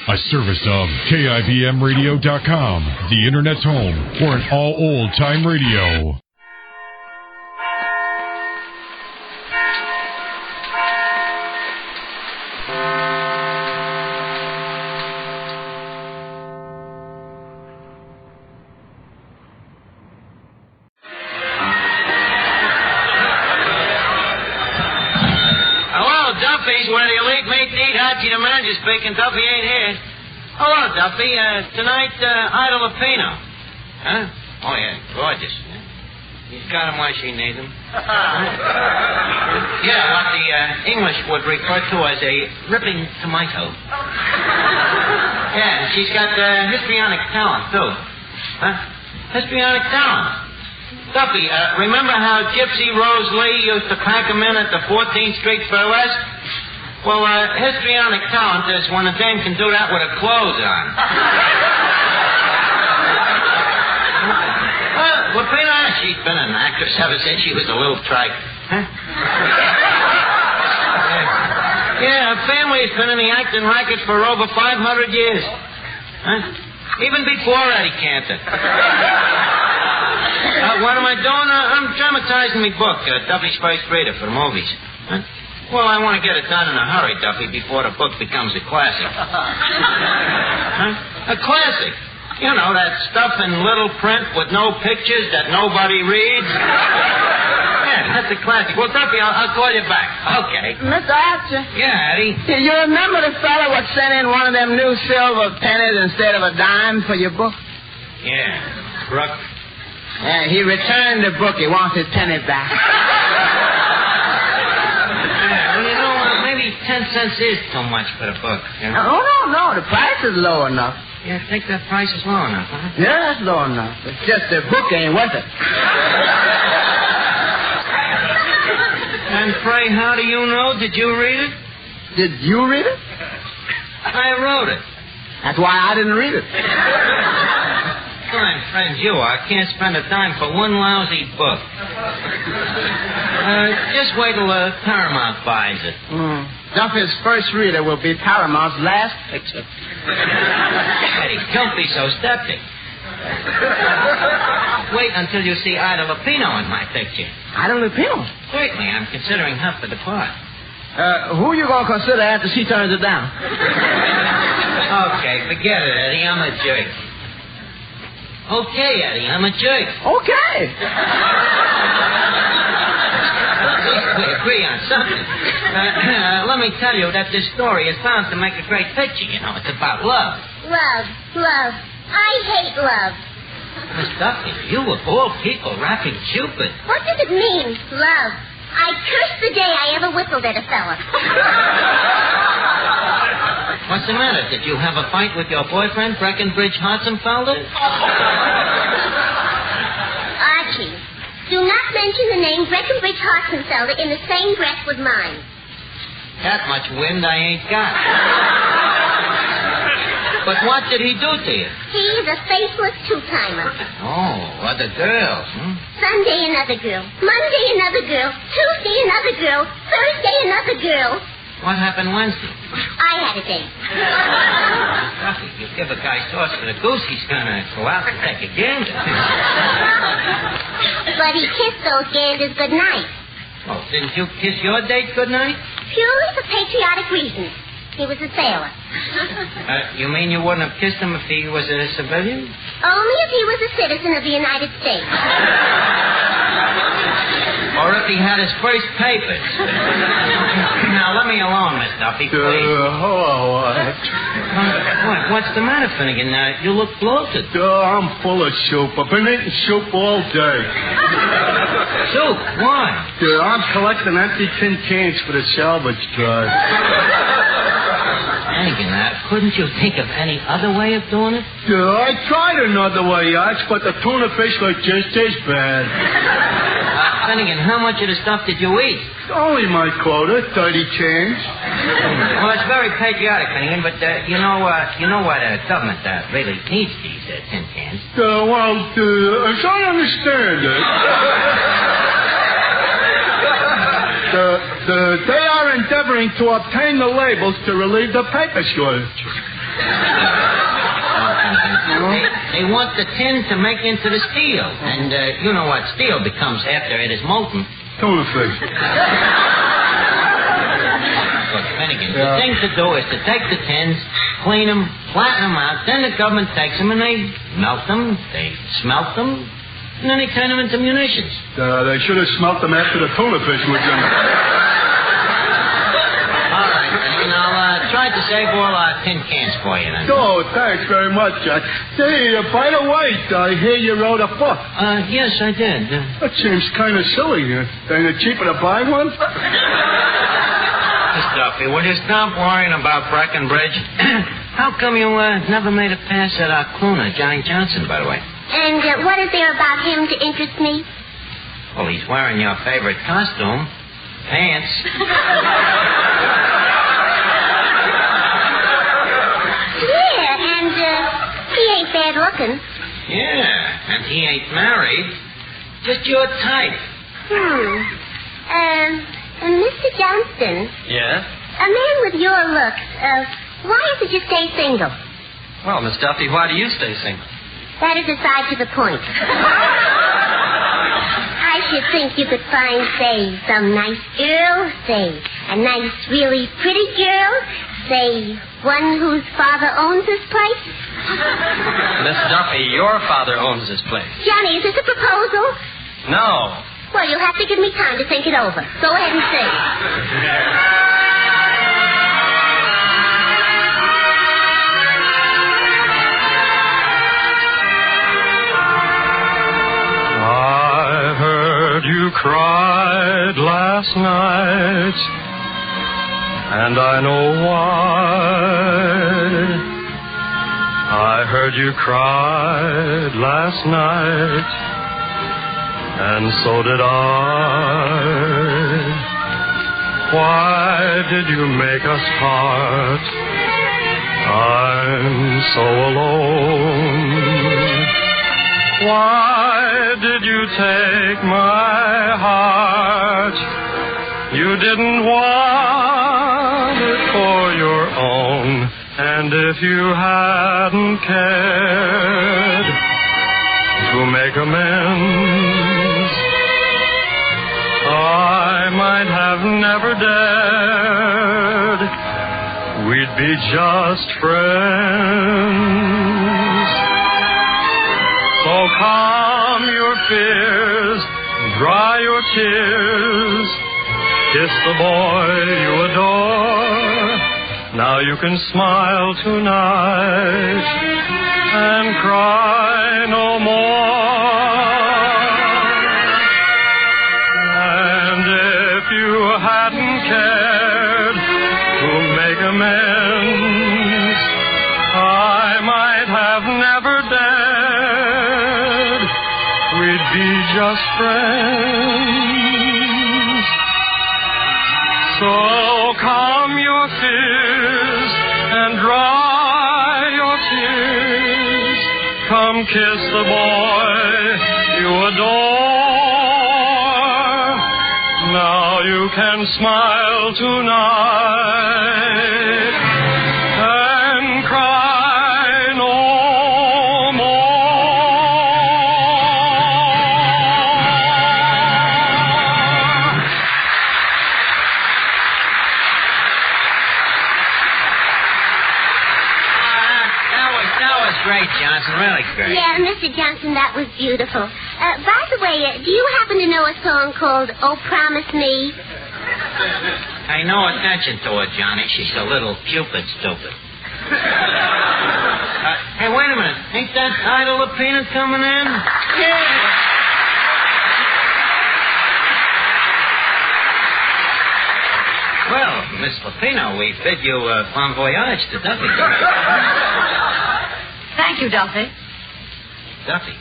A service of KIBMradio.com, the Internet's home for an all old-time radio. Archie, the manager speaking. Duffy ain't here. Hello, Duffy. Tonight, Ida Lupino. Huh? Oh, yeah, gorgeous. He's got him where she needs him. Yeah, what the English would refer to as a rippling tomato. Yeah, she's got histrionic talent, too. Huh? Histrionic talent. Duffy, remember how Gypsy Rose Lee used to pack him in at the 14th Street Burlesque? Well, histrionic talent is when a dame can do that with her clothes on. Lupino, she's been an actress ever since she was a little trike. Huh? Yeah, her family's been in the acting racket for over 500 years. Huh? Even before Eddie Cantor. What am I doing? I'm dramatizing my book, Duffy's First Reader, for the movies. Huh? Well, I want to get it done in a hurry, Duffy, before the book becomes a classic. Huh? A classic. You know, that stuff in little print with no pictures that nobody reads. Yeah, that's a classic. Well, Duffy, I'll call you back. Okay. Mr. Archie? Yeah, Eddie? You remember the fellow what sent in one of them new silver pennies instead of a dime for your book? Yeah, Brooke. Yeah, he returned the book. He wants his penny back. 10 cents is too much for the book. You know? Oh, no. The price is low enough. You think that price is low enough, huh? Yeah, that's low enough. It's just the book ain't worth it. And pray, how do you know? Did you read it? Did you read it? I wrote it. That's why I didn't read it. Fine friends you are. Can't spend a dime for one lousy book. Just wait till Paramount buys it. Duffy's First Reader will be Paramount's last picture. Eddie, don't be so skeptic. Wait until you see Ida Lupino in my picture. Ida Lupino? Certainly, I'm considering her for the part. Who you gonna consider after she turns it down? Okay, forget it, Eddie. I'm a jerk. Okay, Eddie, I'm a jerk. Okay. We agree on something. Let me tell you that this story is bound to make a great picture, you know. It's about love. Love. I hate love. Miss Duffy, you of all people rapping Cupid. What does it mean, love? I curse the day I ever whistled at a fella. What's the matter? Did you have a fight with your boyfriend, Breckenbridge Hartzenfelder? Archie, do not mention the name Breckenbridge Hartzenfelder in the same breath with mine. That much wind I ain't got. But what did he do to you? He's a faithless two-timer. Oh, other girls, Sunday, another girl. Monday, another girl. Tuesday, another girl. Thursday, another girl. What happened Wednesday? I had a date. Duffy, you give a guy sauce for the goose, he's gonna go out and take a gander. But he kissed those ganders goodnight. Oh, didn't you kiss your date goodnight? Purely for patriotic reasons. He was a sailor. You mean you wouldn't have kissed him if he was a civilian? Only if he was a citizen of the United States. Or if he had his first papers. Now, let me alone, Miss Duffy, please. Hello, What's the matter, Finnegan? You look bloated. I'm full of soup. I've been eating soup all day. Soup? Why? I'm collecting empty tin cans for the salvage drive. Finnegan, couldn't you think of any other way of doing it? I tried another way, Arch, but the tuna fish like just tastes bad. Finnegan, how much of the stuff did you eat? Only my quota, 30 change. Well, it's very patriotic, Finnegan, but you know what government really needs these tin cans. As I understand it, they are endeavoring to obtain the labels to relieve the paper shortage. They want the tin to make into the steel. And you know what steel becomes after it is molten. Tuna fish. Look, Finnegan, the thing to do is to take the tins, clean them, flatten them out, then the government takes them and they melt them, they smelt them, and then they turn them into munitions. They should have smelt them after the tuna fish was in them. All right, and I'll try to save all our tin cans for you then. Oh, thanks very much, John. Hey, by the way, I hear you wrote a book. Yes, I did. That seems kind of silly. Ain't it cheaper to buy one? Miss Duffy, will you stop worrying about Breckenridge? How come you never made a pass at our crooner, Johnny Johnson, by the way? And what is there about him to interest me? Well, he's wearing your favorite costume, pants. Yeah, and he ain't bad looking. Yeah, and he ain't married. Just your type. Mr. Johnston. Yes? A man with your looks, why is it you stay single? Well, Miss Duffy, why do you stay single? That is aside to the point. I should think you could find, say, some nice girl, say, a nice, really pretty girl, say, one whose father owns this place. Miss Duffy, your father owns this place. Johnny, is this a proposal? No. Well, you'll have to give me time to think it over. Go ahead and say. I heard you cried last night, and I know why. I heard you cried last night, and so did I. Why did you make us part? I'm so alone. Why did you take my heart? You didn't want it for your own, and if you hadn't cared to make amends, I might have never dared. We'd be just friends. So calm your fears, dry your tears, kiss the boy you adore. Now you can smile tonight and cry no more. And if you hadn't cared to make amends, I might have never dared. We'd be just friends. So calm your fears and dry your tears. Come kiss the boy you adore. Now you can smile tonight and cry no Great, Johnson, really great. Yeah, Mr. Johnson, that was beautiful. By the way, do you happen to know a song called Oh, Promise Me? Pay no attention to her, Johnny. She's a little Cupid stupid. Hey, wait a minute. Ain't that idol of peanut coming in? Yeah. Well, Miss Lapino, we bid you bon voyage to Duffy. Thank you, Duffy. Duffy?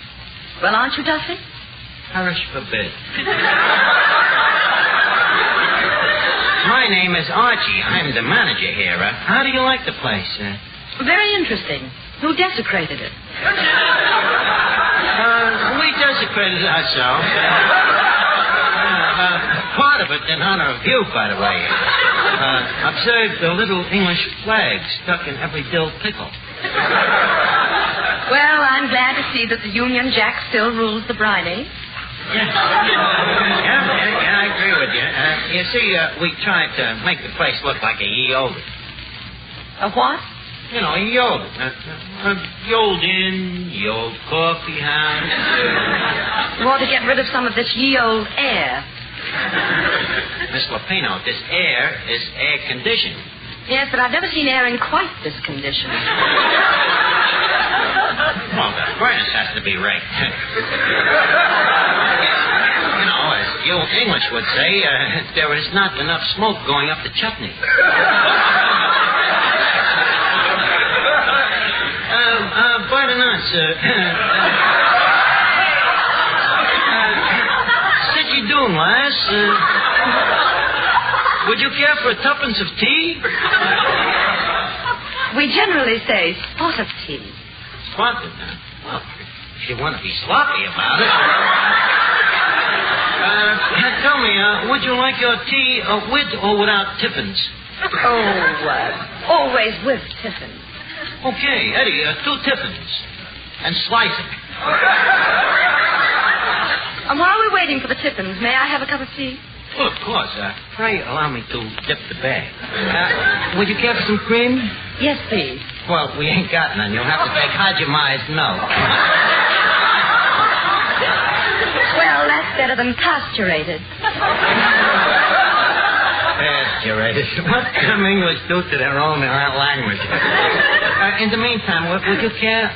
Well, aren't you Duffy? Perish forbid. My name is Archie. I'm the manager here. How do you like the place? Very interesting. Who desecrated it? We desecrated it ourselves. Part of it in honor of you, by the way. Observe the little English flag stuck in every dill pickle. Well, I'm glad to see that the Union Jack still rules the briny. Yeah, I agree with you. You see, we tried to make the place look like a ye olde. A what? You know, ye olde. Ye old inn, ye old coffee house. You ought to get rid of some of this ye old air. Miss Lapino, this air is air conditioned. Yes, but I've never seen air in quite this condition. Well, the furnace has to be raked. You know, as you English would say, there is not enough smoke going up the chutney. Pardon us, sit ye down, lass. Would you care for a tuppence of tea? We generally say spot of tea. Spotted, huh? Well, if you want to be sloppy about it. Tell me, would you like your tea with or without tiffins? Oh, always with tiffins. Okay, Eddie, 2 tiffins. And slice it. And while we're waiting for the tiffins, may I have a cup of tea? Well, of course. Pray allow me to dip the bag. Would you care for some cream? Yes, please. Well, we ain't got none. You'll have to take Hajimai's no. Well, that's better than pasturated. Pasturated. What some English do to their own language? In the meantime, would you care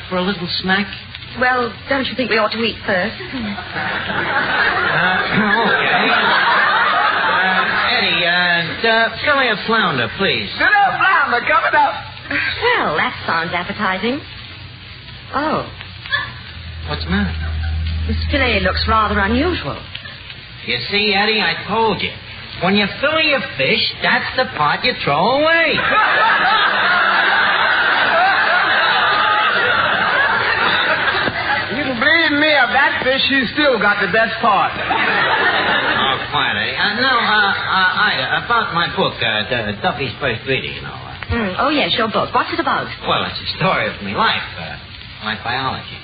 for a little snack? Well, don't you think we ought to eat first? Okay. Eddie, fill me a flounder, please. Dinner flounder coming up. Well, that sounds appetizing. Oh. What's the matter? This fillet looks rather unusual. You see, Eddie, I told you. When you fill your fish, that's the part you throw away. You can believe me, of that fish, you still got the best part. Oh, quiet, Eddie. Ida, about my book, Duffy's First Reading, you know. Oh, yes, your book. What's it about? Well, it's a story of my life, like biology.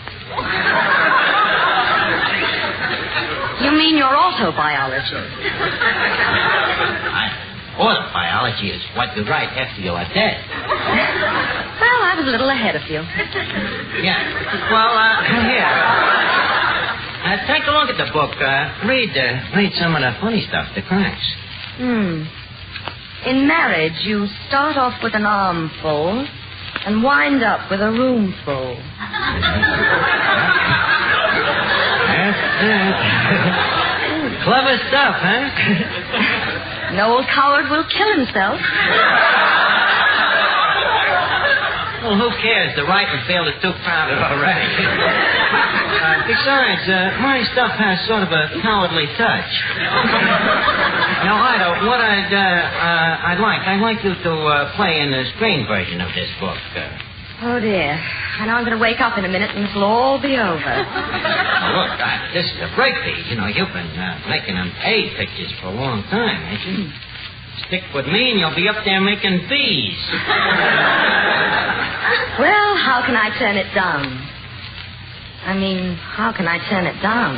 You mean your autobiology? Autobiology is what you write after you are dead. Well, I was a little ahead of you. Yeah. Well, here. Take a look at the book. Read some of the funny stuff, the cracks. In marriage, you start off with an armful and wind up with a roomful. Clever stuff, huh? No old coward will kill himself. Well, who cares? The writing field is too crowded already. Besides, my stuff has sort of a cowardly touch. Now, Ida, what I'd like you to play in the screen version of this book. Oh, dear. I know I'm going to wake up in a minute and it'll all be over. Look, this is a breakbeat. You know, you've been making them A pictures for a long time, ain't you? Stick with me and you'll be up there making B's. Well, how can I turn it down? How can I turn it down?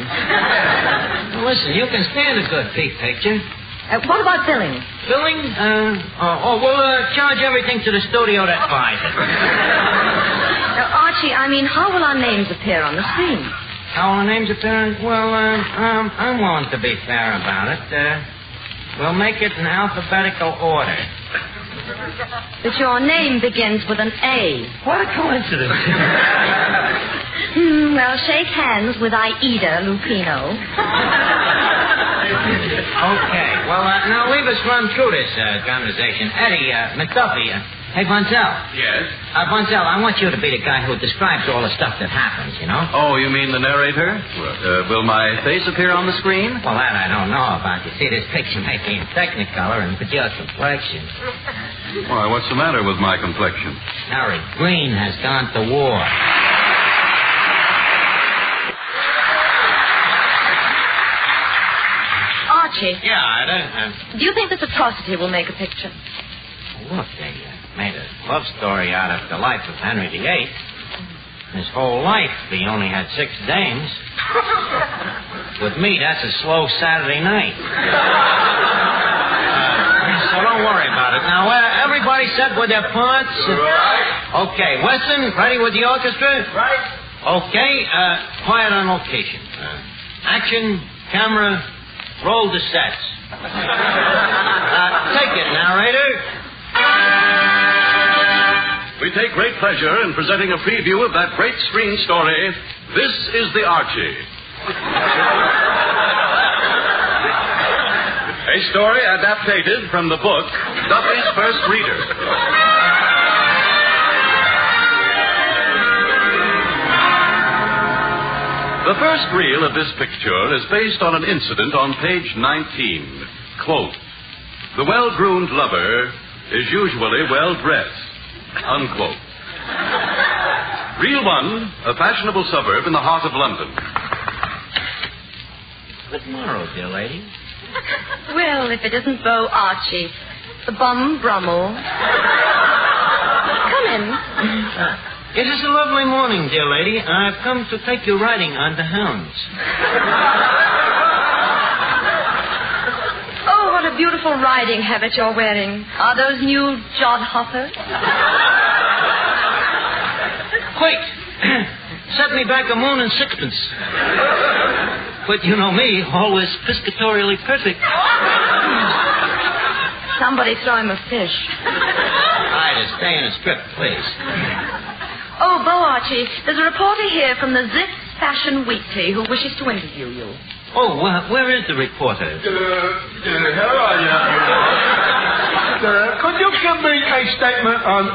Well, listen, you can stand a good B picture. What about billing? Billing? We'll charge everything to the studio that buys it. Archie, how will our names appear on the screen? How will our names appear? Well, I'm willing to be fair about it. We'll make it in alphabetical order. But your name begins with an A. What a coincidence. Well, shake hands with Ida Lupino. Okay. Well, now leave us run through this conversation. Eddie, Miss Duffy, hey, Bunzel. Yes? Bunzel, I want you to be the guy who describes all the stuff that happens, you know? Oh, you mean the narrator? Will my face appear on the screen? Well, that I don't know about. You see, this picture may be in Technicolor and with your complexion. Why, what's the matter with my complexion? Harry Green has gone to war. Archie. Yeah, Ida. Do you think this atrocity will make a picture? Look, they made a love story out of the life of Henry VIII. His whole life, he only had 6 dames. With me, that's a slow Saturday night. So don't worry about it. Now, everybody set with their parts? Right. Okay, Weston, ready with the orchestra? Right. Okay, quiet on location. Action, camera, roll the sets. Take it, narrator. We take great pleasure in presenting a preview of that great screen story, This is the Archie. A story adapted from the book, Duffy's First Reader. The first reel of this picture is based on an incident on page 19. Quote, "The well-groomed lover is usually well-dressed." Unquote. Reel 1, a fashionable suburb in the heart of London. Good morrow, dear lady. Well, if it isn't Beau Archie, the bum Brummel. Come in. It is a lovely morning, dear lady. I've come to take you riding on the hounds. Oh, what a beautiful riding habit you're wearing. Are those new jodhoppers? Quick! Set me back a moon and sixpence. But you know me, always piscatorially perfect. Somebody throw him a fish. Ida, stay in a strip, please. Oh, Beau Archie, there's a reporter here from the Zip Fashion Weekly who wishes to interview you. Oh, where is the reporter? How are you? Could you give me a statement on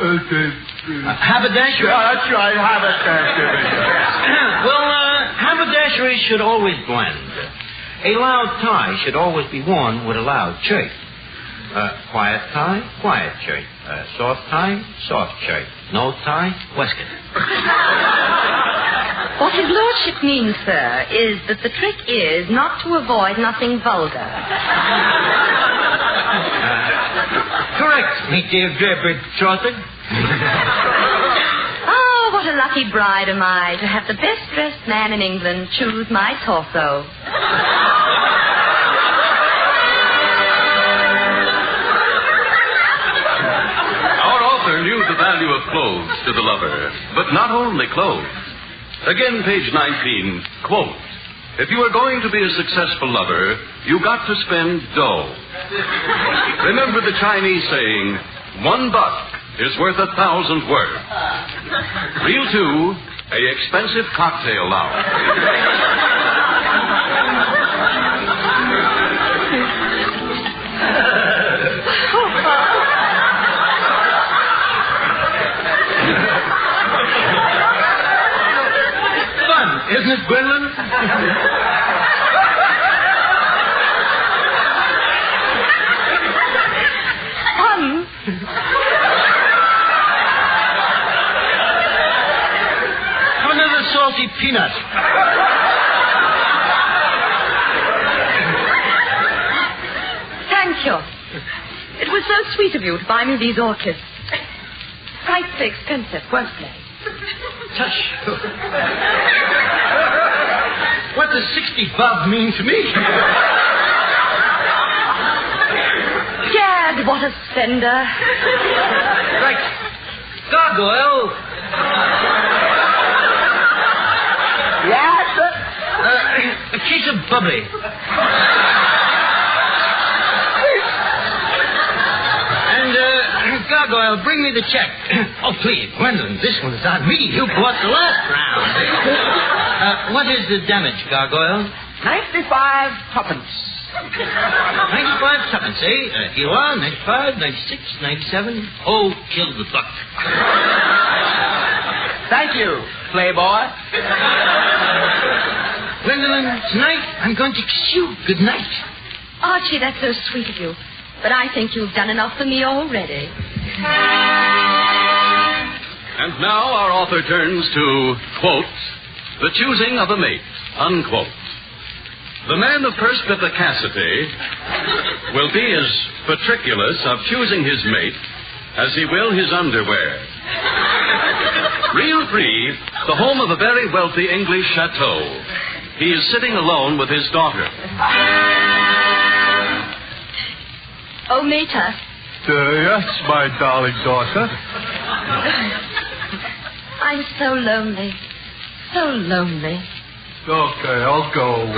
haberdashery? That's right, haberdashery. Well, haberdashery should always blend. A loud tie should always be worn with a loud shirt. Quiet tie, quiet shirt. Soft tie, soft shirt. No tie, waistcoat. What his lordship means, sir, is that the trick is not to avoid nothing vulgar. Correct, me dear Draper Trotter. Oh, what a lucky bride am I to have the best-dressed man in England choose my torso. Knew the value of clothes to the lover, but not only clothes. Again, page 19, quote, "If you are going to be a successful lover, you got to spend dough. Remember the Chinese saying, $1 is worth 1,000 words." Reel 2, a expensive cocktail lounge. Isn't it, Gwendolyn? Fun. Have another salty peanut. Thank you. It was so sweet of you to buy me these orchids. Frightfully expensive, weren't they? Tush. What does 60 bob mean to me? Gad, what a spender. Right. Gargoyle. Yes, sir? A case of bubbly. And, Gargoyle, bring me the check. Oh, please, Gwendolyn, this one's on me. You bought the last round. What is the damage, Gargoyle? 95 tuppence. 95 tuppence, eh? Here you are, 95, 96, 97. Oh, kill the buck. Thank you, Playboy. Gwendolyn, tonight I'm going to kiss you. Good night. Archie, that's so sweet of you. But I think you've done enough for me already. And now our author turns to, quote, "The choosing of a mate," unquote. The man of perspicacity will be as patriculous of choosing his mate as he will his underwear. Real Free, the home of a very wealthy English chateau. He is sitting alone with his daughter. Oh, Mater. Yes, my darling daughter. I'm so lonely. So lonely. Okay, I'll go.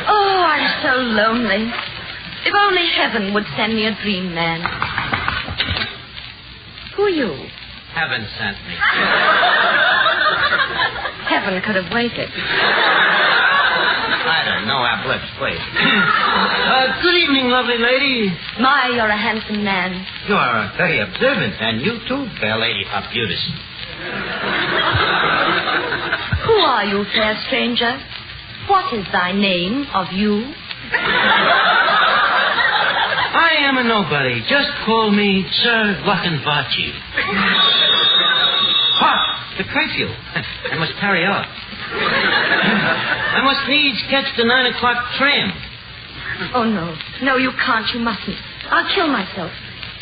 Oh, I'm so lonely. If only heaven would send me a dream man. Who are you? Heaven sent me. Heaven could have waited. I don't know our blips, please. Good evening, lovely lady. My, you're a handsome man. You are very observant, and you too, fair lady, are beautiful. Who are you, fair stranger? What is thy name of you? I am a nobody. Just call me Sir Luckenvachi. What? The curfew. I must hurry up. I must needs catch the 9 o'clock tram. Oh, no. No, you can't. You mustn't. I'll kill myself.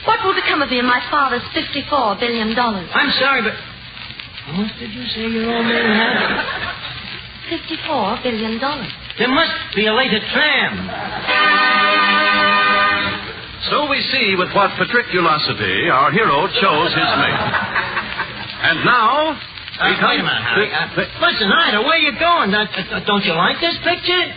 What will become of me and my father's $54 billion? I'm sorry, but... How much did you say your old man had? $54 billion. There must be a later tram. So we see with what patriculosity our hero chose his mate. And now... Wait a minute, Harry. Listen, Ida, where you going? Don't you like this picture?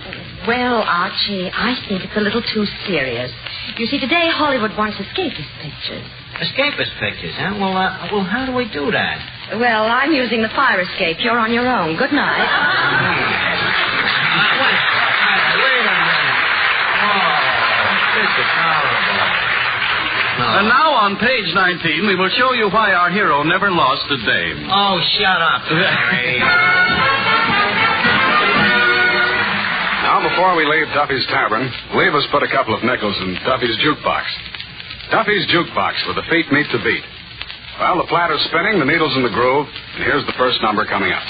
Well, Archie, I think it's a little too serious. You see, today Hollywood wants escapist pictures. Escapist pictures, huh? Well, how do we do that? Well, I'm using the fire escape. You're on your own. Good night. Wait a minute. Oh, this is horrible. No. And now on page 19, we will show you why our hero never lost a dame. Oh, shut up, Harry. Now, before we leave Duffy's Tavern, leave us put a couple of nickels in Duffy's jukebox. Duffy's jukebox, where the feet meet the beat. Well, the platter's spinning, the needle's in the groove, and here's the first number coming up.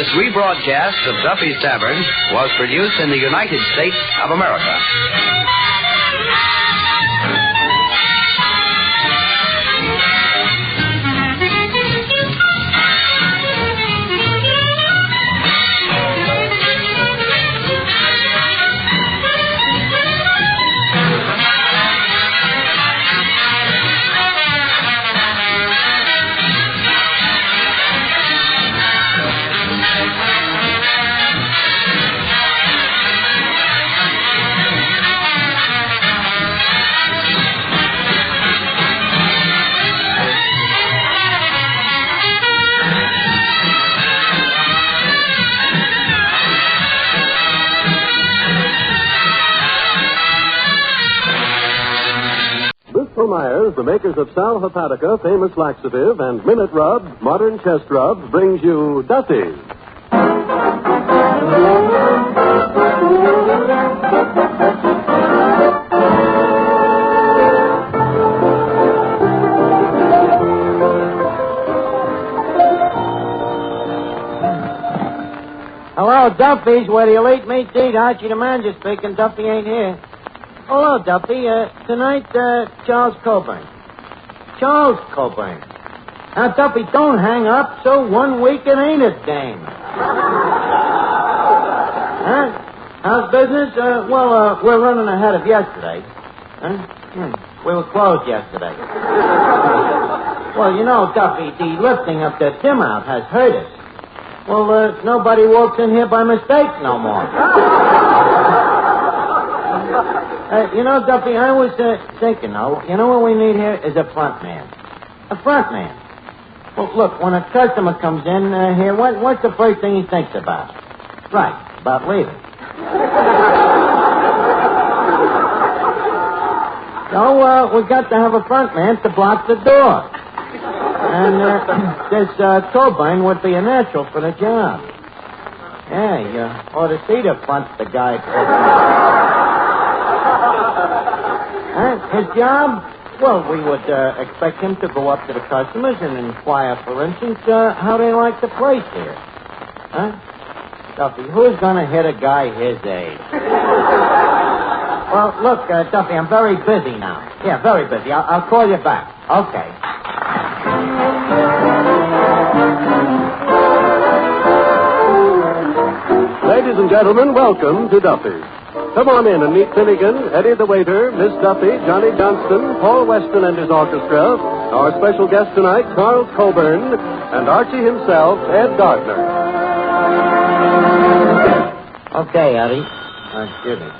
This rebroadcast of Duffy's Tavern was produced in the United States of America. Myers, the makers of Sal Hepatica, famous laxative, and Minute Rub, modern chest rubs, brings you Duffy. Hello, Duffy's, where you'll eat meat to eat. Archie the manager speaking. Duffy ain't here. Hello, Duffy. Tonight, Charles Coburn. Charles Coburn. Now, Duffy, don't hang up. So 1 week it ain't a dame. Huh? How's business? We're running ahead of yesterday. Huh? We were closed yesterday. Well, you know, Duffy, the lifting of the dim out has hurt us. Well, nobody walks in here by mistake no more. You know, Duffy, I was thinking, though, you know what we need here is a front man. A front man. Well, look, when a customer comes in here, what's the first thing he thinks about? Right, about leaving. So, we got to have a front man to block the door. And this Coburn would be a natural for the job. Yeah, you ought to see the front the guy puts. His job? Well, we would expect him to go up to the customers and inquire, for instance, how they like the place here. Huh? Duffy, who's going to hit a guy his age? Well, look, Duffy, I'm very busy now. Yeah, very busy. I'll call you back. Okay. Ladies and gentlemen, welcome to Duffy. Come on in and meet Finnegan, Eddie the waiter, Miss Duffy, Johnny Johnston, Paul Weston and his orchestra, our special guest tonight, Charles Coburn, and Archie himself, Ed Gardner. Okay, Eddie. Excuse me.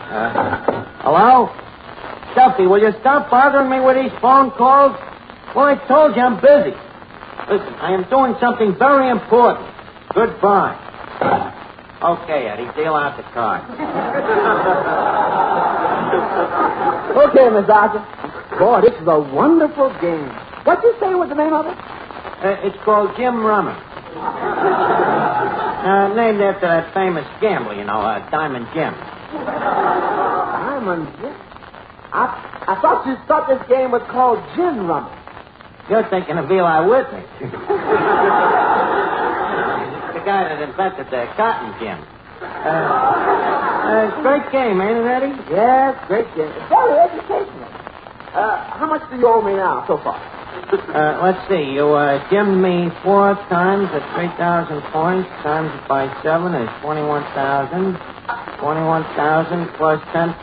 Hello? Duffy, will you stop bothering me with these phone calls? Well, I told you I'm busy. Listen, I am doing something very important. Goodbye. Okay, Eddie, deal out the card. Okay, Miss Archie. Boy, this is a wonderful game. What'd you say was the name of it? It's called Jim Rummy. Named after that famous gambler, you know, Diamond Jim. Diamond Jim? I thought you thought this game was called Gin Rummy. You're thinking of Eli Whitney. The guy that invented the cotton gin. Great game, ain't it, Eddie? Yes, great game. It's very educational. How much do you owe me now so far? Let's see. You gimmed me 4 times at 3,000 points. Times it by 7 is 21,000. 21,000 plus 10,000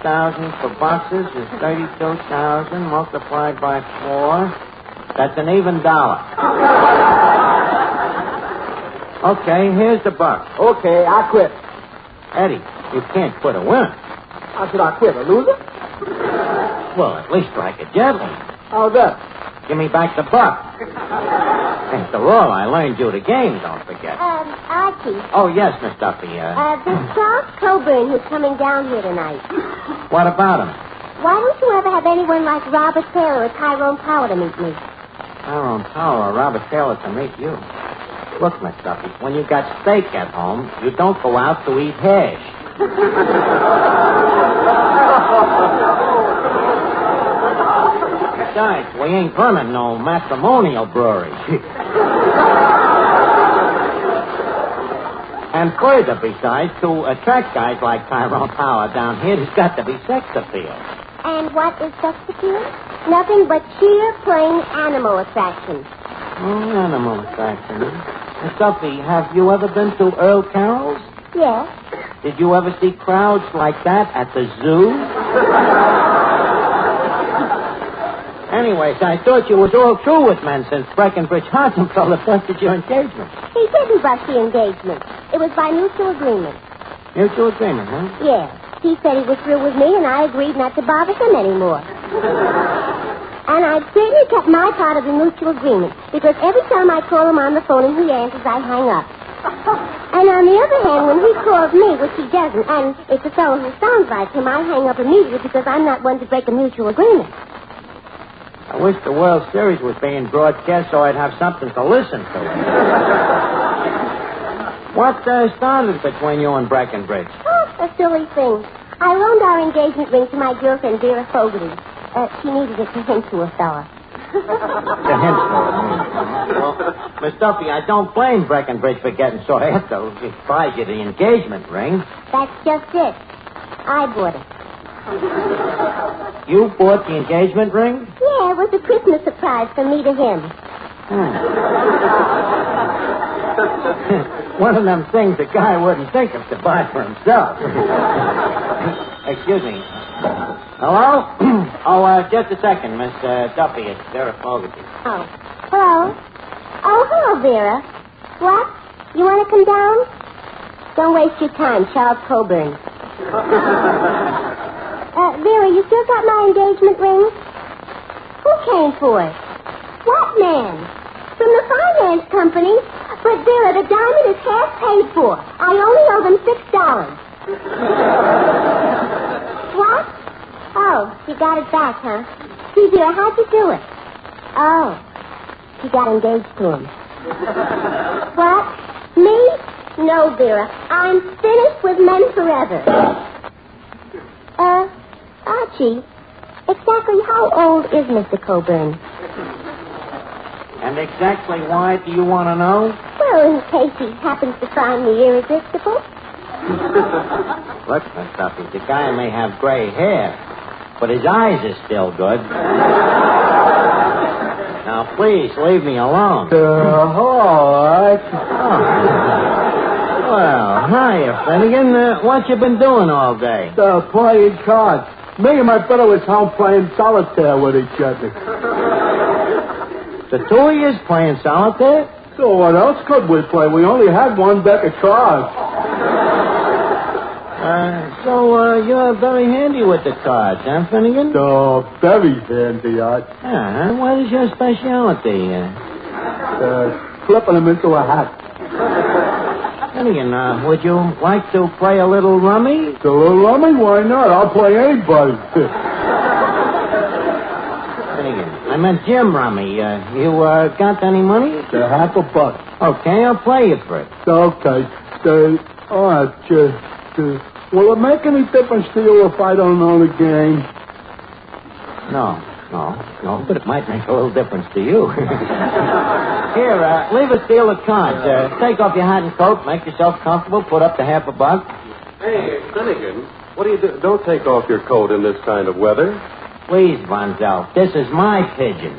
for boxes is 32,000 multiplied by 4. That's an even dollar. Okay, here's the buck. Okay, I quit. Eddie, you can't quit a winner. How should I quit, a loser? Well, at least like a gentleman. How's that? Give me back the buck. After all, I learned you the game, don't forget. Archie. Oh, yes, Miss Duffy. There's Charles Coburn who's coming down here tonight. What about him? Why don't you ever have anyone like Robert Taylor or Tyrone Power to meet me? Tyrone Power or Robert Taylor to meet you? Look, Miss Duffy, when you got steak at home, you don't go out to eat hash. Besides, we ain't running no matrimonial brewery. And further, besides, to attract guys like Tyrone Power down here, there's got to be sex appeal. And what is sex appeal? Nothing but sheer, plain animal attraction. Animal attraction. Miss Duffy, have you ever been to Earl Carroll's? Yes. Did you ever see crowds like that at the zoo? Anyways, I thought you was all through with men since Breckenridge Hartenfeller busted your engagement. He didn't bust the engagement. It was by mutual agreement. Mutual agreement, huh? Yes. He said he was through with me, and I agreed not to bother him anymore. And I've certainly kept my part of the mutual agreement, because every time I call him on the phone and he answers, I hang up. And on the other hand, when he calls me, which he doesn't, and it's a fellow who sounds like him, I hang up immediately because I'm not one to break a mutual agreement. I wish the World Series was being broadcast so I'd have something to listen to. What started between you and Breckenridge? Oh, a silly thing. I loaned our engagement ring to my girlfriend, Vera Fogarty. She needed it to hint to a fella. To hint to a Well, Miss Duffy, I don't blame Breckenridge for getting so after. He buys you the engagement ring. That's just it. I bought it. You bought the engagement ring? Yeah, it was a Christmas surprise from me to him. One of them things a guy wouldn't think of to buy for himself. Excuse me. Hello? Just a second, Miss Duffy. It's Vera Fogarty. Oh. Hello? Oh, hello, Vera. What? You want to come down? Don't waste your time, Charles Coburn. Vera, you still got my engagement ring? Who came for it? What man? From the finance company. But, Vera, the diamond is half paid for. I only owe them $6. What? Oh, you got it back, huh? See, Vera, how'd you do it? Oh, you got engaged to him. What? Me? No, Vera. I'm finished with men forever. Archie, exactly how old is Mr. Coburn? And exactly why do you want to know? Well, in case he happens to find me irresistible. Look, Miss Duffy, the guy may have gray hair, but his eyes are still good. Now, please, leave me alone. All right. Well, hiya, Finnegan. What you been doing all day? Playing cards. Me and my brother was home playing solitaire with each other. The two of yous playing solitaire? So what else could we play? We only had one deck of cards. So you're very handy with the cards, huh, Finnegan? Oh, very handy, Art. What is your specialty? Flipping them into a hat. Finnegan, would you like to play a little rummy? A little rummy? Why not? I'll play anybody. Finnegan, I meant Jim rummy. You got any money? $50. Okay, I'll play you for it. Okay. Will it make any difference to you if I don't know the game? No, but it might make a little difference to you. Here, leave us deal of cards. Take off your hat and coat, make yourself comfortable, put up to $50. Hey, Finnegan, what do you do? Don't take off your coat in this kind of weather. Please, Von Zell, this is my pigeon.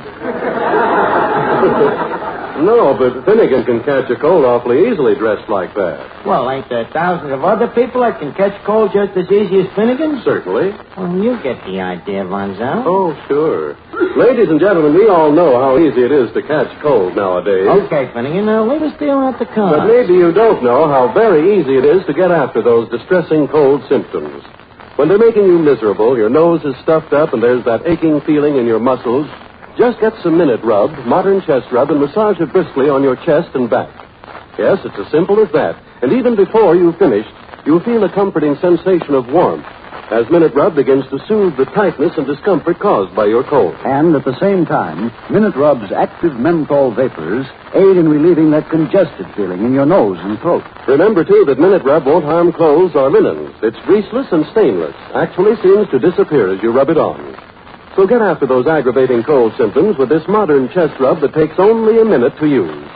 No, but Finnegan can catch a cold awfully easily dressed like that. Well, ain't there thousands of other people that can catch cold just as easy as Finnegan? Certainly. Well, you get the idea, Von Zell. Oh, sure. Ladies and gentlemen, we all know how easy it is to catch cold nowadays. Okay, Finnegan, now leave us deal out the cards. But maybe you don't know how very easy it is to get after those distressing cold symptoms. When they're making you miserable, your nose is stuffed up and there's that aching feeling in your muscles, just get some Minute Rub, modern chest rub, and massage it briskly on your chest and back. Yes, it's as simple as that. And even before you've finished, you'll feel a comforting sensation of warmth as Minute Rub begins to soothe the tightness and discomfort caused by your cold. And at the same time, Minute Rub's active menthol vapors aid in relieving that congested feeling in your nose and throat. Remember, too, that Minute Rub won't harm clothes or linens. It's greaseless and stainless. Actually seems to disappear as you rub it on. So get after those aggravating cold symptoms with this modern chest rub that takes only a minute to use.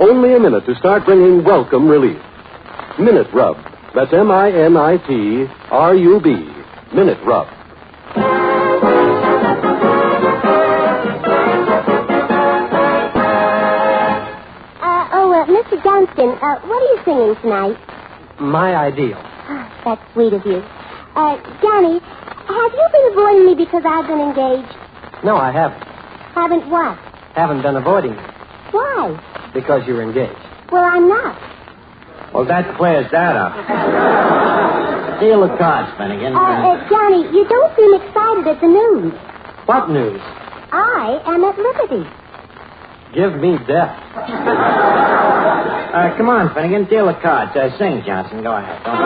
Only a minute to start bringing welcome relief. Minute Rub. That's MINITRUB. Minute Rub. Mr. Johnston, what are you singing tonight? My Ideal. Oh, that's sweet of you. Johnny, have you been avoiding me because I've been engaged? No, I haven't. Haven't what? Haven't been avoiding you. Why? Because you're engaged. Well, I'm not. Well, that clears that up. Deal the cards, Finnegan. Johnny, you don't seem excited at the news. What news? I am at liberty. Give me death. Come on, Finnegan, deal the cards. Sing, Johnson. Go ahead. Don't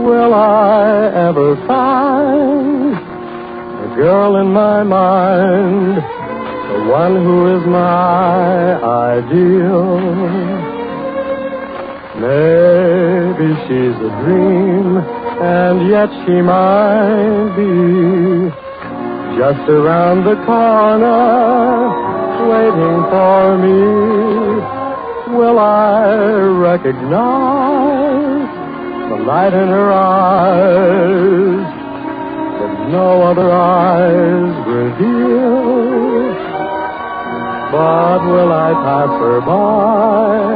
Will I ever find a girl in my mind, the one who is my ideal? Maybe she's a dream, and yet she might be just around the corner, waiting for me. Will I recognize the light in her eyes that no other eyes reveal? But will I pass her by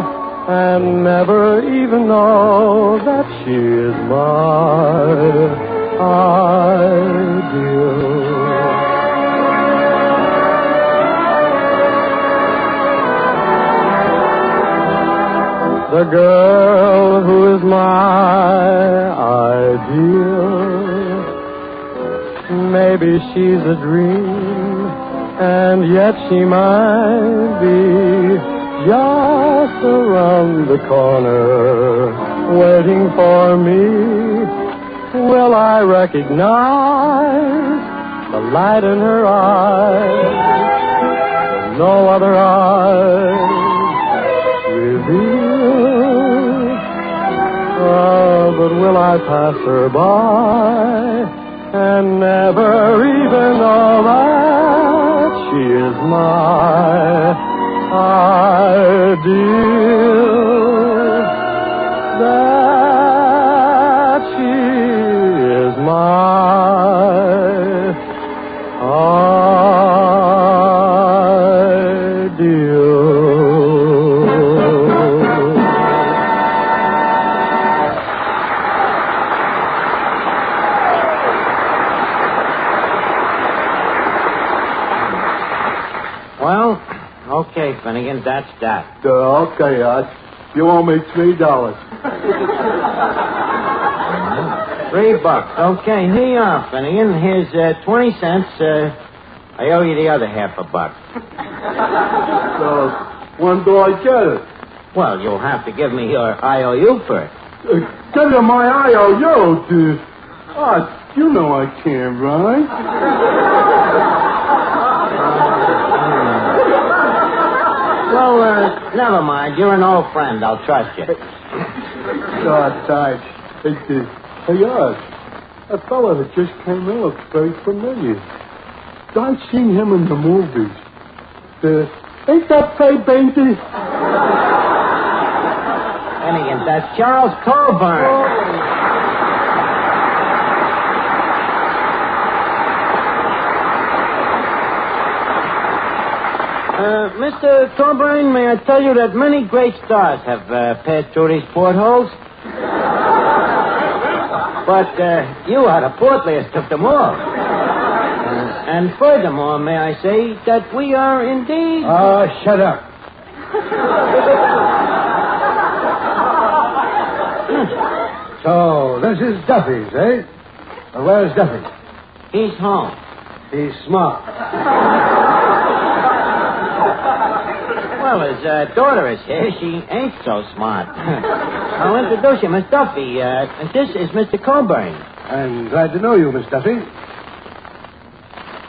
and never even know that she is my ideal? The girl who is my ideal, maybe she's a dream, and yet she might be just around the corner, waiting for me. Will I recognize the light in her eyes that no other eyes reveal? But will I pass her by and never even know that she is my ideal? That she is my ideal. Well, okay, Finnegan, that's that. Okay, Arch. You owe me $3. $3. Okay, here you are, Finnegan. Here's 20 cents. I owe you the other half a buck. So, when do I get it? Well, you'll have to give me your IOU first. Give you my IOU, dude. Arch, you know I can't, right? Well, never mind. You're an old friend. I'll trust you. Arch. Hey, Arch. That fella that just came in looks very familiar. I've seen him in the movies. Ain't that Fay Bainty? Finnegan, that's Charles Coburn. Mr. Coburn, may I tell you that many great stars have passed through these portholes? But you are the portliest of them all. And furthermore, may I say that we are indeed... Shut up. So, this is Duffy's, eh? Well, where's Duffy? He's home. He's smart. Well, his daughter is here. She ain't so smart. I'll introduce you, Miss Duffy. This is Mr. Coburn. I'm glad to know you, Miss Duffy.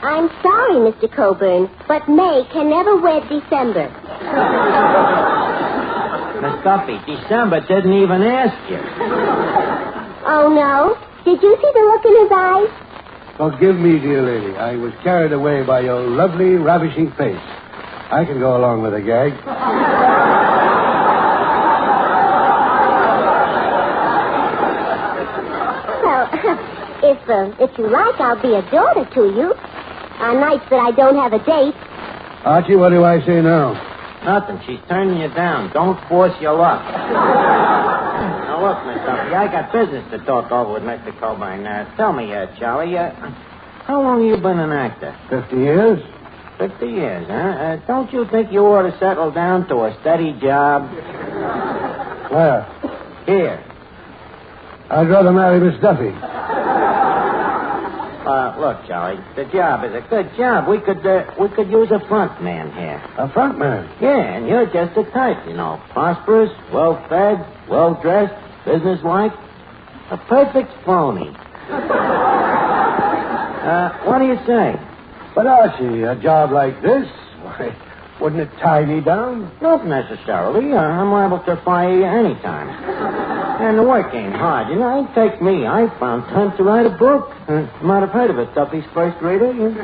I'm sorry, Mr. Coburn, but May can never wed December. Miss Duffy, December didn't even ask you. Oh, no? Did you see the look in his eyes? Forgive me, dear lady. I was carried away by your lovely, ravishing face. I can go along with a gag. Well, if you like, I'll be a daughter to you. On nights that I don't have a date. Archie, what do I say now? Nothing. She's turning you down. Don't force your luck. Now, look, Miss Duffy, I got business to talk over with Mr. Coburn. Tell me, Charlie, how long have you been an actor? 50 years. 50 years, huh? Don't you think you ought to settle down to a steady job? Where? Here. I'd rather marry Miss Duffy. Look, Charlie, the job is a good job. We could use a front man here. A front man? Yeah, and you're just the type, you know. Prosperous, well-fed, well-dressed, businesslike. A perfect phony. What do you say? But, Archie, a job like this, why, wouldn't it tie me down? Not necessarily. I'm liable to fire you any time. And the work ain't hard. You know, it take me. I found time to write a book. You might have heard of it, Duffy's First Reader. You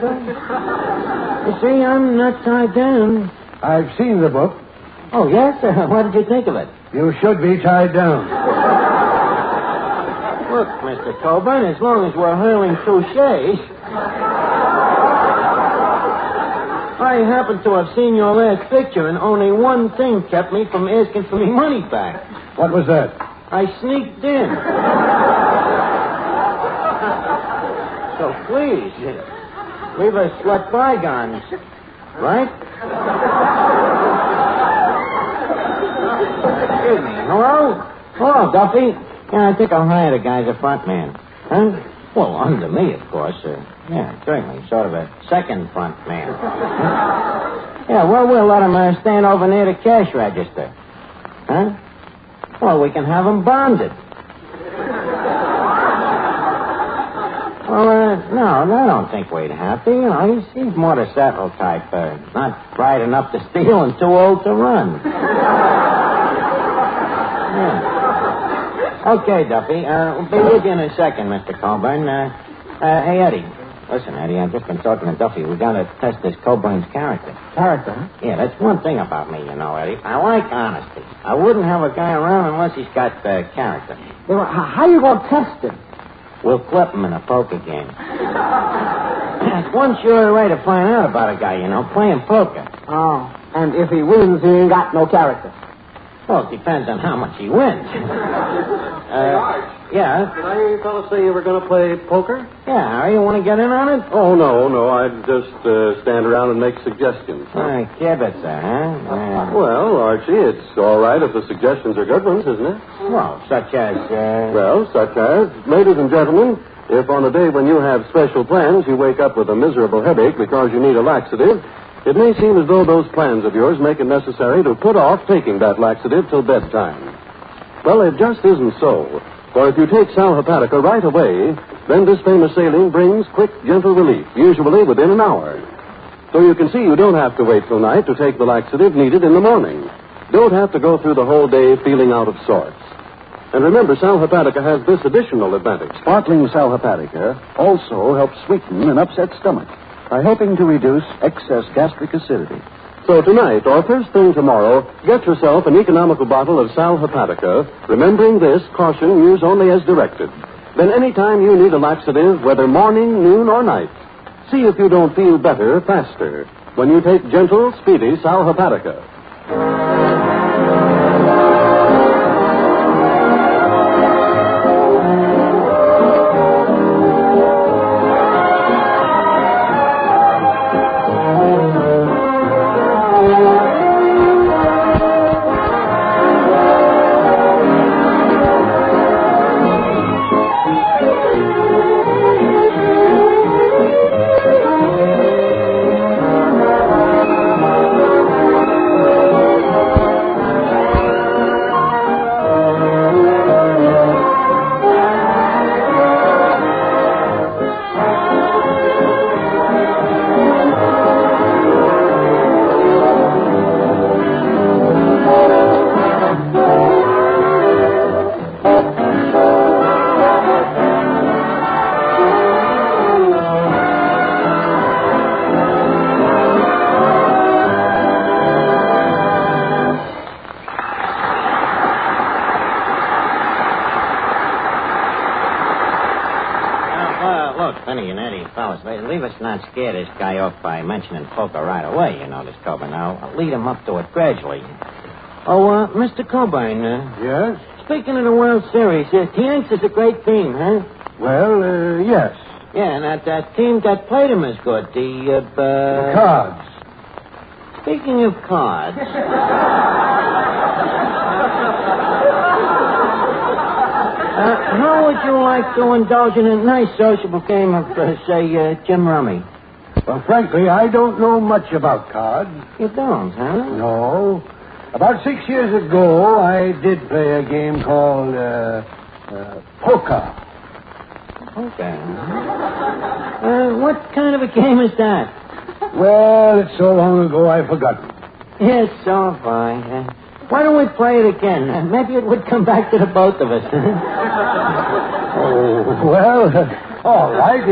see, I'm not tied down. I've seen the book. Oh, yes? What did you think of it? You should be tied down. Look, Mr. Coburn, as long as we're hurling touches... I happen to have seen your last picture, and only one thing kept me from asking for my money back. What was that? I sneaked in. So please, leave us let bygones, right? Excuse me. Hello? Hello, Duffy. Yeah, I think I'll hire the guy as a front man. Huh? Well, under me, of course. Yeah, certainly. Sort of a second front man. Yeah, well, we'll let him stand over near the cash register. Huh? Well, we can have him bonded. Well, no, I don't think we'd have to. You know, he's more the settle type. Not bright enough to steal and too old to run. Yeah. Okay, Duffy. We'll be with you in a second, Mr. Coburn. Hey, Eddie. Listen, Eddie, I've just been talking to Duffy. We got to test this Coburn's character. Character, huh? Yeah, that's one thing about me, you know, Eddie. I like honesty. I wouldn't have a guy around unless he's got character. Well, how you going to test him? We'll clip him in a poker game. That's one sure way to find out about a guy, you know, playing poker. Oh, and if he wins, he ain't got no character. Well, it depends on how much he wins. Yeah? Did I hear you fellas say you were going to play poker? Yeah, Harry, you want to get in on it? Oh, no. I'd just stand around and make suggestions. Kibitzer, huh? Well, Archie, it's all right if the suggestions are good ones, isn't it? Well, such as... Well, such as, ladies and gentlemen, if on a day when you have special plans you wake up with a miserable headache because you need a laxative, it may seem as though those plans of yours make it necessary to put off taking that laxative till bedtime. Well, it just isn't so. For if you take Sal Hepatica right away, then this famous saline brings quick, gentle relief, usually within an hour. So you can see you don't have to wait till night to take the laxative needed in the morning. Don't have to go through the whole day feeling out of sorts. And remember, Sal Hepatica has this additional advantage. Sparkling Sal Hepatica also helps sweeten an upset stomach by helping to reduce excess gastric acidity. So tonight, or first thing tomorrow, get yourself an economical bottle of Sal Hepatica, remembering this, caution, use only as directed. Then anytime you need a laxative, whether morning, noon, or night, see if you don't feel better faster when you take gentle, speedy Sal Hepatica. let's not scare this guy off by mentioning poker right away, you know, this Coburn. Now, I'll lead him up to it gradually. Oh, Mr. Coburn. Yes? Speaking of the World Series, the Yanks is a great team, huh? Well, yes. Yeah, and that team that played him is good. The Cards. Speaking of cards... how would you like to indulge in a nice sociable game of, say, Jim Rummy? Well, frankly, I don't know much about cards. You don't, huh? No. About 6 years ago, I did play a game called poker. Okay. What kind of a game is that? Well, it's so long ago I've forgotten. Yes, so have I. Why don't we play it again? Maybe it would come back to the both of us. Oh, well, all right.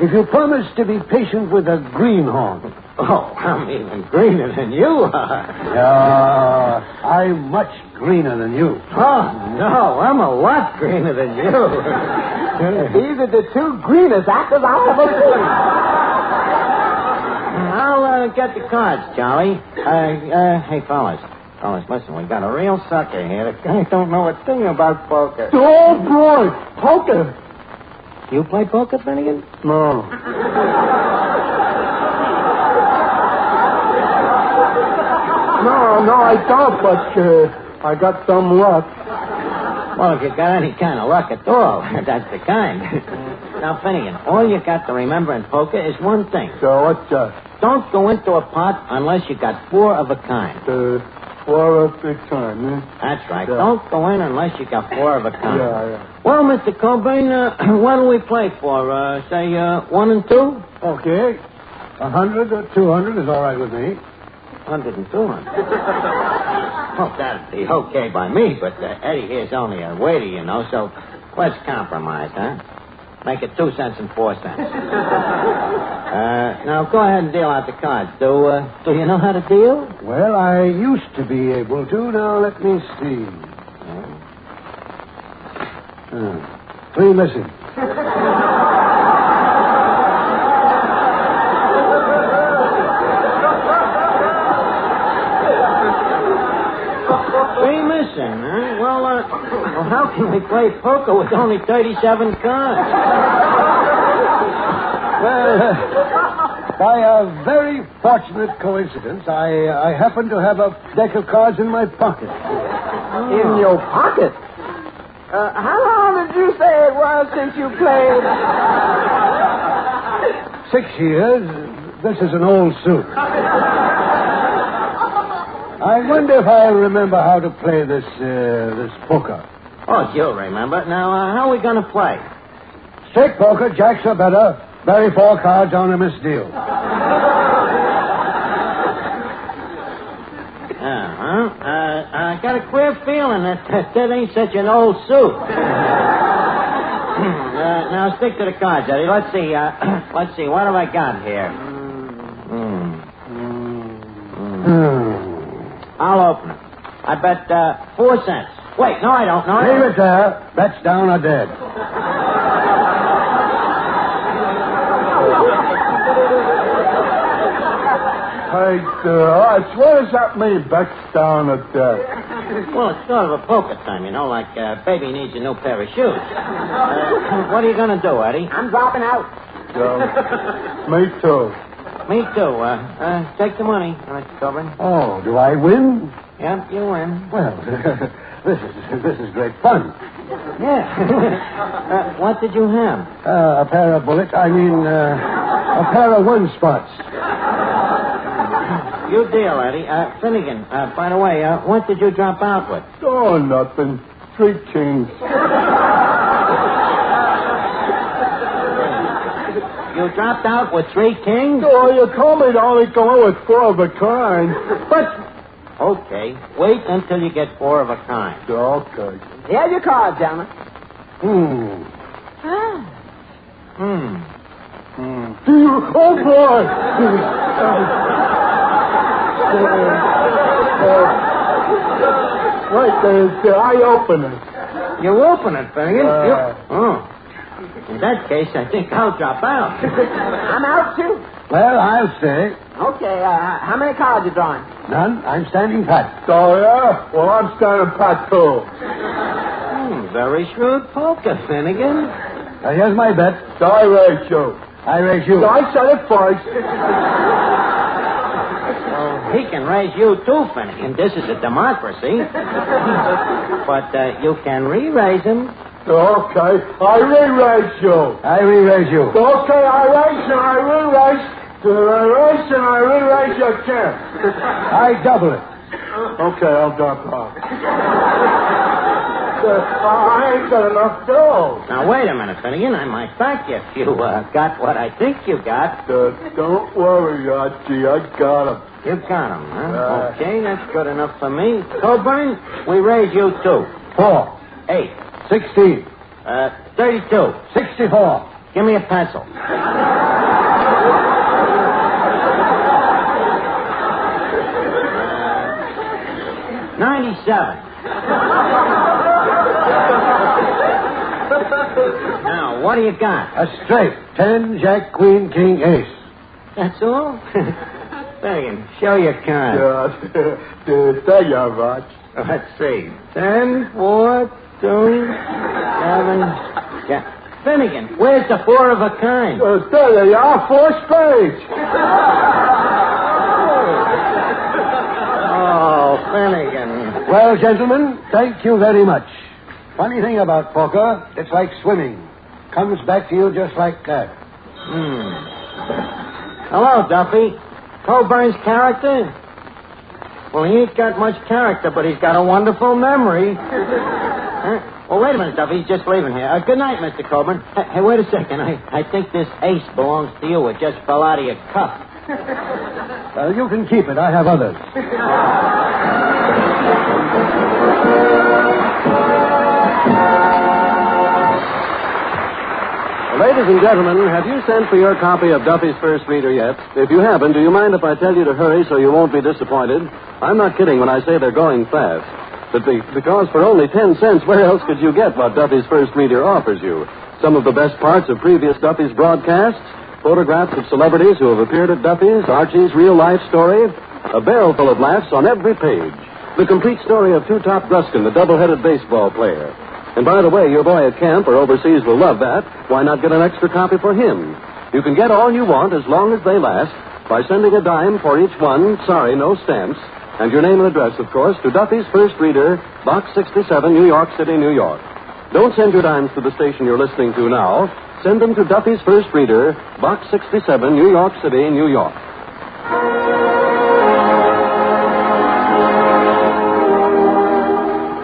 If you promise to be patient with a greenhorn. Oh, I'm even greener than you are. I'm much greener than you. Oh, no, I'm a lot greener than you. These are the two greenest actors I've ever seen. I'll get the cards, Charlie. Hey, fellas. Fellas, listen, we got a real sucker here. The guy don't know a thing about poker. Oh, boy. Poker. You play poker, Finnegan? No. No, I don't, but I got some luck. Well, if you got any kind of luck at all, that's the kind. Now, Finnegan, all you got to remember in poker is one thing. So what's that? Don't go into a pot unless you got four of a kind. 4 of a kind, eh? That's right. Yeah. Don't go in unless you got 4 of a kind. Yeah. Well, Mr. Coburn, what do we play for? Say, 1 and 2? Okay. 100 or 200 is all right with me. 100 and 200. Oh, that'd be okay by me, but Eddie here's only a waiter, you know, so let's compromise, huh? Make it 2 cents and 4 cents. Now, go ahead and deal out the cards. Do you know how to deal? Well, I used to be able to. Now, let me see. 3 missing. Well, how can we play poker with only 37 cards? Well, by a very fortunate coincidence, I happen to have a deck of cards in my pocket. In your pocket? How long did you say it was since you played? 6 years. This is an old suit. I wonder if I remember how to play this poker. Oh, you'll remember. Now, how are we going to play? Straight poker, jacks are better. Bury 4 cards on a misdeal. I got a queer feeling that ain't such an old suit. Now, stick to the cards, Eddie. Let's see. What have I got here? I'll open it. I bet 4 cents. Wait, no, I don't. No, Leave it there. Bets down or dead. Hey, what does that mean, bets down or dead? Well, it's sort of a poker time, you know, like baby needs a new pair of shoes. What are you going to do, Eddie? I'm dropping out. Me too. Me too. Take the money, Mr. Coburn. Oh, do I win? Yep, you win. Well, this is great fun. Yeah. What did you have? A pair of bullets. A pair of 1 spots. You deal, Eddie. Finnegan, by the way, what did you drop out with? Oh, nothing. 3 kings. You dropped out with 3 kings? Oh, you told me to only go with 4 of a kind. But... Okay, wait until you get 4 of a kind. Okay. Here's your cards, gentlemen. Oh, boy! Wait, I open it. You open it, Finnegan? In that case, I think I'll drop out. I'm out, too. Well, I'll stay. Okay, how many cards you drawing? None. I'm standing pat. Oh, yeah? Well, I'm standing pat, too. Very shrewd poker, Finnegan. Here's my bet. I raise you. I raise you. I said it first. He can raise you, too, Finnegan. This is a democracy. But you can re-raise him. Okay, I re-raise you. I re-raise you. Okay, I raise and I re-raise. I raise and I re-raise you again. I double it. Okay, I'll drop out. I ain't got enough dough. Now, wait a minute, Finnegan. I might back you if you got what I think you got. Don't worry, Archie. I got him. You got him, huh? Okay, that's good enough for me. Coburn, we raise you 2. 4. 8. 16. 32. 64. Give me a pencil. 97. Now, what do you got? A straight. 10, Jack, Queen, King, Ace. That's all? Finnegan, show your card. There you are, Rog. Let's see. 10, 4, 2, 7. Yeah. Finnegan, where's the 4 of a kind? There you are, 4 spades. Oh, Finnegan. Well, gentlemen, thank you very much. Funny thing about poker, it's like swimming. Comes back to you just like that. Hello, Duffy. Coburn's character? Well, he ain't got much character, but he's got a wonderful memory. Well, wait a minute, Duffy. He's just leaving here. Good night, Mr. Coburn. Hey, wait a second. I think this ace belongs to you. It just fell out of your cup. You can keep it. I have others. Ladies and gentlemen, have you sent for your copy of Duffy's First Reader yet? If you haven't, do you mind if I tell you to hurry so you won't be disappointed? I'm not kidding when I say they're going fast. Because for only 10 cents, where else could you get what Duffy's First Reader offers you? Some of the best parts of previous Duffy's broadcasts, photographs of celebrities who have appeared at Duffy's, Archie's real-life story, a barrel full of laughs on every page, the complete story of Two-Top Gruskin, the double-headed baseball player. And by the way, your boy at camp or overseas will love that. Why not get an extra copy for him? You can get all you want as long as they last by sending a dime for each one, sorry, no stamps, and your name and address, of course, to Duffy's First Reader, Box 67, New York City, New York. Don't send your dimes to the station you're listening to now. Send them to Duffy's First Reader, Box 67, New York City, New York.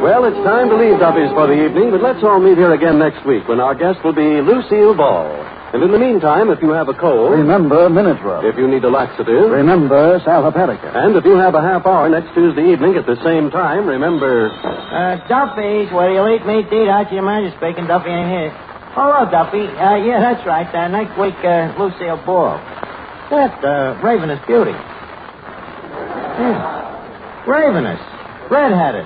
Well, it's time to leave Duffy's for the evening, but let's all meet here again next week when our guest will be Lucille Ball. And in the meantime, if you have a cold... Remember Minute Rub. If you need a laxative... Remember Salvapatica. And if you have a half hour next Tuesday evening at the same time, remember... Duffy's, where you'll eat meat to eat. Archie the man is speaking. Duffy ain't here. Hello, Duffy. Yeah, that's right. Next week, Lucille Ball. That, Ravenous Beauty. Yeah. Ravenous. Red-headed.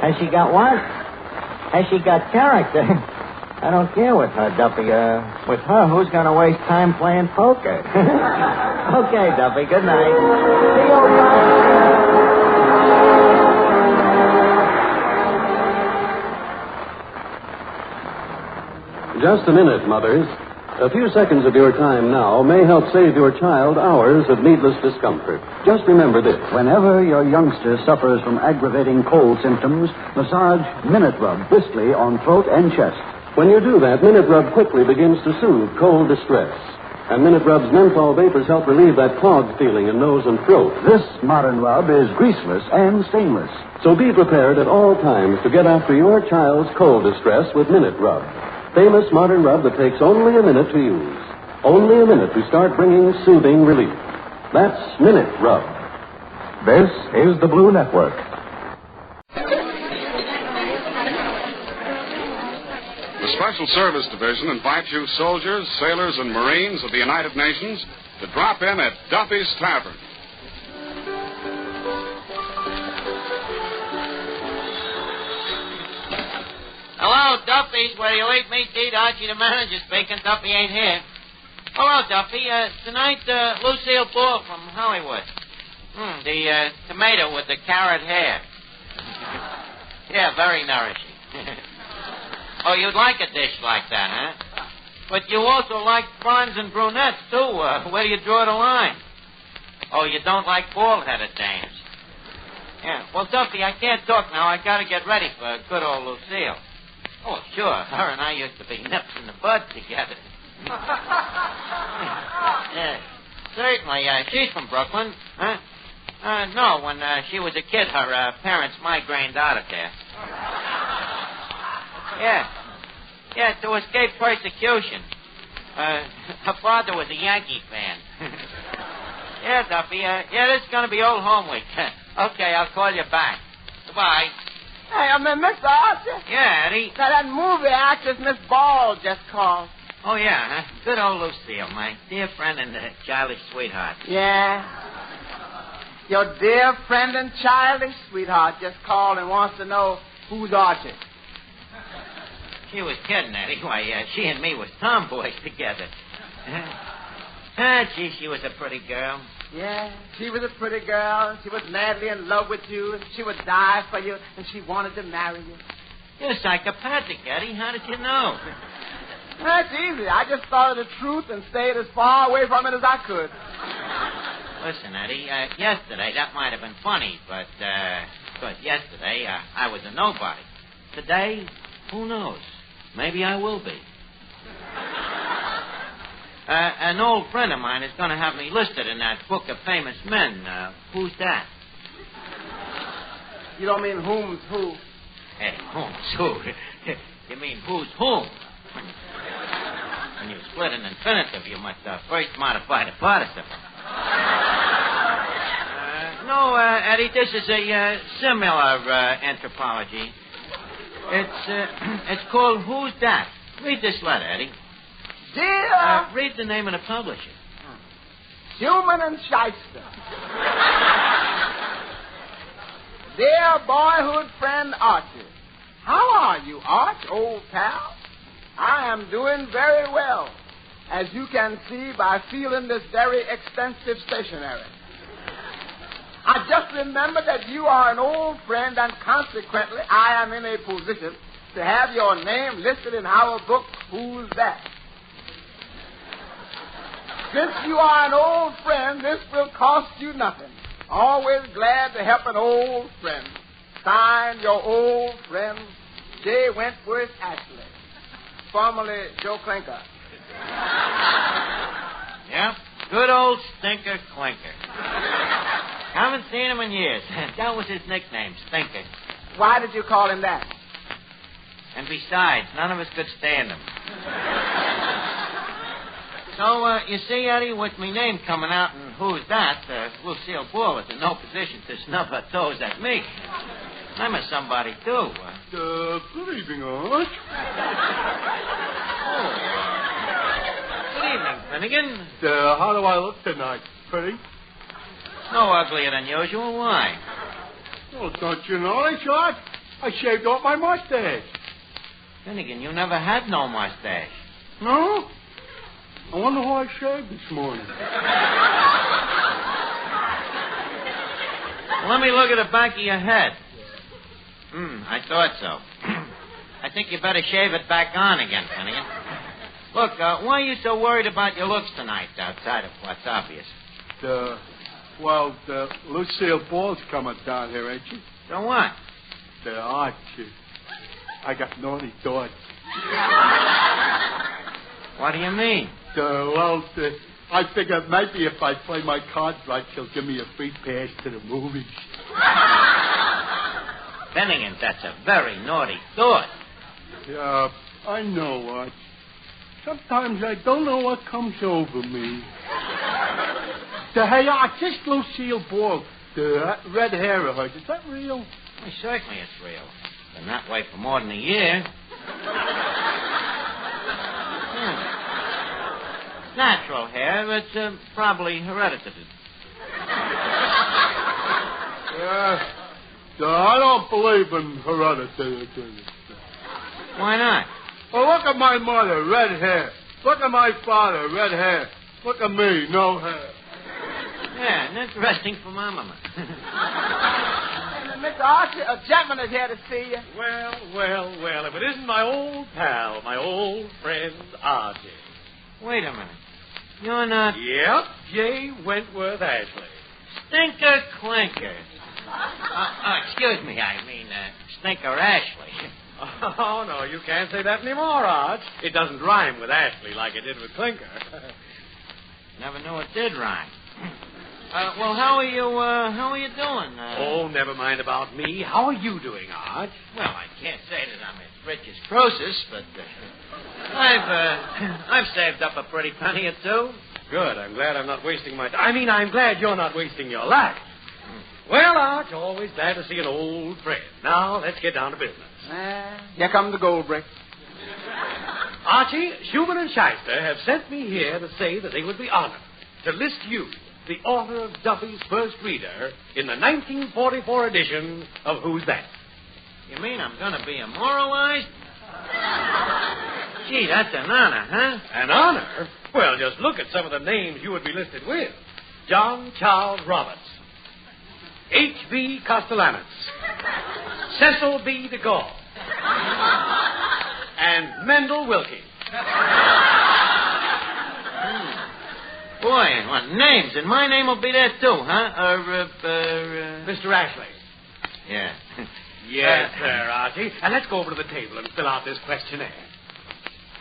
Has she got what? Has she got character? I don't care with her, Duffy. With her, who's going to waste time playing poker? Okay, Duffy, good night. See you around. Just a minute, mothers. A few seconds of your time now may help save your child hours of needless discomfort. Just remember this. Whenever your youngster suffers from aggravating cold symptoms, massage Minute Rub briskly on throat and chest. When you do that, Minute Rub quickly begins to soothe cold distress. And Minute Rub's menthol vapors help relieve that clogged feeling in nose and throat. This modern rub is greaseless and stainless. So be prepared at all times to get after your child's cold distress with Minute Rub. Famous modern rub that takes only a minute to use. Only a minute to start bringing soothing relief. That's Minute Rub. This is the Blue Network. The Special Service Division invites you soldiers, sailors, and Marines of the United Nations to drop in at Duffy's Tavern. Hello, Duffy's where you eat meat to eat. Archie, the manager, speaking. Duffy ain't here. Hello, Duffy. Tonight, Lucille Ball from Hollywood. The tomato with the carrot hair. Yeah, very nourishing. Oh, you'd like a dish like that, huh? But you also like blondes and brunettes, too. Where do you draw the line? Oh, you don't like bald-headed dames. Yeah. Well, Duffy, I can't talk now. I got to get ready for good old Lucille. Oh, sure. Her and I used to be nips in the bud together. Yeah. Certainly. She's from Brooklyn. Huh? No, when she was a kid, her parents migrained out of there. Yeah. Yeah, to escape persecution. Her father was a Yankee fan. Yeah, Duffy. Yeah, this is going to be old home week. Okay, I'll call you back. Goodbye. Hey, Mr. Archie. Yeah, Eddie. That movie actress, Miss Ball, just called. Oh, yeah, huh? Good old Lucille, my dear friend and childish sweetheart. Yeah. Your dear friend and childish sweetheart just called and wants to know who's Archie. She was kidding, Eddie. Why, she and me was tomboys together. Gee, she was a pretty girl. Yeah, she was a pretty girl. She was madly in love with you, and she would die for you, and she wanted to marry you. You're psychopathic, Eddie. How did you know? That's easy. I just thought of the truth and stayed as far away from it as I could. Listen, Eddie, yesterday that might have been funny, but yesterday I was a nobody. Today, who knows? Maybe I will be. An old friend of mine is going to have me listed in that book of famous men. Who's that? You don't mean whom's who? Hey, whom's who? You mean who's whom? When you split an infinitive, you must first modify the participle. No, Eddie, this is a similar anthropology. It's called Who's That? Read this letter, Eddie. Dear... read the name of the publisher. Human and Shyster. Dear boyhood friend Archie. How are you, Arch, old pal? I am doing very well, as you can see by feeling this very extensive stationery. I just remembered that you are an old friend, and consequently I am in a position to have your name listed in our book, Who's That? Since you are an old friend, this will cost you nothing. Always glad to help an old friend. Signed, your old friend, J. Wentworth Ashley, formerly Joe Clinker. Yep, good old Stinker Clinker. Haven't seen him in years. That was his nickname, Stinker. Why did you call him that? And besides, none of us could stand him. So, you see, Eddie, with me name coming out and Who's That, Lucille Ball is in no position to snub her toes at me. I'm a somebody, too. Good evening, Arch. Good evening, Finnegan. How do I look tonight? Pretty? No uglier than usual. Why? Well, don't you notice, Arch? I shaved off my mustache. Finnegan, you never had no mustache. No? I wonder who I shaved this morning. Let me look at the back of your head. I thought so. I think you better shave it back on again, Finnegan. Look, why are you so worried about your looks tonight, outside of what's obvious? Lucille Ball's coming down here, ain't she? So what? Archie. I got naughty thoughts. What do you mean? I figured maybe if I play my cards right, she'll give me a free pass to the movies. Finnegan, that's a very naughty thought. Yeah, I know, Arch. Sometimes I don't know what comes over me. Hey, Arch, this Lucille Ball, the red hair of hers, is that real? Well, certainly it's real. Been that way for more than a year. Natural hair, but probably hereditary. I don't believe in heredity. Why not? Well, look at my mother, red hair. Look at my father, red hair. Look at me, no hair. Yeah, and interesting for my mama. Mr. Archie, a gentleman is here to see you. Well, if it isn't my old pal, my old friend Archie. Wait a minute. You're not... Yep, J. Wentworth Ashley. Stinker Clinker. Excuse me, I mean, Stinker Ashley. Oh, no, you can't say that anymore, Arch. It doesn't rhyme with Ashley like it did with Clinker. Never knew it did rhyme. Well, how are you doing? Oh, never mind about me. How are you doing, Arch? Well, I can't say that I'm as rich as Croesus, but I've saved up a pretty penny or two. Good. I'm glad I'm not wasting my time. I mean, I'm glad you're not wasting your life. Well, Arch, always glad to see an old friend. Now, let's get down to business. Here comes the gold brick. Archie, Schumann and Shyster have sent me here to say that they would be honored to list you, the author of Duffy's first reader, in the 1944 edition of Who's That? You mean I'm going to be immortalized? Gee, that's an honor, huh? An honor? Well, just look at some of the names you would be listed with. John Charles Roberts, H.B. Castellanos, Cecil B. DeGaulle, and Mendel Wilkie. Boy, what names? And my name will be there, too, huh? Mr. Ashley. Yeah. Yes, sir, Archie. And let's go over to the table and fill out this questionnaire.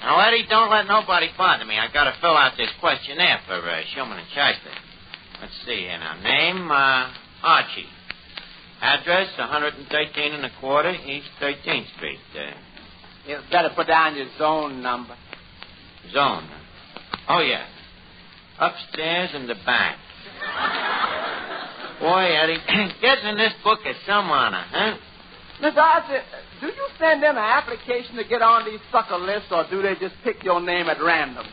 Now, Eddie, don't let nobody bother me. I've got to fill out this questionnaire for Schumann and Shyster. Let's see here now. Name, Archie. Address, 113 and a quarter East 13th Street. You better put down your zone number. Zone? Oh, yeah. Upstairs in the back. Boy, Eddie, getting in this book is some honor, huh? Mr. Archie, do you send in an application to get on these sucker lists, or do they just pick your name at random?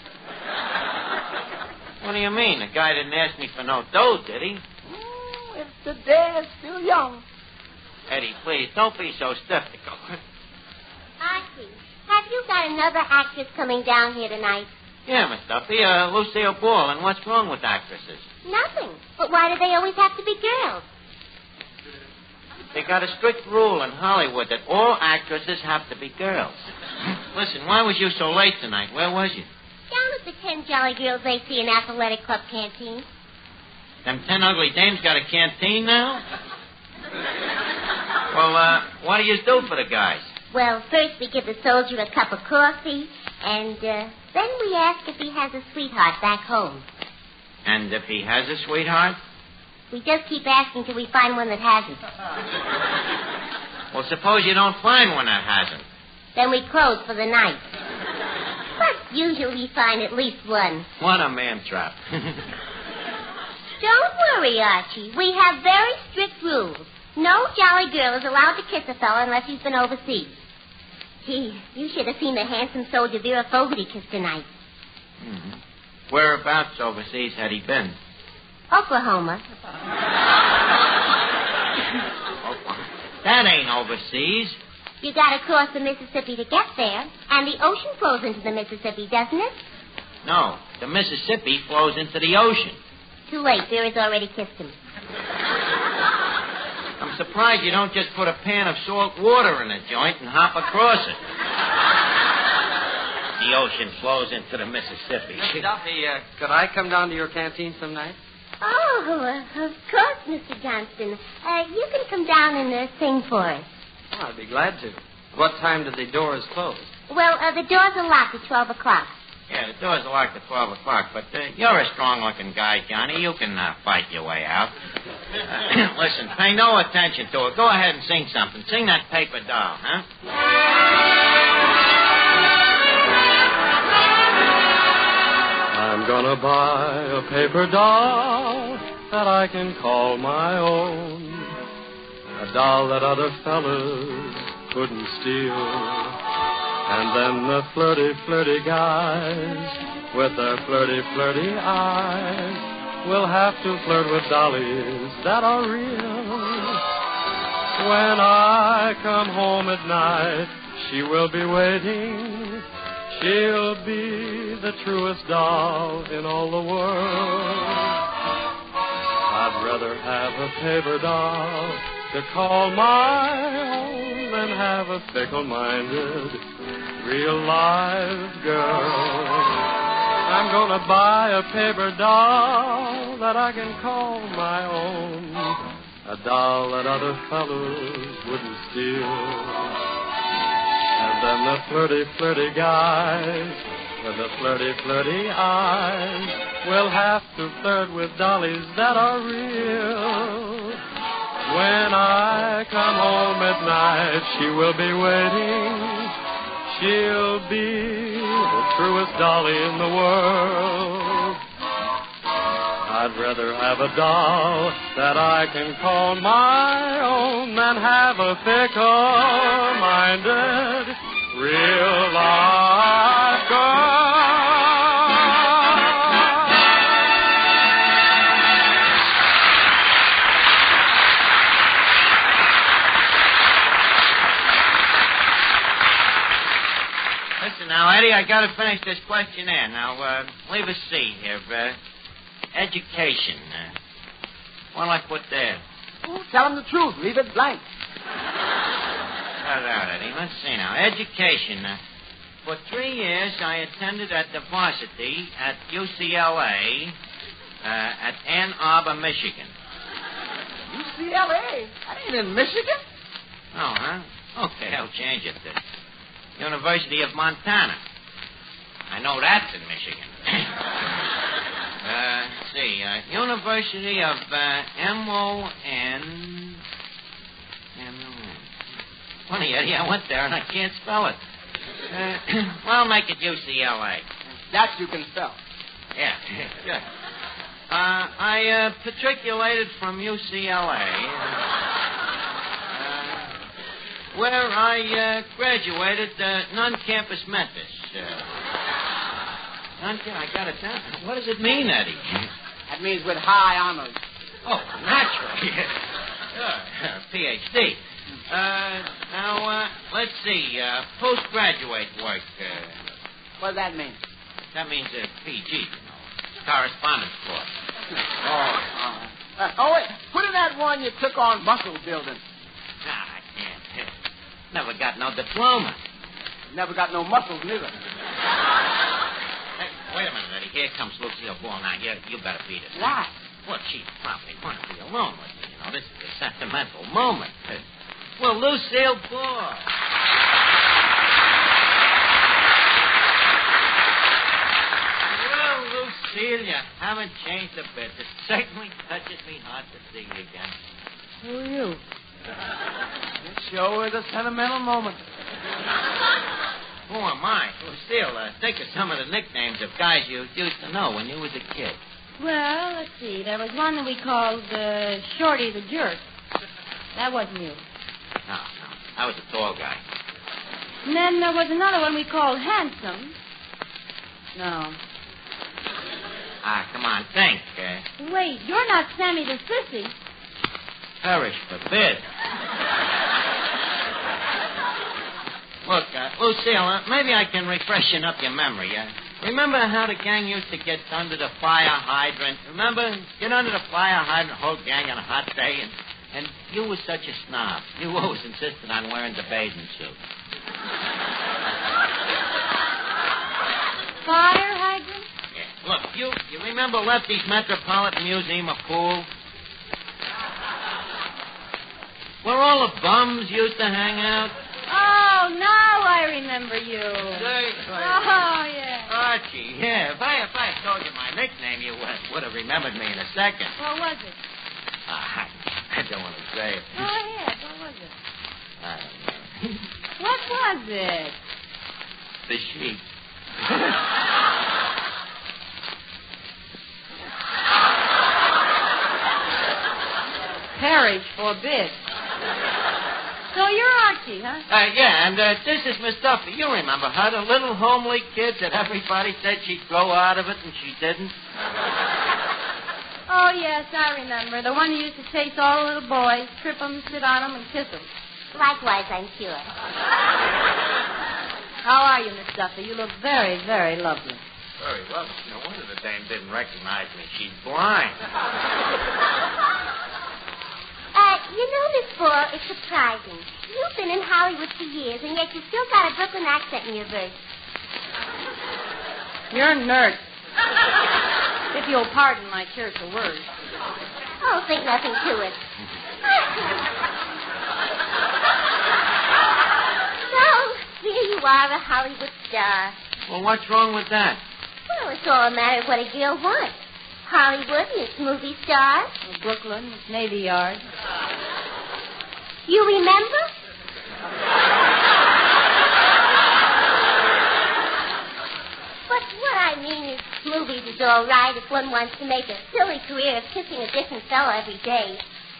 What do you mean? The guy didn't ask me for no dough, did he? If the day is still young. Eddie, please, don't be so skeptical. Archie, have you got another actress coming down here tonight? Yeah, Miss Duffy, Lucille Ball. And what's wrong with actresses? Nothing. But why do they always have to be girls? They got a strict rule in Hollywood that all actresses have to be girls. Listen, why was you so late tonight? Where was you? Down at the 10 Jolly Girls AC and Athletic Club canteen. Them 10 ugly dames got a canteen now? Well, what do you do for the guys? Well, first we give the soldier a cup of coffee, and then we ask if he has a sweetheart back home. And if he has a sweetheart? We just keep asking till we find one that hasn't. Well, suppose you don't find one that hasn't. Then we close for the night. But usually we find at least one. What a man trap. Don't worry, Archie. We have very strict rules. No jolly girl is allowed to kiss a fella unless he's been overseas. Gee, you should have seen the handsome soldier Vera Fogarty kiss tonight. Mm-hmm. Whereabouts overseas had he been? Oklahoma. That ain't overseas. You gotta cross the Mississippi to get there, and the ocean flows into the Mississippi, doesn't it? No, the Mississippi flows into the ocean. Too late. Vera's already kissed him. I'm surprised you don't just put a pan of salt water in a joint and hop across it. The ocean flows into the Mississippi. Mr. Duffy, could I come down to your canteen some night? Oh, of course, Mr. Johnston. You can come down and sing for us. Oh, I'd be glad to. What time do the doors close? Well, the doors are locked at 12 o'clock. Yeah, the doors are locked at 12 o'clock, but you're a strong-looking guy, Johnny. You can fight your way out. Listen, pay no attention to it. Go ahead and sing something. Sing that paper doll, huh? I'm gonna buy a paper doll that I can call my own. A doll that other fellas couldn't steal. And then the flirty, flirty guys with their flirty, flirty eyes will have to flirt with dollies that are real. When I come home at night, she will be waiting. She'll be the truest doll in all the world. I'd rather have a paper doll to call my own than have a fickle-minded, real live girl. I'm gonna buy a paper doll that I can call my own, a doll that other fellows wouldn't steal. And then the flirty, flirty guys with the flirty, flirty eyes will have to flirt with dollies that are real. When I come home at night, she will be waiting. She'll be the truest dolly in the world. I'd rather have a doll that I can call my own than have a fickle-minded, real-life girl. Listen now, Eddie, I got to finish this questionnaire. Now, leave a C here. Education. What'll I put there? Oh, tell him the truth. Leave it blank. Cut it out, Eddie. Let's see now. Education. For 3 years, I attended at the varsity at UCLA at Ann Arbor, Michigan. UCLA? That ain't in Michigan. Oh, huh? Okay, I'll change it to University of Montana. I know that's in Michigan. Let's see. University of M-O-N. Funny, Eddie, I went there and I can't spell it. Well, make it UCLA. That you can spell. Yeah, good. I matriculated from UCLA, where I graduated non-campus Memphis. I got it down. What does it mean, Eddie? That means with high honors. Oh, naturally. PhD. Now, let's see. Postgraduate work. What does that mean? That means PG, you know. Correspondence course. Wait. Put in that one you took on muscle building. Nah, I can't. Never got no diploma. Never got no muscles, neither. Hey, wait a minute, Eddie. Here comes Lucille Ball. Now, you better beat it. Why? Well, she probably wanted to be alone with me. You know, this is a sentimental moment. Well, Lucille Ball. Well, Lucille, you haven't changed a bit. It certainly touches me heart to see you again. Who are you? It sure is a sentimental moment. Who am I? Lucille, think of some of the nicknames of guys you used to know when you was a kid. Well, let's see. There was one that we called Shorty the Jerk. That wasn't you. No. I was a tall guy. And then there was another one we called Handsome. No. Come on, think. Wait, you're not Sammy the Sissy. Perish forbid. Look, Lucille, maybe I can refreshen up your memory. Remember how the gang used to get under the fire hydrant? Remember? Get under the fire hydrant, the whole gang on a hot day, and you was such a snob. You always insisted on wearing the bathing suit. Fire hydrant? Yeah. Look, you remember Lefty's Metropolitan Museum of Pool? Where all the bums used to hang out? Oh, now I remember you. Say, oh, yeah. Archie, yeah. If I had told you my nickname, you would have remembered me in a second. What was it? I don't want to say it. Go ahead. What was it? I don't know. What was it? The sheep. Perish forbid. So you're Archie, huh? Yeah, and this is Miss Duffy. You remember her, the little homely kid that everybody said she'd grow out of it, and she didn't? Oh, yes, I remember. The one who used to chase all the little boys, trip them, sit on them, and kiss them. Likewise, I'm sure. How are you, Miss Duffy? You look very, very lovely. Very lovely. No wonder the dame didn't recognize me. She's blind. You know, Miss Ball, it's surprising. You've been in Hollywood for years, and yet you still got a Brooklyn accent in your verse. You're a nerd. If you'll pardon my tearful words. Oh, think nothing to it. So, here you are, a Hollywood star. Well, what's wrong with that? Well, it's all a matter of what a girl wants. Hollywood and its movie stars. Well, Brooklyn, its Navy Yard. You remember? But what I mean is, movies is all right if one wants to make a silly career of kissing a different fella every day.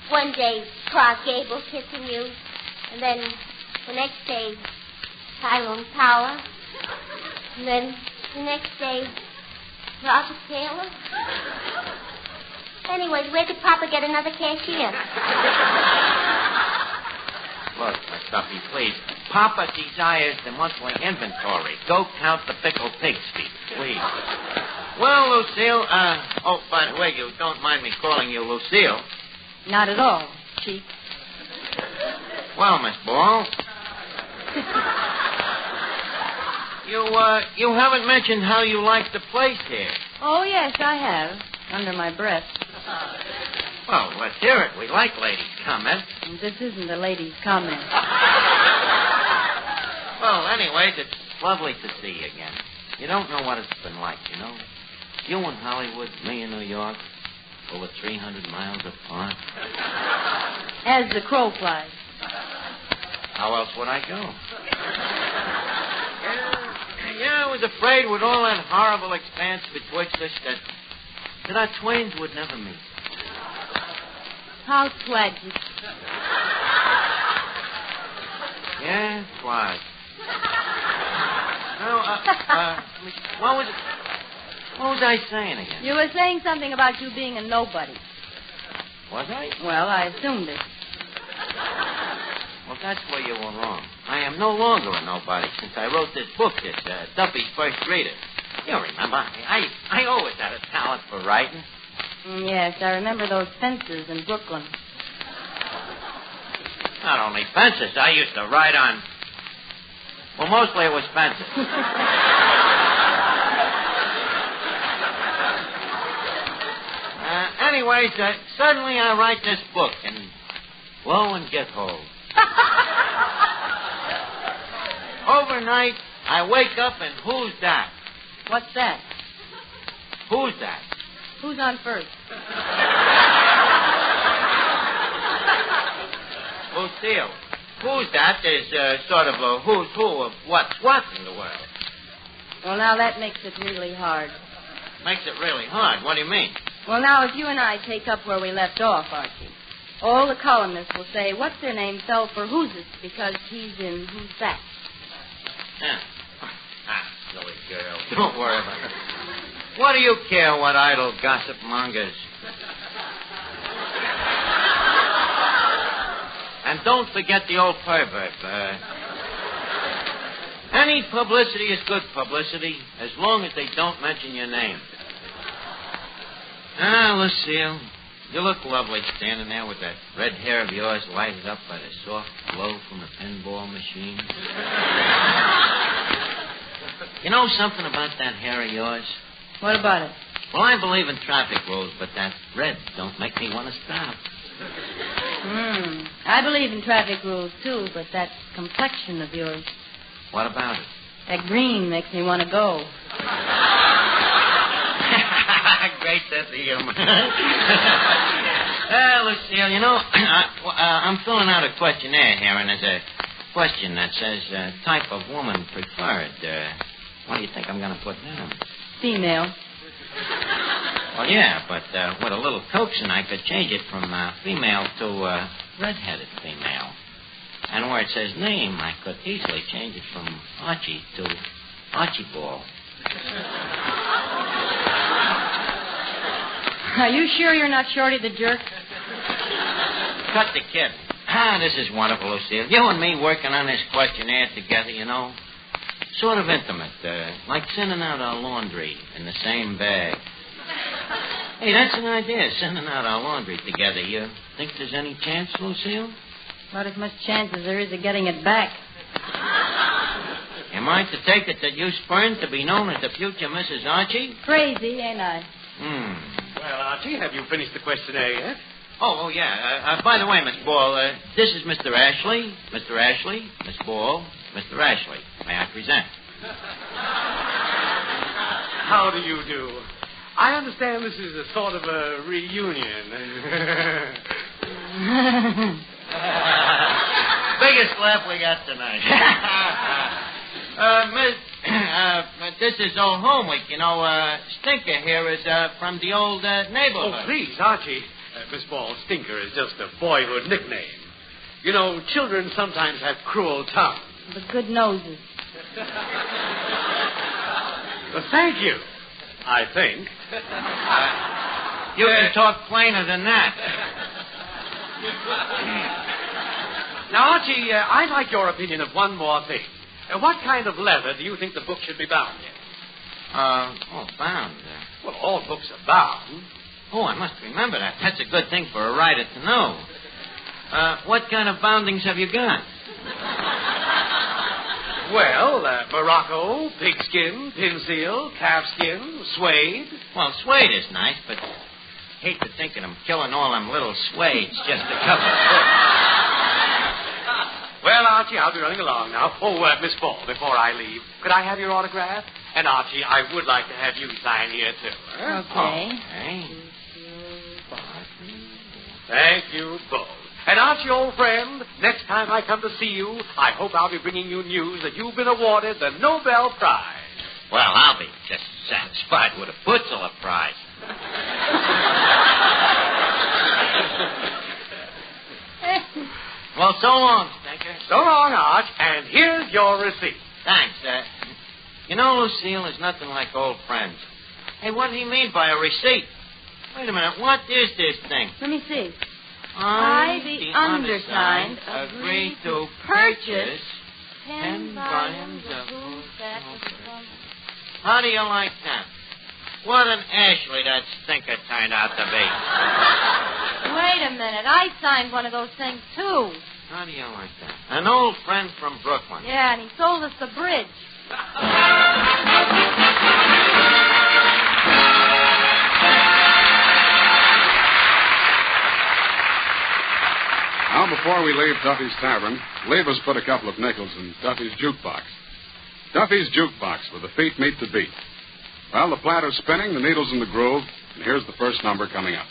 One day, Clark Gable kissing you, and then the next day, Tyrone Power, and then the next day, Robert Taylor. Anyways, where could Papa get another cashier? Look, Miss Duffy, please. Papa desires the monthly inventory. Go count the pickled pig's feet, please. Well, Lucille, oh, by the way, you don't mind me calling you Lucille. Not at all, Chief. Well, Miss Ball. You haven't mentioned how you like the place here. Oh, yes, I have. Under my breath. Well, let's hear it. We like ladies' comment. This isn't a lady's comment. Well, anyways, it's lovely to see you again. You don't know what it's been like, you know. You in Hollywood, me in New York, over 300 miles apart. As the crow flies. How else would I go? Yeah, I was afraid with all that horrible expanse betwixt us that our twains would never meet. How tragic. Yeah, it was. What was I saying again? You were saying something about you being a nobody. Was I? Well, I assumed it. Well, that's where you were wrong. I am no longer a nobody since I wrote this book, this Duffy's First Reader. You remember, I always had a talent for writing. Yes, I remember those fences in Brooklyn. Not only fences. I used to write on... Well, mostly it was fences. Anyways, suddenly I write this book, and lo and behold. Overnight, I wake up, and who's that? What's that? Who's that? Who's on first? Lucille. Who's that is sort of a who's who of what's what in the world. Well, now that makes it really hard. Makes it really hard? What do you mean? Well, now, if you and I take up where we left off, Archie, all the columnists will say, what's their name fell for who's it because he's in who's that. Yeah. Silly girl. Don't worry about it. What do you care what idle gossip mongers? And don't forget the old pervert. Any publicity is good publicity as long as they don't mention your name. Ah, Lucille, you look lovely standing there with that red hair of yours lighted up by the soft glow from the pinball machine. You know something about that hair of yours? What about it? Well, I believe in traffic rules, but that red don't make me want to stop. I believe in traffic rules, too, but that complexion of yours. What about it? That green makes me want to go. Great sense of humor. Lucille, you know, I'm filling out a questionnaire here, and there's a question that says type of woman preferred. What do you think I'm going to put down? Female. Well, yeah, but with a little coaxing, I could change it from female to red-headed female. And where it says name, I could easily change it from Archie to Archie Ball. Are you sure you're not Shorty the Jerk? Cut the kid. Ah, this is wonderful, Lucille. You and me working on this questionnaire together, you know. Sort of intimate, like sending out our laundry in the same bag. Hey, that's an idea, sending out our laundry together. You think there's any chance, Lucille? Not as much chance as there is of getting it back. Am I to take it that you spurned to be known as the future Mrs. Archie? Crazy, ain't I? Well, Archie, have you finished the questionnaire yet? Oh, yeah. By the way, Miss Ball, this is Mr. Ashley. Mr. Ashley, Miss Ball, Mr. Ashley. May I present? How do you do? I understand this is a sort of a reunion. Biggest laugh we got tonight. This is old home week. You know, Stinker here is from the old neighborhood. Oh, please, Archie. Miss Ball, Stinker is just a boyhood nickname. You know, children sometimes have cruel tongues. But good noses. Well, thank you, I think. You can talk plainer than that. Now, Archie, I'd like your opinion of one more thing. What kind of leather do you think the book should be bound in? Bound. Well, all books are bound. Oh, I must remember that. That's a good thing for a writer to know. What kind of boundings have you got? Well, Morocco, pigskin, pinseal, calfskin, suede. Well, suede is nice, but hate to think of them killing all them little suedes just to cover it. Well, Archie, I'll be running along now. Oh, Miss Ball, before I leave, could I have your autograph? And, Archie, I would like to have you sign here, too. Huh? Okay. Thank you both. And, Archie, old friend, next time I come to see you, I hope I'll be bringing you news that you've been awarded the Nobel Prize. Well, I'll be just satisfied with a Pulitzer Prize. Well, so long, Stinker. So long, Arch, and here's your receipt. Thanks. You know, Lucille, there's nothing like old friends. Hey, what do you mean by a receipt? Wait a minute, what is this thing? Let me see. I, the undersigned, agree to purchase 10 volumes of Who's That? How do you like that? What an Ashley that Stinker turned out to be. Wait a minute. I signed one of those things, too. How do you like that? An old friend from Brooklyn. Yeah, and he sold us the bridge. Now, before we leave Duffy's Tavern, leave us put a couple of nickels in Duffy's jukebox. Duffy's jukebox, where the feet meet the beat. Well, the platter's spinning, the needle's in the groove, and here's the first number coming up.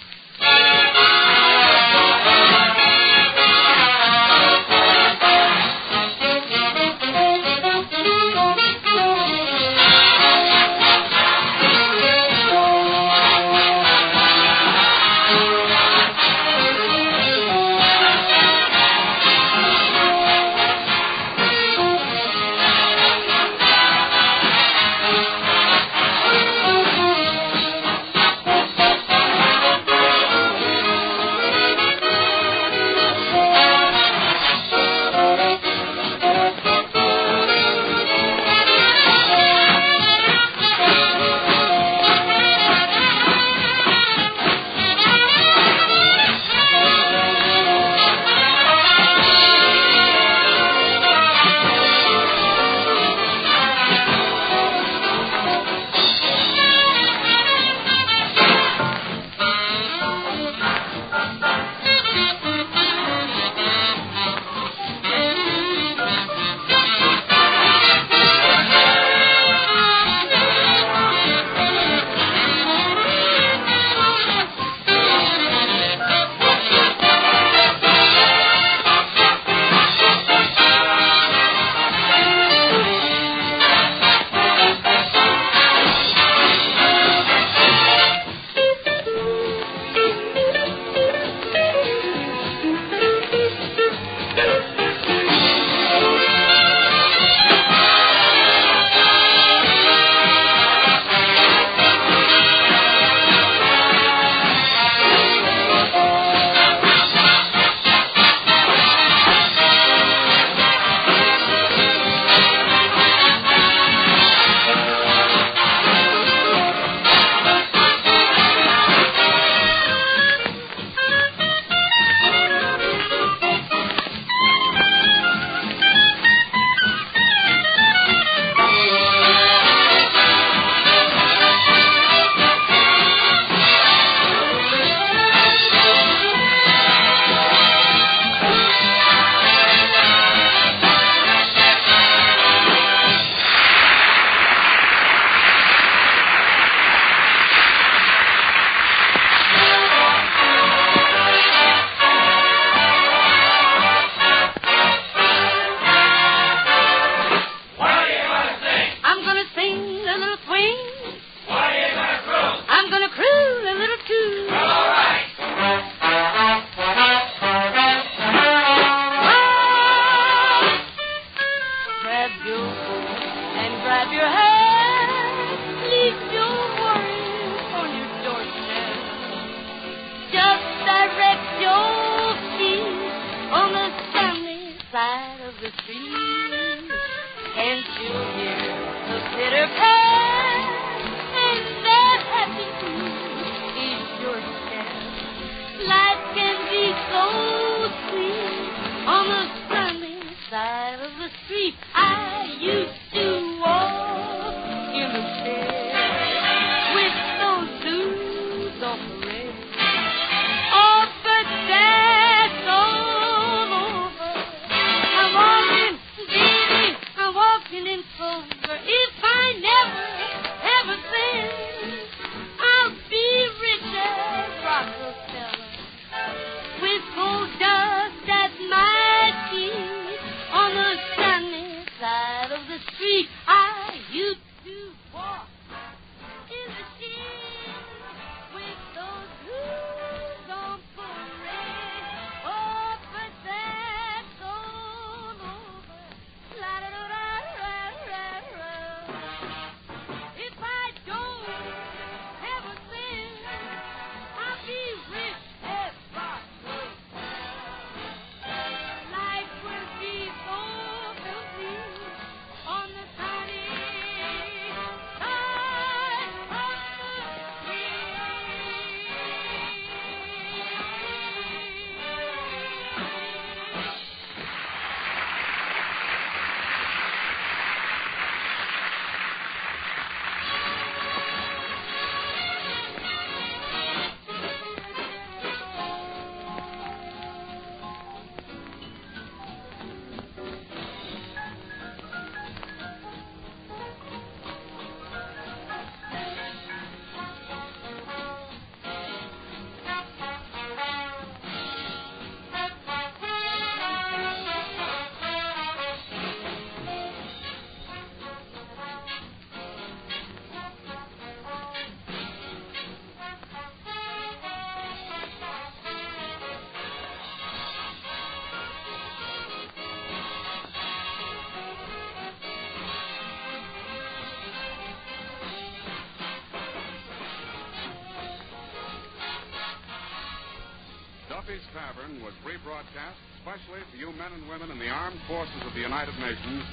Duffy's Tavern was rebroadcast especially for you men and women in the armed forces of the United Nations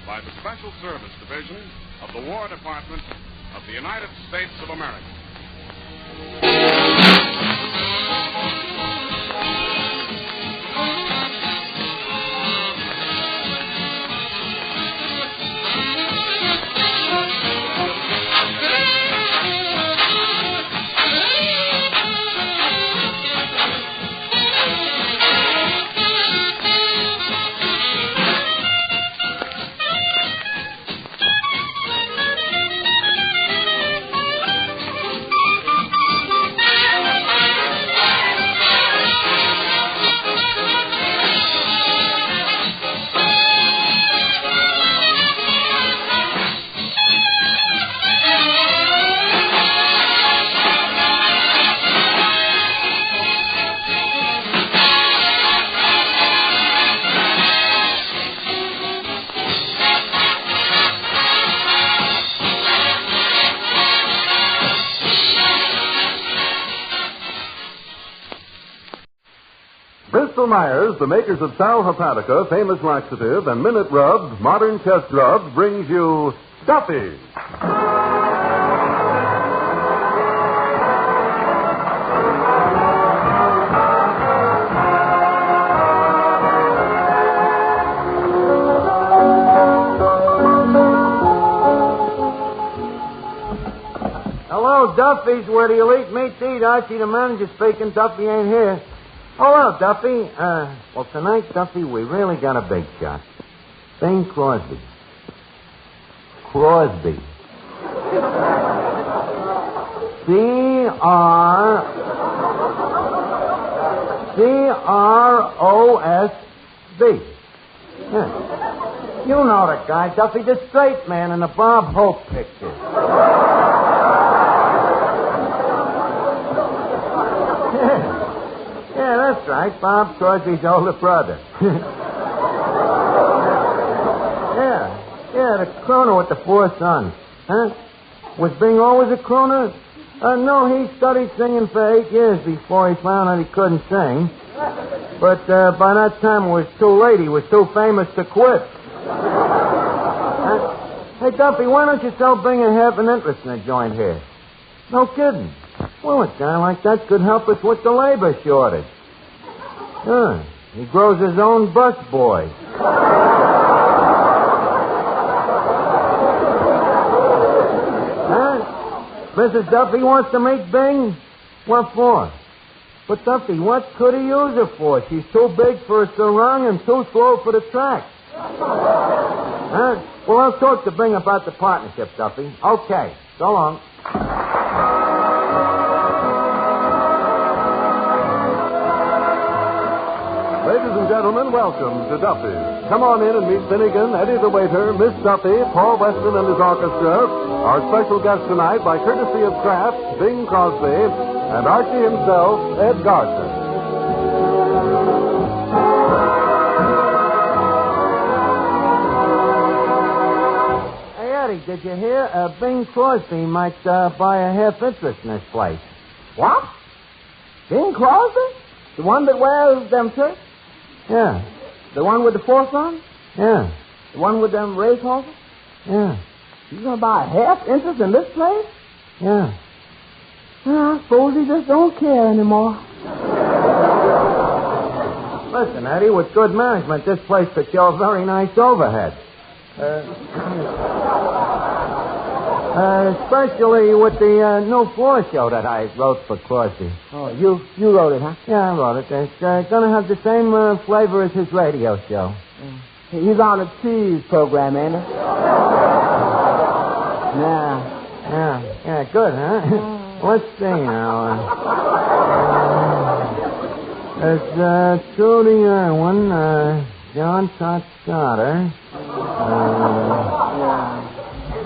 by the Special Service Division of the War Department of the United States of America. Bristol Myers, the makers of Sal Hepatica, famous laxative, and Minute Rub, modern chest rub, brings you Duffy. Hello, Duffy's, where the elite meets eat. Archie, the manager, speaking. Duffy ain't here. Hello, Duffy. Well, tonight, Duffy, we really got a big shot. Bing Crosby. Crosby. C-R-O-S-B. Yeah. You know the guy, Duffy, the straight man in the Bob Hope picture. Yeah, that's right. Bob Crosby's older brother. Yeah, the crooner with the 4 sons. Huh? Was Bing always a crooner? No, he studied singing for 8 years before he found out he couldn't sing. But by that time it was too late. He was too famous to quit. Hey, Duffy, why don't you tell Bing and have an interest in a joint here? No kidding. Well, a guy like that could help us with the labor shortage. He grows his own bus boy. Huh? Mrs. Duffy wants to meet Bing? What for? But, Duffy, what could he use her for? She's too big for a sarong and too slow for the track. Huh? Well, I'll talk to Bing about the partnership, Duffy. Okay. So long. Ladies and gentlemen, welcome to Duffy. Come on in and meet Finnegan, Eddie the waiter, Miss Duffy, Paul Weston and his orchestra. Our special guest tonight, by courtesy of Kraft, Bing Crosby, and Archie himself, Ed Gardner. Hey, Eddie, did you hear? Bing Crosby might buy a half interest in this place. What? Bing Crosby? The one that wears them shirts? Yeah. The one with the 4 sons? Yeah. The one with them race horses? Yeah. You gonna buy a half interest in this place? Yeah. I suppose he just don't care anymore. Listen, Eddie, with good management, this place could show a very nice overhead. Especially with the new floor show that I wrote for Crosby. Oh, you wrote it, huh? Yeah, I wrote it. It's going to have the same flavor as his radio show. He's on a cheese program, ain't he? Yeah, good, huh? Let's see now. There's Trudy Irwin, John Todd-Stoddard.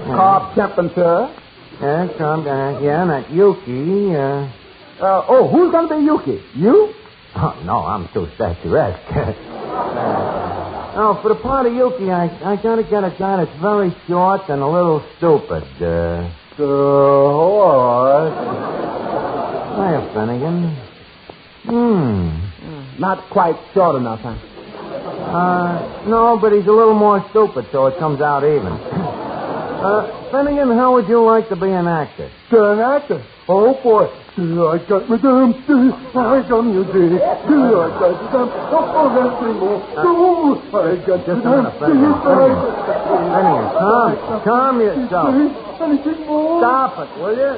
Cobb Temperature. Yeah, that Yuki. Who's going to be Yuki? You? Oh, no, I'm too statuesque. For the part of Yuki, I got to get a guy that's very short and a little stupid. Hiya, Finnegan. Not quite short enough, huh? No, but he's a little more stupid, so it comes out even. Finnegan, how would you like to be an actor? An actor? Oh, boy. I got my dumb. I got you, dear. I got you, dumb. Oh, that's the more. Oh, I got you, dumb. Finnegan, calm yourself. Anything more? Stop it, will you?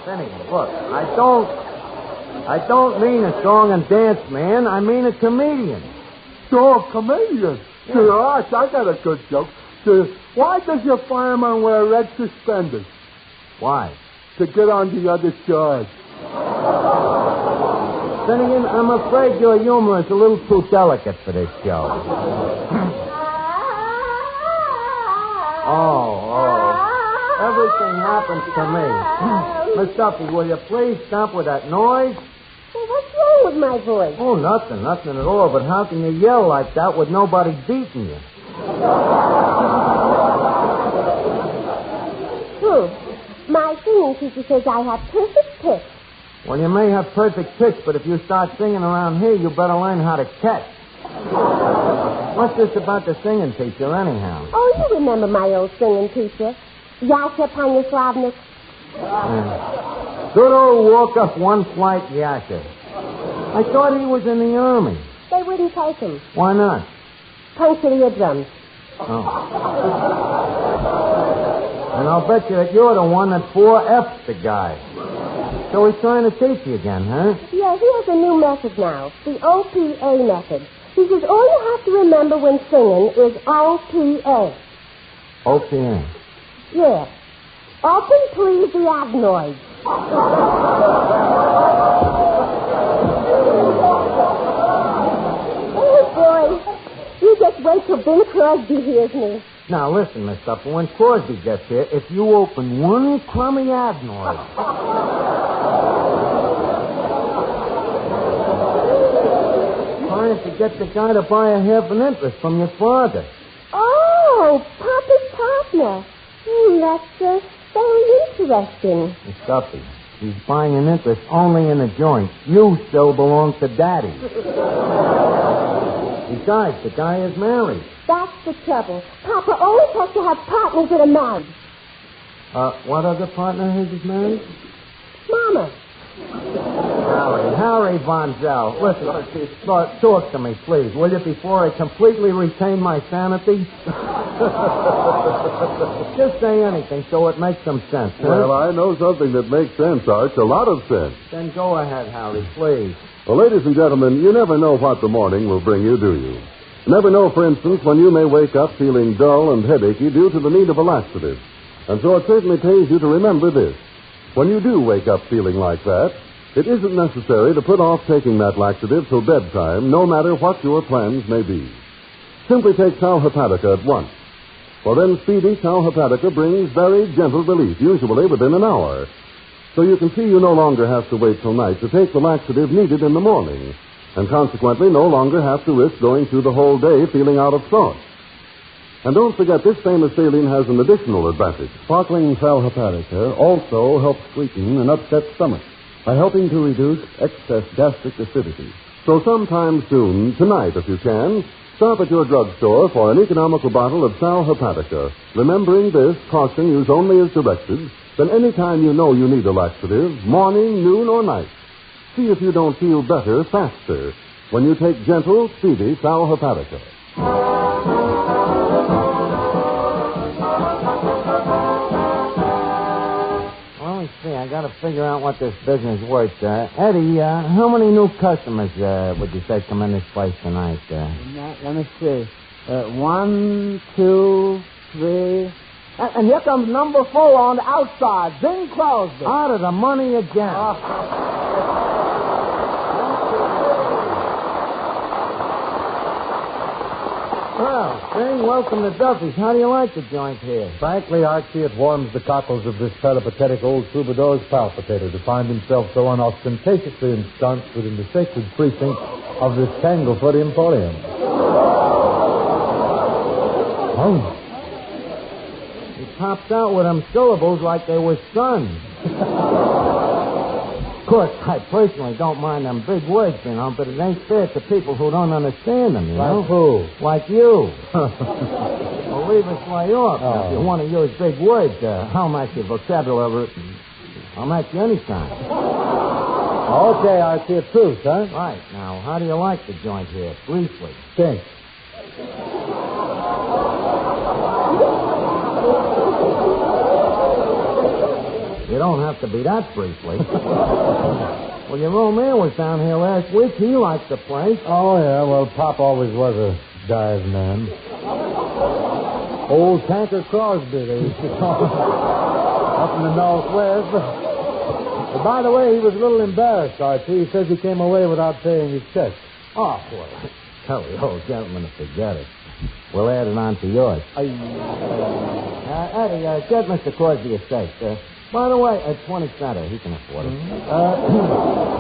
Finnegan, look, I don't mean a song and dance man. I mean a comedian. So, comedian? Yeah. Arch, I got a good joke. Why does your fireman wear red suspenders? Why? To get on the other side. Finnegan, I'm afraid your humor is a little too delicate for this show. Everything happens to me. Miss Duffy, will you please stop with that noise? Well, what's wrong with my voice? Oh, nothing at all. But how can you yell like that with nobody beating you? True. My singing teacher says I have perfect pitch. Well, you may have perfect pitch, but if you start singing around here, you better learn how to catch. What's this about the singing teacher, anyhow? Oh, you remember my old singing teacher. Yasha Panyaslavnik. Good old walk-up one-flight Yasha. I thought he was in the Army. They wouldn't take him. Why not? Puncture eardrums. Oh. And I'll bet you that you're the one that 4F'd the guy. So he's trying to teach you again, huh? Yeah, he has a new method now. The OPA method. He says all you have to remember when singing is OPA. OPA? Yeah. Open, please, the adenoids. Oh, boy. You just wait till Bing Crosby hears me. Now, listen, Miss Duffy, when Crosby gets here, if you open one crummy adenoid... trying to get the guy to buy a half an interest from your father. Oh, Papa's partner. That's very interesting. Miss Duffy, he's buying an interest only in a joint. You still belong to Daddy. Besides, the guy is married. That's the trouble. Papa always has to have partners that are married. What other partner is married? Mama. Harry Von Zell. Listen, talk to me, please, will you, before I completely retain my sanity? Just say anything so it makes some sense. Huh? Well, I know something that makes sense, Arch, a lot of sense. Then go ahead, Harry, please. Well, ladies and gentlemen, you never know what the morning will bring you, do you? Never know, for instance, when you may wake up feeling dull and headachy due to the need of a laxative. And so it certainly pays you to remember this. When you do wake up feeling like that, it isn't necessary to put off taking that laxative till bedtime, no matter what your plans may be. Simply take Sal Hepatica at once. For then speedy Sal Hepatica brings very gentle relief, usually within an hour. So you can see you no longer have to wait till night to take the laxative needed in the morning, and consequently no longer have to risk going through the whole day feeling out of sorts. And don't forget, this famous saline has an additional advantage. Sparkling Sal Hepatica also helps sweeten an upset stomach by helping to reduce excess gastric acidity. So sometime soon, tonight if you can, stop at your drugstore for an economical bottle of Sal Hepatica. Remembering this, caution, use only as directed, then any time you know you need a laxative, morning, noon, or night. See if you don't feel better faster when you take gentle, speedy Sal Hepatica. I got to figure out what this business worth. Eddie, how many new customers would you say come in this place tonight? Let me see. 1, 2, 3. And here comes number 4 on the outside, Bing Crosby. Out of the money again. Well, Bing, welcome to Duffy's. How do you like the joint here? Frankly, Archie, it warms the cockles of this peripatetic old troubadour's palpitator to find himself so unostentatiously ensconced within the sacred precincts of this Tanglefoot Emporium. Oh. He pops out with them syllables like they were sons. Of course, I personally don't mind them big words, but it ain't fair to people who don't understand them, know? Like who? Like you. Well, leave us lay off. Now, if you want to use big words, I'll make your vocabulary. I'll make you anytime. Okay, Archie, a truce, huh? Right. Now, how do you like the joint here? Briefly. Think. You don't have to be that briefly. Well, your old man was down here last week. He liked the place. Oh, yeah. Well, Pop always was a dive man. Old Tanker Crosby, they used to call him. Up in the Northwest. But by the way, he was a little embarrassed, Archie. He says he came away without paying his check. Oh, well, tell the old gentleman to forget it. We'll add it on to yours. Eddie, get Mr. Crosby a steak. By the way, at 20 cents, he can afford it.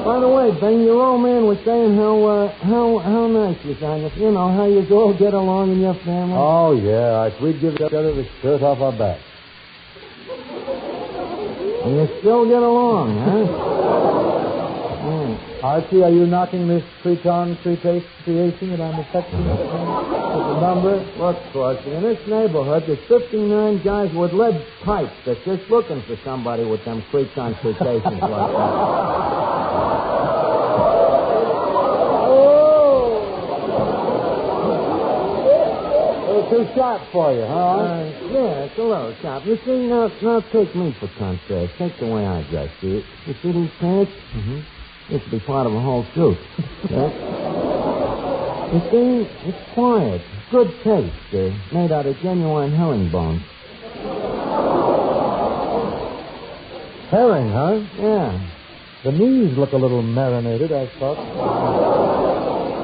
By the way, Ben, your old man was saying how nice you sound. You know, how you all get along in your family. Oh, yeah, Archie. We'd give each other the shirt off our back. And you still get along, huh? Archie, are you knocking this creation that I'm affecting with the number? Look, Crosby, in this neighborhood, there's 59 guys with lead pipes that's just looking for somebody with them creation like that. Too sharp for you, huh? Yeah, it's a little sharp. You see, now take me for contrast. Take the way I dress. You see these pants? Mm-hmm. This will be part of a whole suit. Yeah? You see, it's quiet. Good taste. Made out of genuine herringbone. Herring, huh? Yeah. The knees look a little marinated, I thought.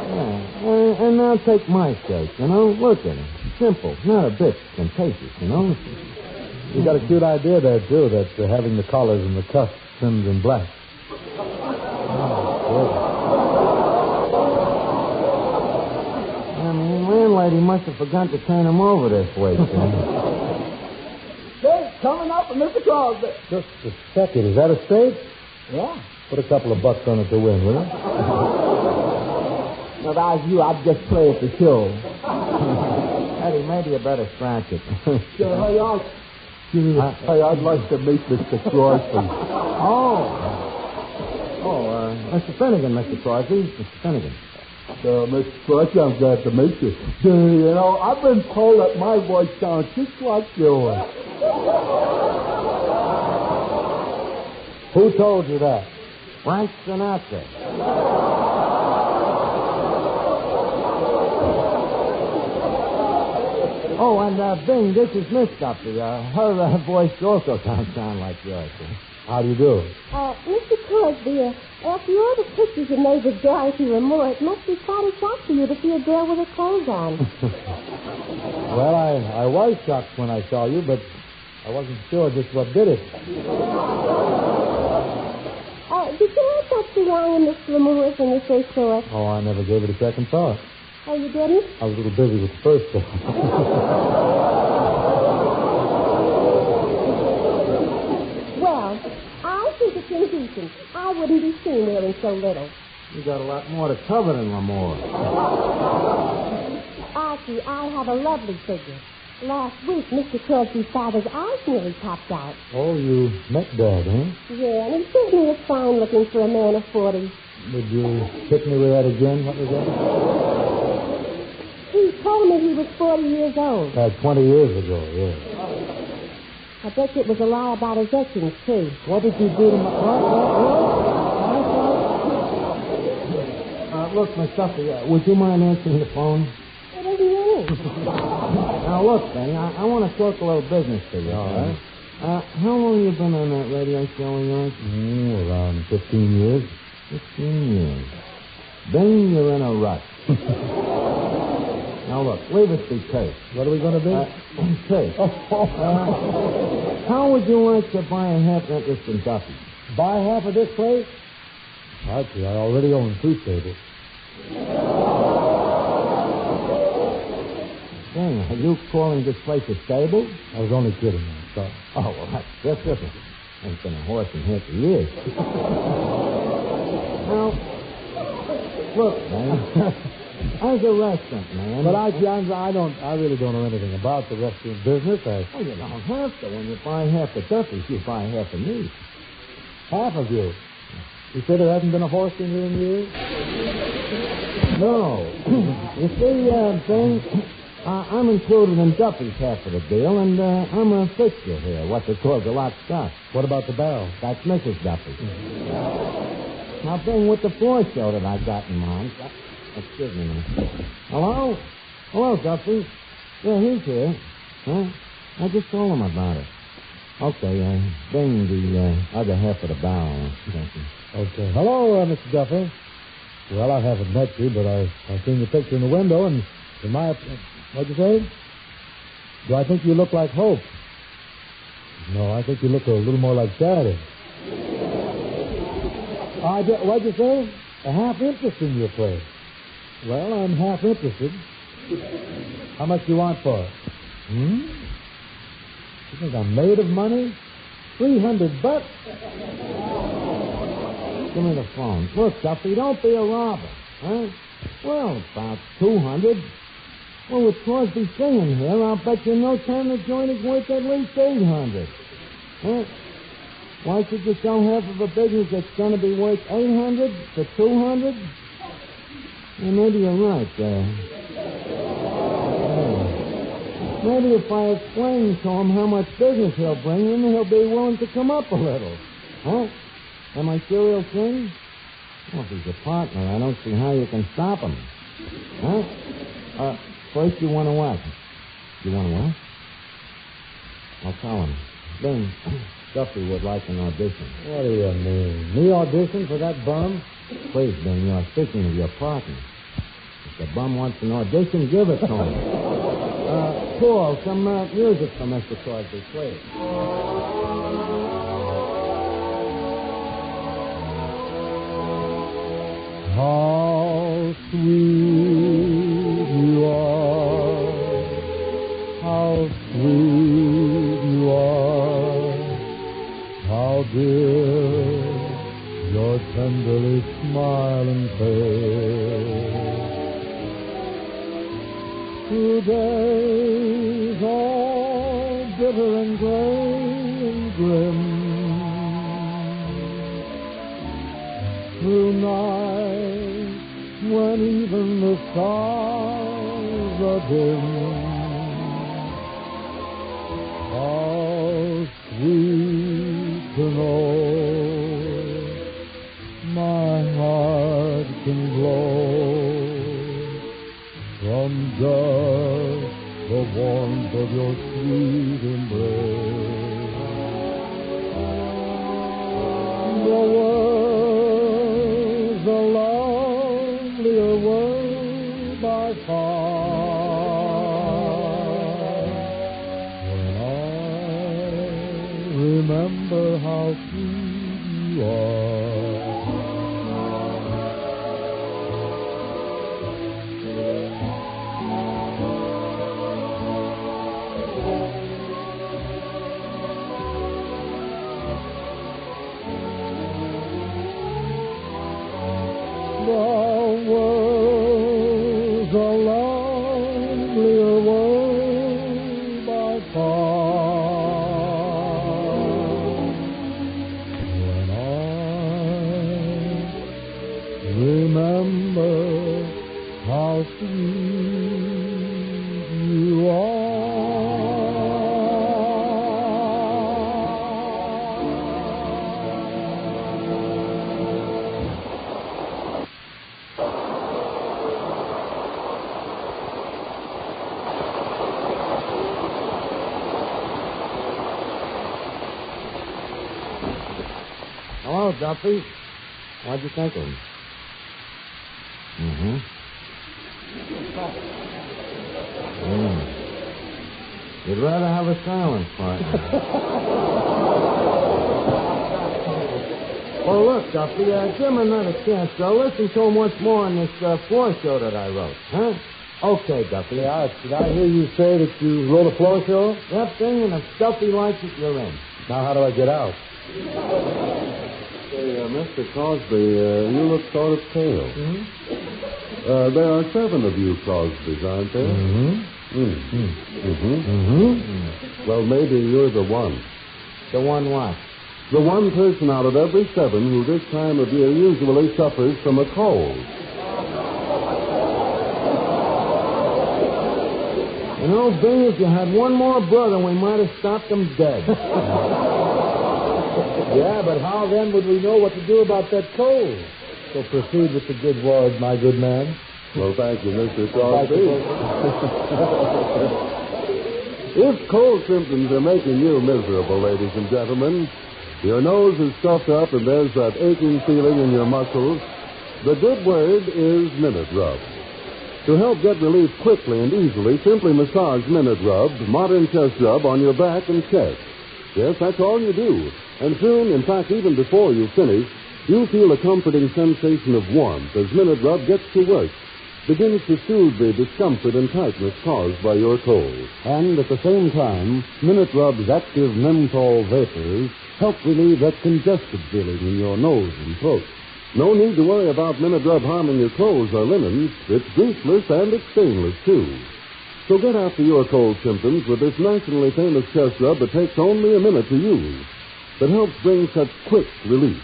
Yeah. And now take my steak, Look at it. Simple. Not a bit contagious, You got a cute idea there, too, that having the collars and the cuffs trimmed in black. Landlady must have forgot to turn him over this way, Hey, coming up, Mr. Crosby. Just a second. Is that a steak? Yeah. Put a couple of bucks on it to win, will you? Now, if I was you, I'd just play it to show. Eddie, maybe you better scratch it. Hey, I'd like to meet Mr. Crosby. Mr. Finnegan, Mr. Crosby. Mr. Finnegan. Mr. Crosby, I'm glad to meet you. I've been told that my voice sounds just like yours. Who told you that? Frank Sinatra. Oh, and Bing, this is Miss Duffy. Her voice also sound like yours. How do you do? Mr. Crosby, after all the pictures you made with Dorothy Ramore, it must be quite a shock for you to see a girl with her clothes on. Well, I was shocked when I saw you, but I wasn't sure just what did it. Did you have something wrong with Miss Ramore when you first saw it? Oh, I never gave it a second thought. Oh, you didn't? I was a little busy with the first thought. Well, I think it's indecent. I wouldn't be seen wearing so little. You got a lot more to cover than Ramore. Archie, I have a lovely figure. Last week, Mr. Crosby's father's eyes nearly popped out. Oh, you met Dad, huh? Yeah, and he certainly is fine looking for a man of 40. Would you hit me with that again? What was that? He told me he was 40 years old. 20 years ago, yeah. I bet you it was a lie about his etchings, too. What did you do to my... Look, Miss Duffy, would you mind answering the phone? What does he mean? Now, look, Benny, I want to talk a little business to you, all right? How long you been on that radio show of yours? Around 15 years. 15 years. Then you're in a rut. Now, look, leave us be case. What are we going to be? Case. How would you like to buy a half interest in Duffy? Buy half of this place? Archie, I already own 2 tables. Dang, are you calling this place a stable? I was only kidding. I'm sorry. Oh, well, that's different. Ain't been a horse in half a year. Now, look, man. As a restaurant, man. But I really don't know anything about the restaurant business. Oh, you don't have to. When you buy half the Duffy's, you buy half of me. Half of you? You said there hasn't been a horse in here in years? No. You see, Ben, I'm included in Duffy's half of the deal, and I'm a fixture here, what they call the lock stock. What about the barrel? That's Mrs. Duffy. Now, Ben, with the floor show that I got in mind... Excuse me a minute. Hello? Hello, Duffy. Yeah, he's here. Huh? I just told him about it. Okay, bring the other half of the barrel. Thank you. Okay. Hello, Mr. Duffy. Well, I haven't met you, but I've seen your picture in the window, and in my... What'd you say? Do I think you look like Hope? No, I think you look a little more like Daddy. What'd you say? A half interest in your place. Well, I'm half interested. How much do you want for it? You think I'm made of money? $300. Give me the phone. Look, Duffy, don't be a robber. Huh? Well, about 200. Well, with Crosby singing here, I'll bet you no time the joint is worth at least 800. Huh? Why should you sell half of a business that's going to be worth 800 for 200? Well, maybe you're right there. Maybe if I explain to him how much business he'll bring in, he'll be willing to come up a little. Huh? Am I sure he'll sing? Well, if he's a partner, I don't see how you can stop him. Huh? First you want to what? You want to what? I'll tell him. Then Duffy would like an audition. What do you mean? Me audition for that bum? Please, Ben, you're speaking of your partner. If the bum wants an audition, give it to him. Paul, some music for Mr. Crosby, please. How sweet you are, how sweet you are, how dear your tenderly smiling face. Today's all bitter and gray and grim. Tonight, when even the stars are dim, how sweet to know my heart can glow from just the warmth of your sweet embrace. The world's a lovelier world by far when I remember how sweet you are. Hello, Duffy. What'd you think of him? You'd rather have a silent partner. Well, look, Duffy, give him another chance, so listen to him once more on this floor show that I wrote, huh? Okay, Duffy. Did I hear you say that you wrote a floor show? Yep, thing, and if Duffy likes it, you're in. Now, how do I get out? Hey, Mr. Crosby, you look sort of pale. Mm-hmm. There are 7 of you Crosbys, aren't there? Well, maybe you're the one. The one what? The one person out of every 7 who this time of year usually suffers from a cold. You know, Bing, if you had one more brother, we might have stopped him dead. Yeah, but how then would we know what to do about that cold? So proceed with the good word, my good man. Well, thank you, Mr. Crosby. If cold symptoms are making you miserable, ladies and gentlemen, your nose is stuffed up and there's that aching feeling in your muscles, the good word is Minute Rub. To help get relief quickly and easily, simply massage Minute Rub, modern chest rub, on your back and chest. Yes, that's all you do. And soon, in fact, even before you finish, you'll feel a comforting sensation of warmth as Minute Rub gets to work, begins to soothe the discomfort and tightness caused by your cold. And at the same time, Minute Rub's active menthol vapors help relieve that congested feeling in your nose and throat. No need to worry about Minute Rub harming your clothes or linens. It's greaseless and it's stainless, too. So get after your cold symptoms with this nationally famous chest rub that takes only a minute to use, that helps bring such quick relief.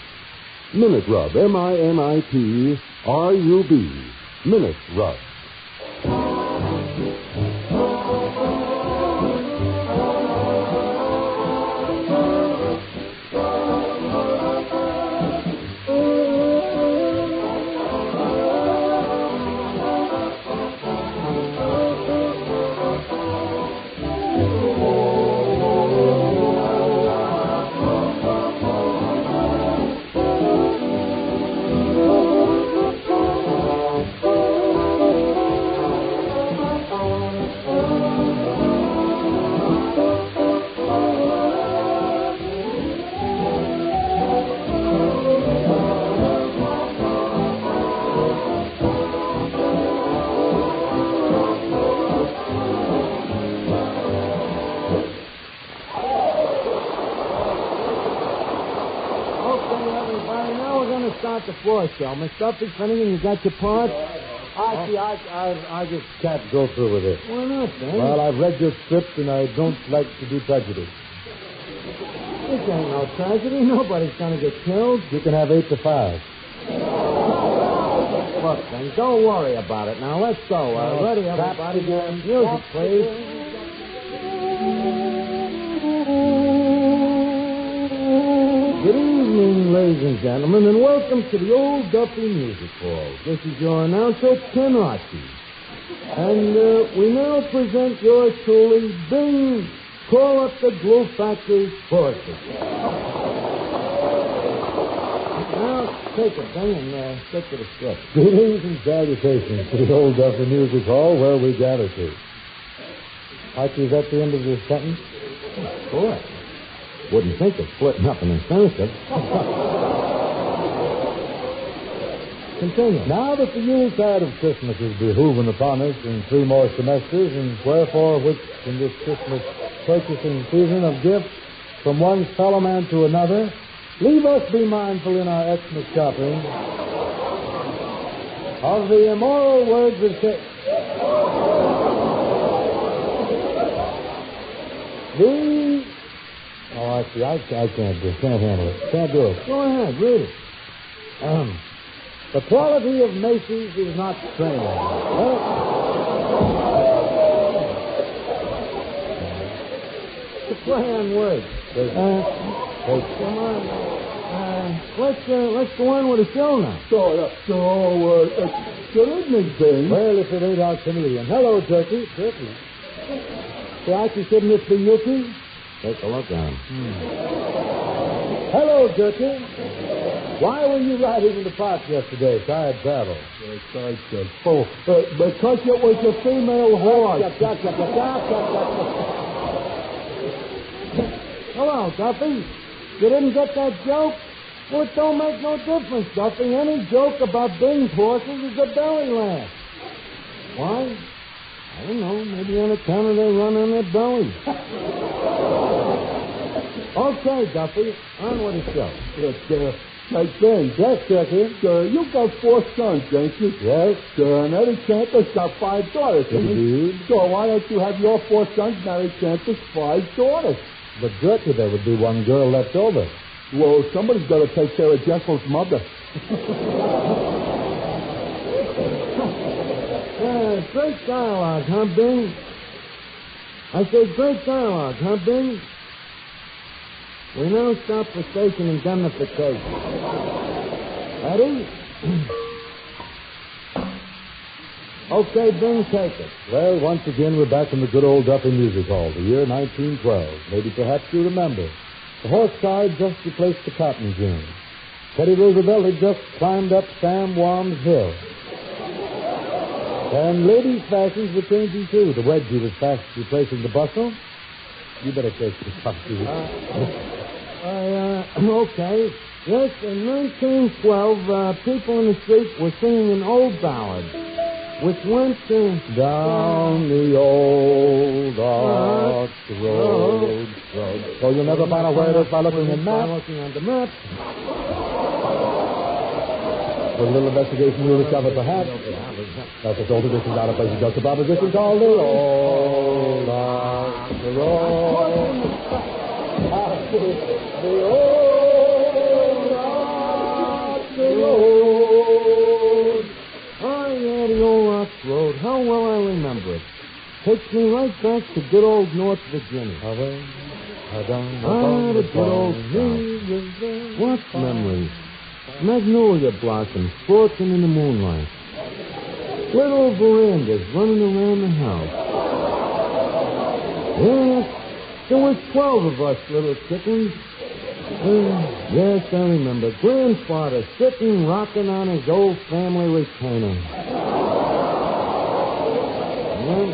Minute Rub, MINITRUB. Minute Rub. The floor show. Miss Duffy, Finnegan, you got your part? Archie, I just can't go through with it. Why not, then? Well, I've read your script, and I don't like to do tragedy. This ain't no tragedy. Nobody's going to get killed. You can have 8 to 5. Look, then, don't worry about it. Now, let's go. Ready, everybody? Music, please. Good evening, ladies and gentlemen, and welcome to the Old Duffy Music Hall. This is your announcer, Ken Archie. And we now present yours truly, Bing, Call Up the Glue Factory Forces. Now, take it, Bing, and stick to the script. Greetings and salutations to the Old Duffy Music Hall, where we gather to. Archie, is that the end of your sentence? Of course. Wouldn't think of splitting up an infinitive. Continue. Now that the Yuletide of Christmas is behooving upon us in 3 more semesters, and wherefore which in this Christmas purchasing season of gifts from one fellow man to another, leave us be mindful in our Xmas shopping of the immoral words of Oh, Archie, I can't do it. Can't handle it. Can't do it. Go ahead, read it. The quality of Macy's is not strained. It's a play on words. Come on. Let's go on with the show now. Good evening, Bing. Well, if it ain't our chameleon. Hello, Turkey. Turkey. Say, Archie, shouldn't this be Yuki? Take a look at him. Hello, Turkey. Why were you riding in the park yesterday? Tired travel. Because it was a female horse. Hello, Duffy. You didn't get that joke? Well, it don't make no difference, Duffy. Any joke about Bing's horses is a belly laugh. Why? I don't know. Maybe on account of they run on their bellies. Okay, Duffy, on with the show. Hey, Ben, Jester here. You got 4 sons, ain't you? Yes. And Eddie Santa's got 5 daughters, Indeed. So why don't you have your 4 sons marry Santa's 5 daughters? But Gertie, there would be 1 girl left over. Well, somebody's got to take care of Jessel's mother. Great dialogue, huh, Bing? I said great dialogue, huh, Bing? We now stop for station indemnification. Ready? Okay, Bing, take it. Well, once again, we're back in the good old Duffy Music Hall, the year 1912. Maybe perhaps you remember. The horse car just replaced the cotton gin. Teddy Roosevelt had just climbed up Sam Wam's hill. And ladies' fashions were changing, too. The wedgie was fast replacing the bustle. You better take this up, Okay. Yes, in 1912, people in the street were singing an old ballad, which went down the old arch road. So you'll never find out where it is by looking at the map? By looking at the map. With a little investigation, you'll discover perhaps that this old edition out of place is just a proposition called the old arch road. The old arch road. Oh, yeah, the old arch road. How well I remember it. Takes me right back to good old North Virginia. The good old South. What memories? Magnolia blossoms scorching in the moonlight. Little verandas running around the house. Yes, there was 12 of us little chickens. Yes, I remember. Grandfather sitting rocking on his old family retainer. Yeah,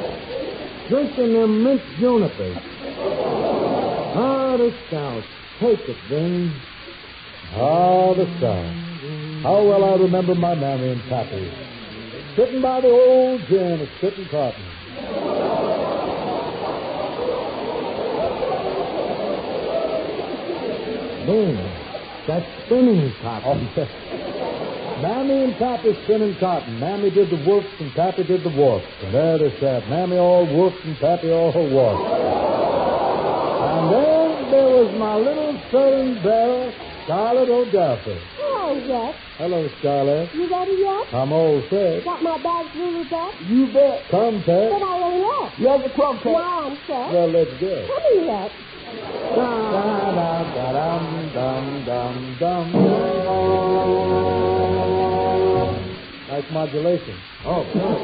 drinking them mint junipers. Ah, the South. Take it, Ving. Ah, the South. How well I remember my mammy and pappy. Sitting by the old gin and spitting cotton. Ving, that's spinning cotton. Mammy and pappy spinning cotton. Mammy did the works and pappy did the work. And there they sat. Mammy all works and pappy all work. And then there was my little southern belle, Scarlett O'Duffy. Oh, yes. Hello, Scarlett. You ready yet? I'm all set. Got my bag through back? You bet. Come, Pet. But I ain't left. You have a crumb, Pet. No, I'm set. Well, let's go. Come in yet. Nice modulation. Oh, good.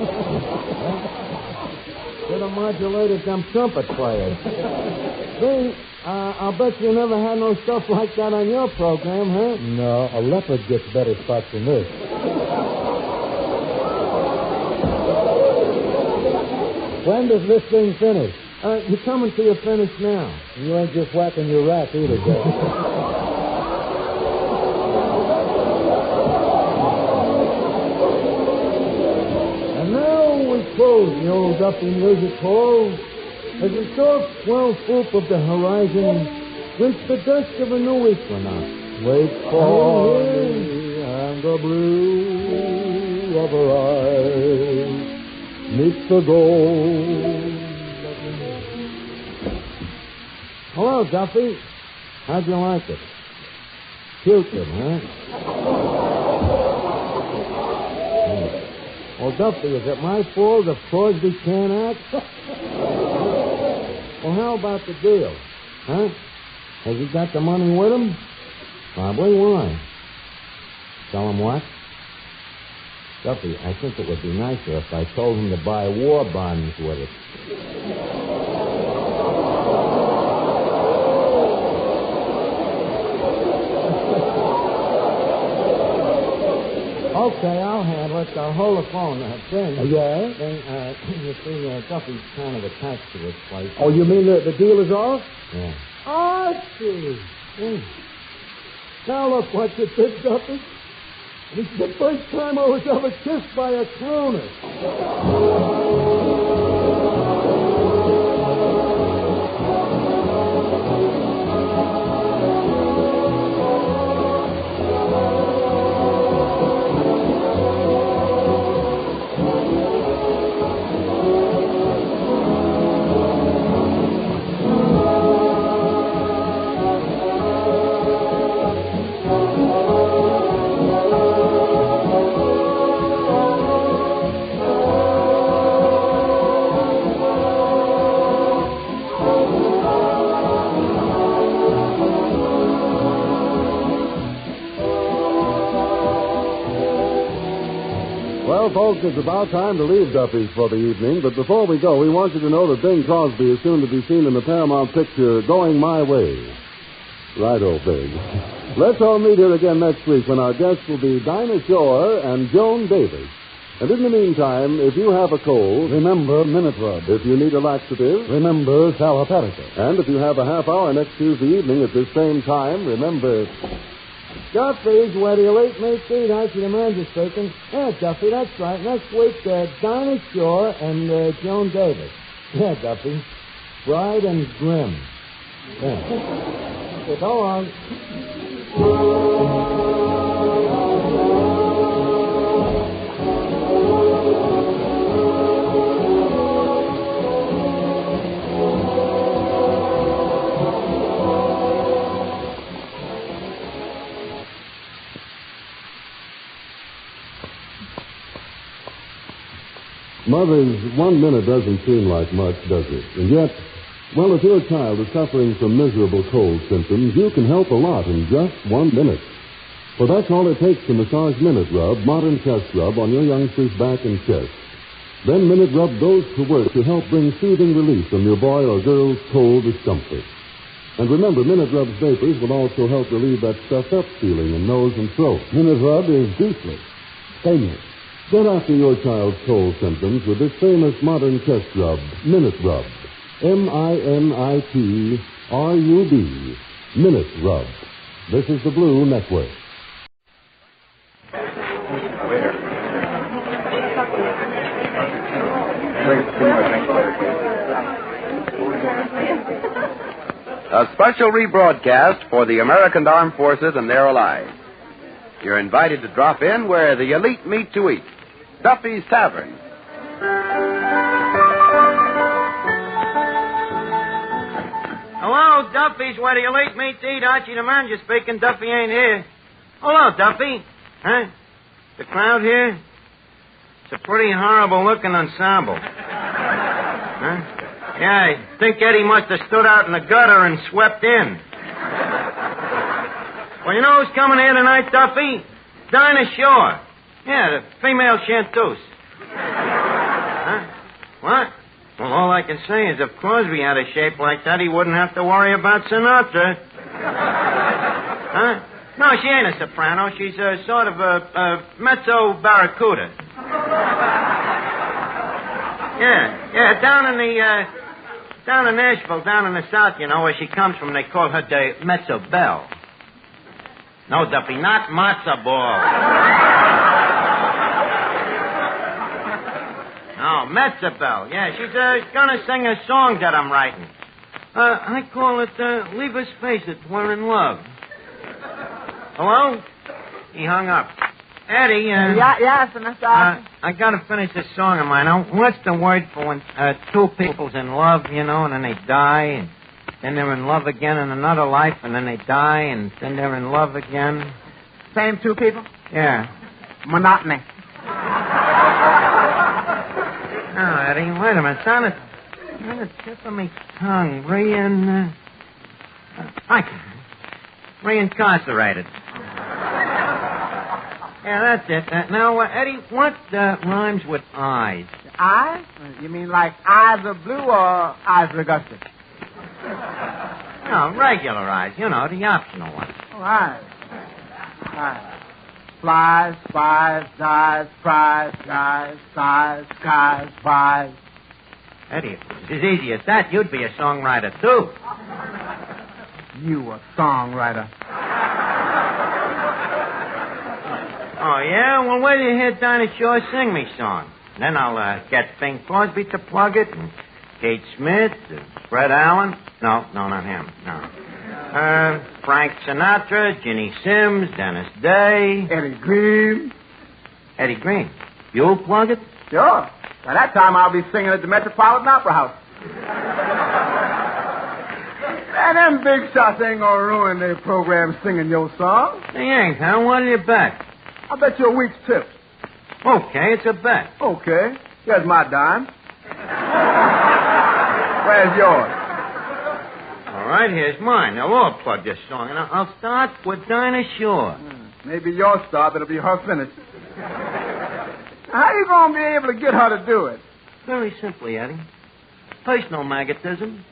Should have modulated them trumpet players. Ving, I'll bet you never had no stuff like that on your program, huh? No, a leopard gets better spots than this. When does this thing finish? You're coming to your finish now. You ain't just whacking your rack either, Jack. And now we close the old Duffy Music Hall as the soft swell swoop of the horizon drinks the dust of a new equinox. Wait for me and the blue of her eyes meets the gold. Hello, Duffy. How'd you like it? Cupid, huh? Well, Duffy, is it my fault if Crosby can't act? Well, how about the deal? Huh? Has he got the money with him? Probably. Why? Tell him what? Duffy, I think it would be nicer if I told him to buy war bonds with it. Okay, I'll handle it. I'll hold the phone. Ben. Yeah? Ben, you see, Duffy's kind of attached to this place. Oh, you mean the deal is off? Yeah. Archie! Now look what you did, Duffy. This is the first time I was ever kissed by a crooner. Well, folks, it's about time to leave Duffy's for the evening, but before we go, we want you to know that Bing Crosby is soon to be seen in the Paramount picture Going My Way. Righto, Big. Let's all meet here again next week when our guests will be Dinah Shore and Joan Davis. And in the meantime, if you have a cold, remember Minute Rub. If you need a laxative, remember Saloperidol. And if you have a half hour next Tuesday evening at this same time, remember... Duffy's, where do you late mate eat? Archie the manager speaking. Yeah, Duffy, that's right. Next week, Dinah Shore and Joan Davis. Yeah, Duffy. Bride and Grim. Yeah. Okay, go on. Mothers, 1 minute doesn't seem like much, does it? And yet, well, if your child is suffering from miserable cold symptoms, you can help a lot in just 1 minute. For that's all it takes to massage Minute Rub, modern chest rub, on your youngster's back and chest. Then Minute Rub goes to work to help bring soothing relief from your boy or girl's cold discomfort. And remember, Minute Rub's vapors will also help relieve that stuffed-up feeling in nose and throat. Minute Rub is beefless, stainless. Get after your child's cold symptoms with this famous modern chest rub, Minute Rub. M-I-N-I-T-R-U-B. Minute Rub. This is the Blue Network. A special rebroadcast for the American Armed Forces and their allies. You're invited to drop in where the elite meet to eat. Duffy's Tavern. Hello, Duffy's, where the elite meet to eat. Archie the manager speaking. Duffy ain't here. Hello, Duffy. Huh? The crowd here? It's a pretty horrible-looking ensemble. Huh? Yeah, I think Eddie must have stood out in the gutter and swept in. Well, you know who's coming here tonight, Duffy? Dinah Shore. Yeah, the female chanteuse. Huh? What? Well, all I can say is if Crosby had a shape like that, he wouldn't have to worry about Sinatra. Huh? No, she ain't a soprano. She's a sort of a mezzo barracuda. Yeah, down in Nashville, down in the South, you know, where she comes from, they call her the mezzo belle. No, Duffy, not matzo ball. No, Metzabel. Yeah, she's gonna sing a song that I'm writing. I call it, Leave Us Face It, We're in Love. Hello? He hung up. Eddie, Yes, Mr. Archie. I gotta finish this song of mine. Now, what's the word for when two people's in love, you know, and then they die, and then they're in love again in another life, and then they die, and then they're in love again? Same two people? Yeah. Monotony. Oh, Eddie, wait a minute. It's on the tip of my tongue. Reincarcerated. Yeah, that's it. Now, Eddie, what rhymes with eyes? Eyes? You mean like eyes of blue or eyes of Augusta? No, regular eyes. You know, the optional ones. Oh, eyes. Flies, spies, dies, prize, guys, sighs, skies, buys. Eddie, if it was as easy as that, you'd be a songwriter, too. You a songwriter. Oh, yeah? Well, wait till you hear Dinah Shore sing me song. Then I'll get Bing Crosby to plug it, and Kate Smith, Fred Allen. No, not him. No. Frank Sinatra, Ginny Simms, Dennis Day. Eddie Green. Eddie Green. You'll plug it? Sure. By that time, I'll be singing at the Metropolitan Opera House. And them big shots ain't gonna ruin their program singing your song. They ain't, huh? What do you bet? I'll bet you a week's tip. Okay, it's a bet. Okay. Here's my dime. Where's yours? All right, here's mine. Now, we'll plug this song, and I'll start with Dinah Shore. Maybe your start, but it'll be her finish. How you going to be able to get her to do it? Very simply, Eddie. Personal magnetism.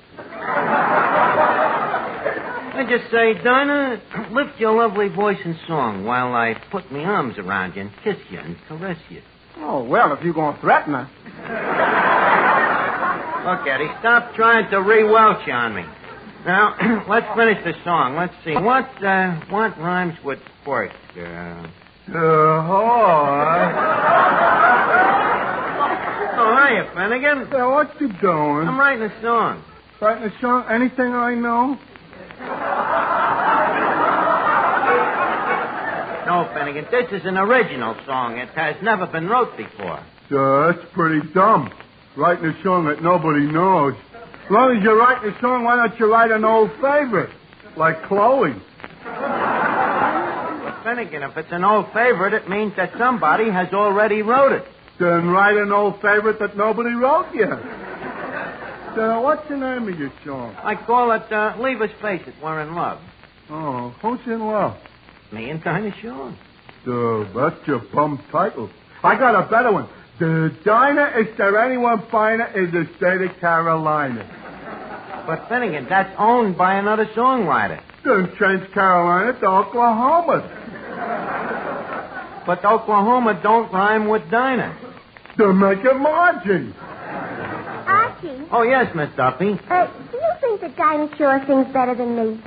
I just say, Dinah, lift your lovely voice in song while I put my arms around you and kiss you and caress you. Oh, well, if you're going to threaten her. Look, Eddie, stop trying to re-welch on me. Now, let's finish the song. Let's see. What rhymes with squirt? Oh, hiya, Finnegan. Yeah, what you doing? I'm writing a song. Writing a song? Anything I know? No, Finnegan, this is an original song. It has never been wrote before. That's pretty dumb. Writing a song that nobody knows. As long as you're writing a song, why don't you write an old favorite? Like Chloe. But Finnegan, if it's an old favorite, it means that somebody has already wrote it. Then write an old favorite that nobody wrote yet. What's the name of your song? I call it Leave Us Face It, We're in Love. Oh, who's in love? Me and Dinah Shaw. That's your bum title. I got a better one. Dinah, is there anyone finer in the state of Carolina? But Finnegan, that's owned by another songwriter. Then change Carolina to Oklahoma. But Oklahoma don't rhyme with Dinah. To make it Margie. Archie. Oh, yes, Miss Duffy. Do you think that Dinah Shaw sings better than me?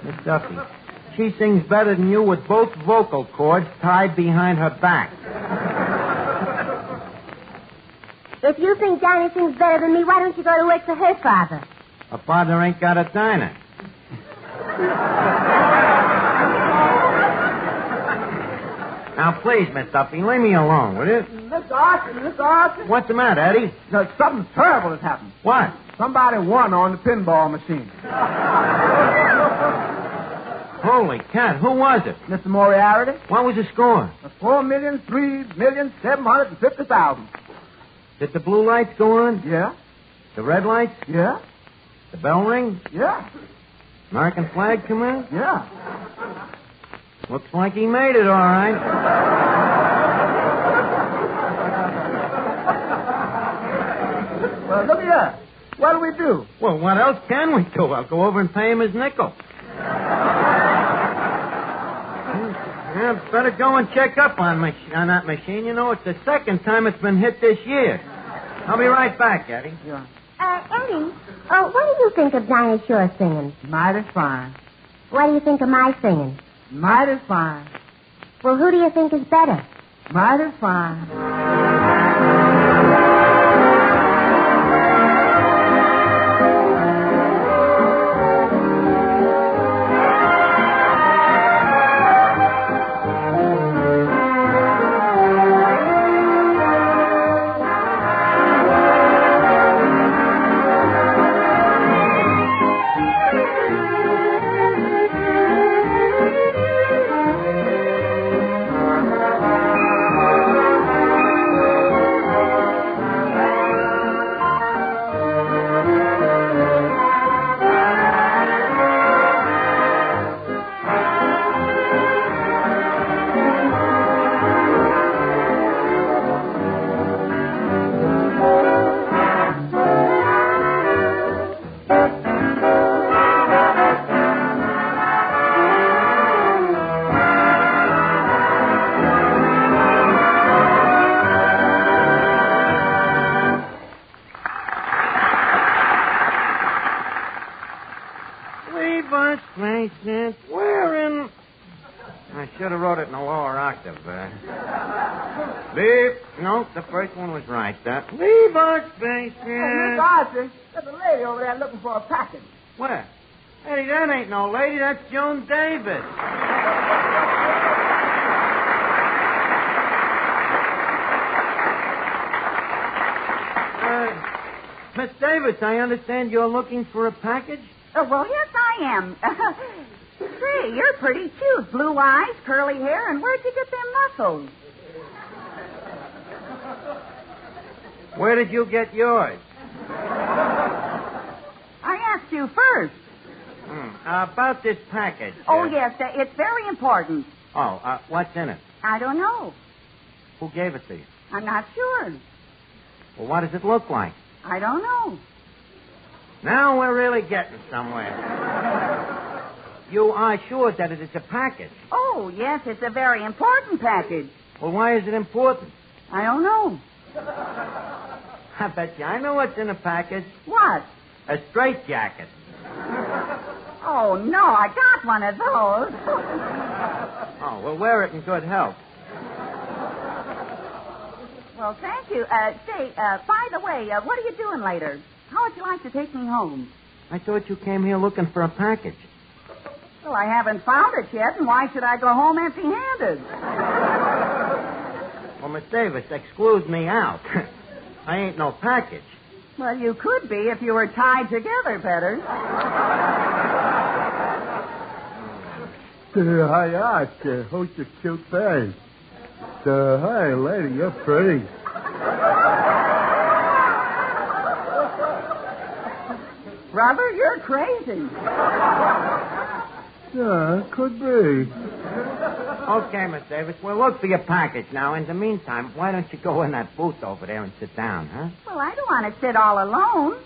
Miss Duffy, she sings better than you with both vocal cords tied behind her back. If you think Dinah sings better than me, why don't you go to work for her father? Her father ain't got a Dinah. Now, please, Miss Duffy, leave me alone, will you? Mr. Archie. What's the matter, Eddie? No, something terrible has happened. What? Somebody won on the pinball machine. Holy cat, who was it? Mr. Moriarty. What was the score? 4,003,750,000. Did the blue lights go on? Yeah. The red lights? Yeah. The bell ring? Yeah. American flag come out? Yeah. Looks like he made it, all right. Well, look here. What do we do? Well, what else can we do? I'll go over and pay him his nickel. Yeah, better go and check up on that machine. You know, it's the second time it's been hit this year. I'll be right back, Eddie. Yeah. Eddie, what do you think of Dinah Shaw singing? Mighty fine. What do you think of my singing? Mighty fine. Well, who do you think is better? Mighty fine. I should have wrote it in a lower octave. Beep. No, the first one was right. Leave our space. Miss Archie, there's a lady over there looking for a package. Where? Eddie, that ain't no lady. That's Joan Davis. Miss Davis, I understand you're looking for a package? Well, yes, I am. Say, you're pretty cute. Blue eyes, curly hair, and where'd you get them muscles? Where did you get yours? I asked you first. About this package. Oh, yes, it's very important. Oh, what's in it? I don't know. Who gave it to you? I'm not sure. Well, what does it look like? I don't know. Now we're really getting somewhere. You are sure that it is a package? Oh, yes, it's a very important package. Well, why is it important? I don't know. I bet you I know what's in the package. What? A straitjacket. Oh, no, I got one of those. Oh, well, wear it in good health. Well, thank you. Say, by the way, what are you doing later? How would you like to take me home? I thought you came here looking for a package. Well, I haven't found it yet, and why should I go home empty-handed? Well, Miss Davis, exclude me out. I ain't no package. Well, you could be if you were tied together better. Hi, Archie. Who's your cute face? Hey, lady, you're pretty. Brother, you're crazy. Yeah, could be. Okay, Miss Davis, we'll look for your package. Now, in the meantime, why don't you go in that booth over there and sit down, huh? Well, I don't want to sit all alone.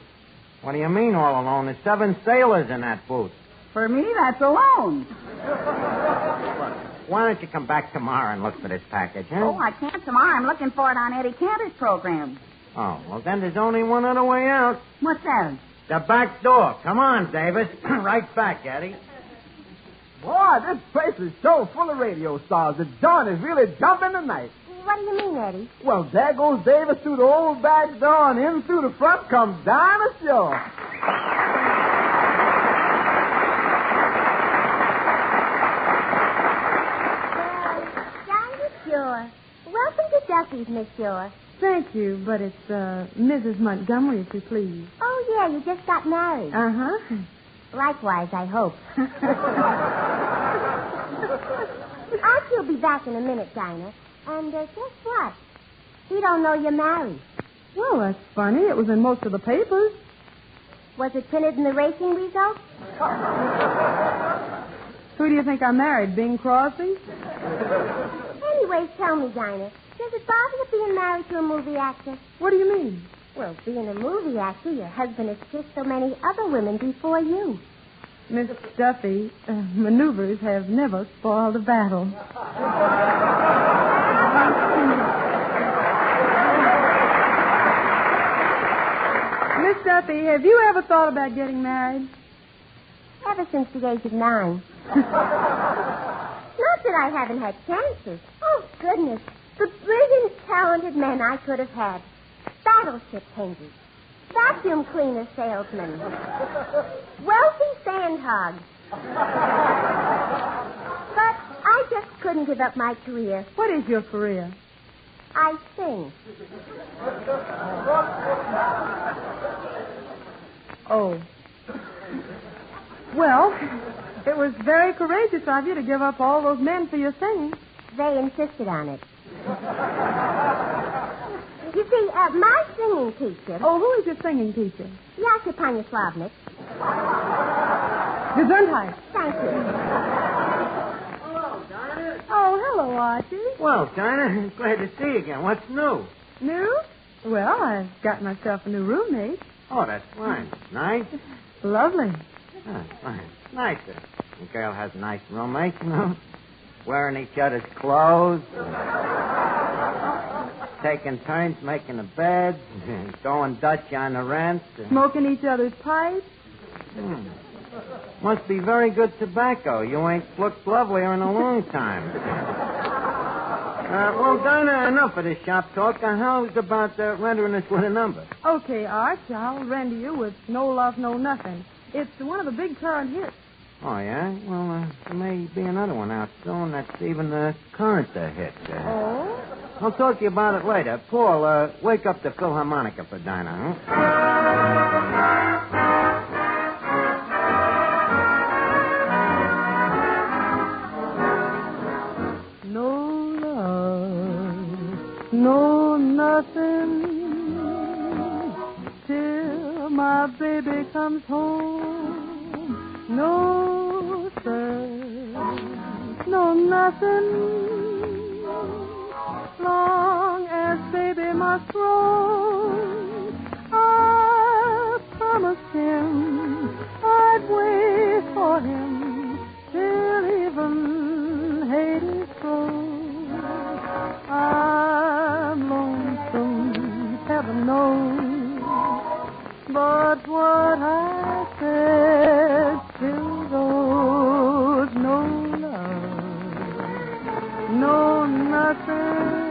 What do you mean all alone? There's 7 sailors in that booth. For me, that's alone. Why don't you come back tomorrow and look for this package, huh? Oh, I can't tomorrow. I'm looking for it on Eddie Cantor's program. Oh, well, then there's only one other way out. What's that? The back door. Come on, Davis. Right back, Eddie. Boy, this place is so full of radio stars. The dawn is really jumping tonight. What do you mean, Eddie? Well, there goes Davis through the old back door, and in through the front comes Dinah Shore. Dinah Shore. Welcome to Duffy's, Miss Shore. Thank you, but it's Mrs. Montgomery, if you please. Oh, yeah, you just got married. Uh-huh. Likewise, I hope. Archie will be back in a minute, Dinah. And guess what? He don't know you're married. Well, that's funny. It was in most of the papers. Was it printed in the racing results? Who do you think I married, Bing Crosby? Anyways, tell me, Dinah, does it bother you being married to a movie actor? What do you mean? Well, being a movie actor, your husband has kissed so many other women before you. Miss Duffy, maneuvers have never spoiled a battle. Miss Duffy, have you ever thought about getting married? Ever since the age of 9. Not that I haven't had chances. Oh, goodness. The brilliant, talented men I could have had. Battleship painters. Vacuum cleaner salesmen. Wealthy sandhogs. But I just couldn't give up my career. What is your career? I sing. Oh. Well, it was very courageous of you to give up all those men for your singing. They insisted on it. You see, my singing teacher... Oh, who is your singing teacher? Yasha Panyaslavnik. Gesundheit. Thank you. Hello, Dinah. Oh, hello, Archie. Well, Dinah, glad to see you again. What's new? New? Well, I've got myself a new roommate. Oh, that's fine. Nice? Lovely. Oh, fine. Nice. The girl has a nice roommate, you know. Wearing each other's clothes. Taking turns making the beds. Going Dutch on the rent. Smoking each other's pipes. Must be very good tobacco. You ain't looked lovelier in a long time. Well, Dinah, enough of this shop talk. How's about rendering us with a number? Okay, Arch, I'll render you with No Love, No Nothing. It's one of the big current hits. Oh, yeah? Well, there may be another one out soon that's even current hit. Oh? I'll talk to you about it later. Paul, wake up the Philharmonica for Dinah, huh? No love, no nothing, till my baby comes home. No, sir, no nothing, long as baby must roam, I promised him I'd wait for him till even Hades grows. I'm lonesome, heaven knows, but what I said still goes. No love, no nothing.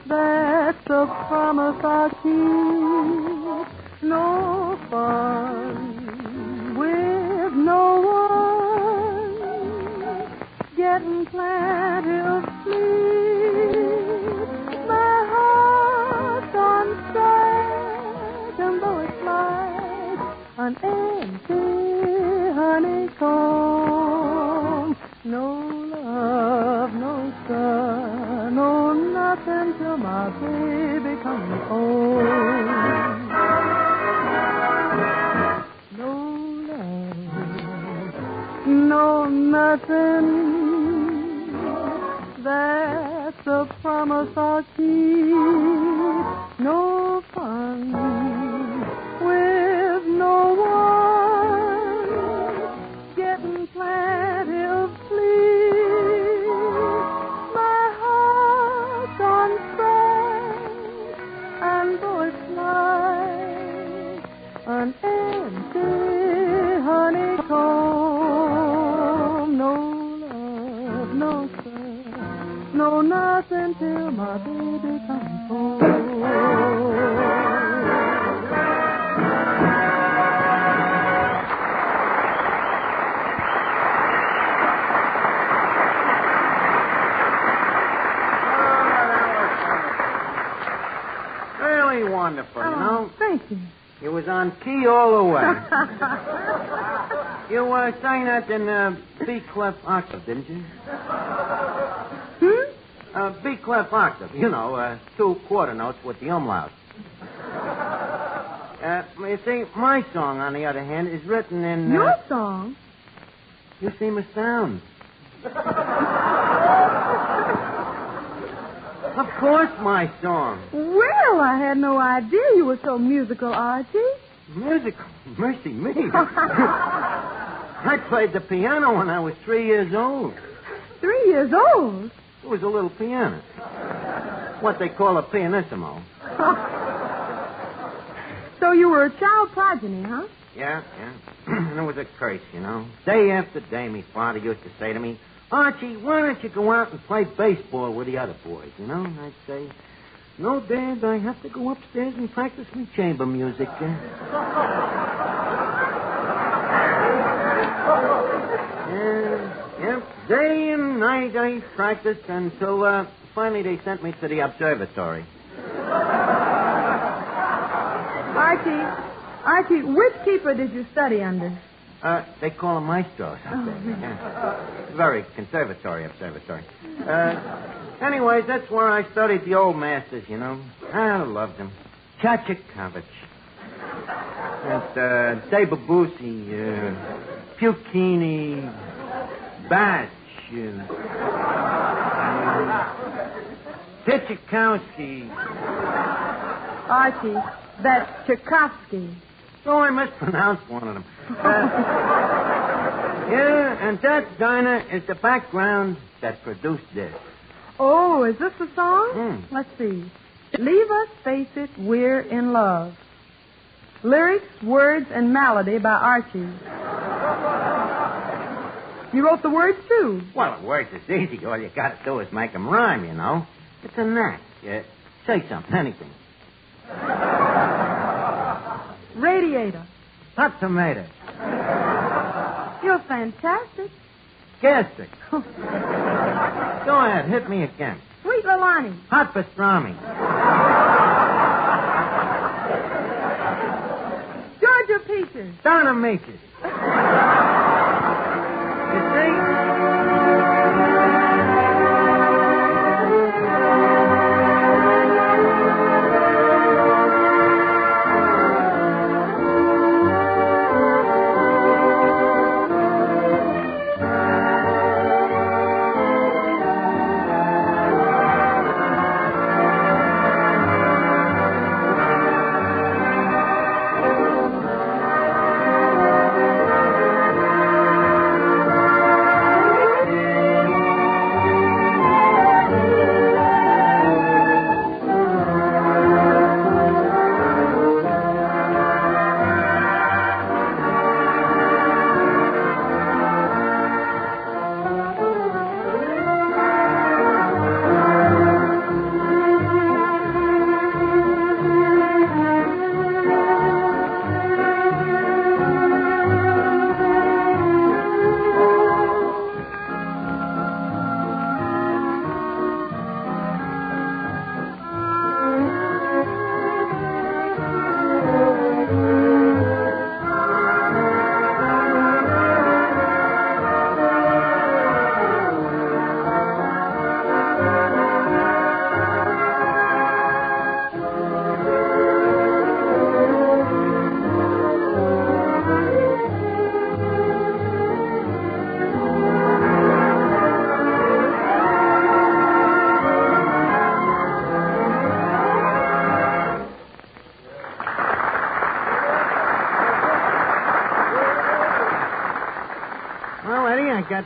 That's a promise I keep. No fun with no one. Getting plenty of sleep. My heart's on strike, and though it's like an empty honeycomb. No love, no sun, no nothing till my baby comes home. No love, no nothing. That's a promise I'll keep. No fun with no one. Getting plenty of sleep. My heart's on strike, and though it's like an empty honeycomb. No love, no sun, no nothing till my baby comes home. Really wonderful, you know. Thank you. You was on key all the way. You sang that in B clef octave, didn't you? B clef octave. You know, 2 quarter notes with the umlaut. You see, my song, on the other hand, is written in... Your song? You seem astounded. Of course, my song. Well, I had no idea you were so musical, Archie. Musical? Mercy me. I played the piano when I was 3 years old. 3 years old? It was a little piano. What they call a pianissimo. So you were a child progeny, huh? Yeah. And it was a curse, you know. Day after day, my father used to say to me, Archie, why don't you go out and play baseball with the other boys, you know? And I'd say, no, Dad, I have to go upstairs and practice my chamber music. Yep, day and night I practiced until finally they sent me to the observatory. Archie, which keeper did you study under? They call them maestros up there. Yeah. Very conservatory observatory. Anyways, that's where I studied the old masters, you know. I loved them. Tchaikovsky, and Debussy, Puccini, Bach, Tchaikovsky. Archie, that's Tchaikovsky. Oh, I mispronounced one of them. Yeah, and that, Dinah, is the background that produced this. Oh, is this the song? Let's see. Leave us face it, we're in love. Lyrics, words, and melody by Archie. You wrote the words, too? Well, the words is easy. All you got to do is make them rhyme, you know. It's a knack. Say something, anything. Radiator. Hot tomato. You're fantastic. Jester. Go ahead, hit me again. Sweet Lalani. Hot pastrami. Georgia peaches. Donna Meaches. You see?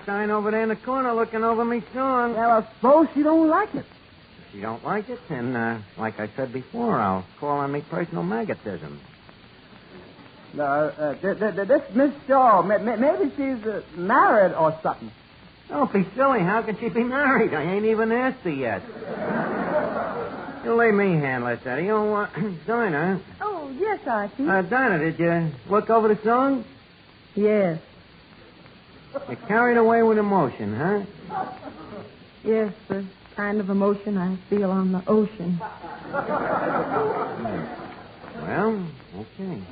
Dinah over there in the corner looking over me song. Well, I suppose she don't like it. If she don't like it, then, like I said before, I'll call on me personal magnetism. This Miss Shaw, maybe she's married or something. Don't be silly. How can she be married? I ain't even asked her yet. You let me handle it, Eddie. Oh, Dinah. Oh, yes, Archie. Dinah, did you look over the song? Yes. You're carried away with emotion, huh? Yes, the kind of emotion I feel on the ocean. Well, okay.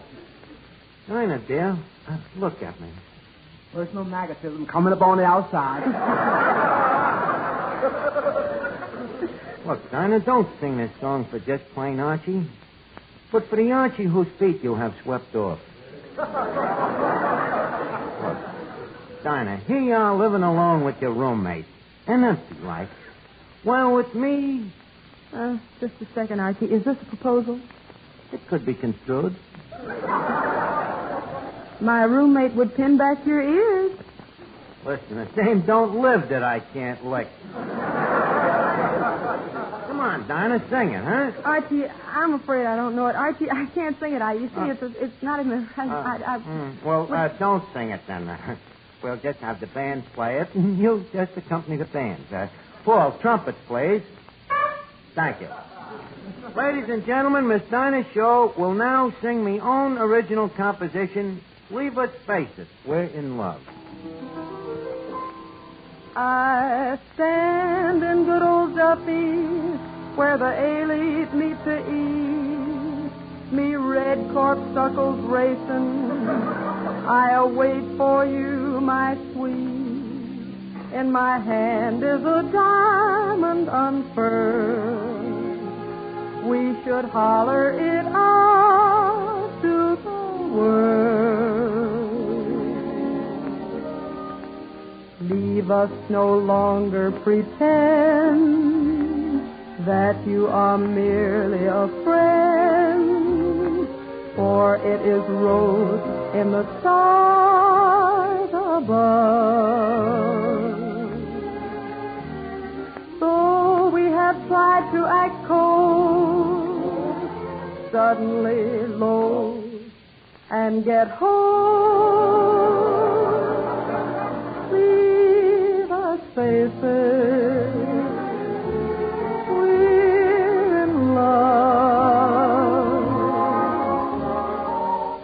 Dinah, dear, look at me. Personal magnetism coming up on the outside. Look, Dinah, don't sing this song for just plain Archie, but for the Archie whose feet you have swept off. Look, Dinah, here you are living alone with your roommate. An empty life. While with me... Just a second, Archie. Is this a proposal? It could be construed. My roommate would pin back your ears. Listen, the dame don't live that I can't lick. Come on, Dinah, sing it, huh? Archie, I'm afraid I don't know it. Archie, I can't sing it. You see, it's not in the... Don't sing it then. We'll just have the band play it, and you just accompany the band. Paul, trumpets, please. Thank you. Ladies and gentlemen, Miss Dinah Shaw will now sing me own original composition, Leave Us Face It, We're in Love. I stand in good old Duffy, where the elite meet to eat. Me red corpuscles racing, I await for you, my sweet. In my hand is a diamond unfurled. We should holler it out to the world. Leave us no longer pretend that you are merely a friend, for it is wrote in the stars above. So we have tried to act cold, suddenly low, and get hold. Leave us faces, we're in love.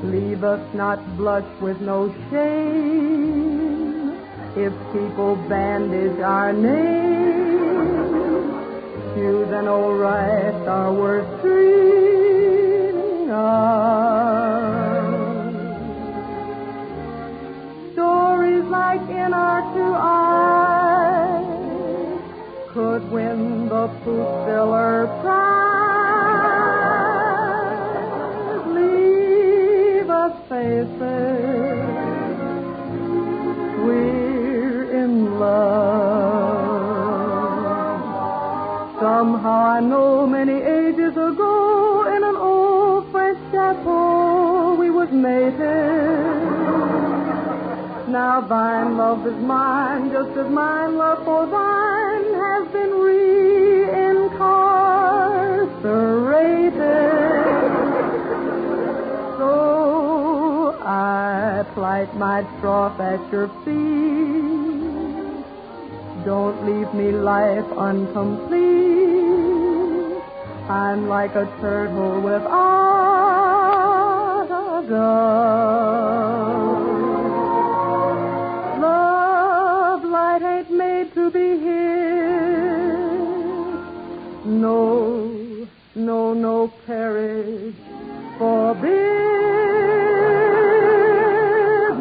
Leave us not blush with no shame if people bandage our name. Choose an old right are worth dreaming of. Stories like in our two eyes could win the Pooh-Stiller prize. Leave us faces, we're in love. Somehow I know many ages ago in an old French chateau we was mated. Now thine love is mine, just as mine love for thine has been reincarcerated. So I plight my troth at your feet. Don't leave me life incomplete. I'm like a turtle without a gun. Love light ain't made to be hid. No courage forbid.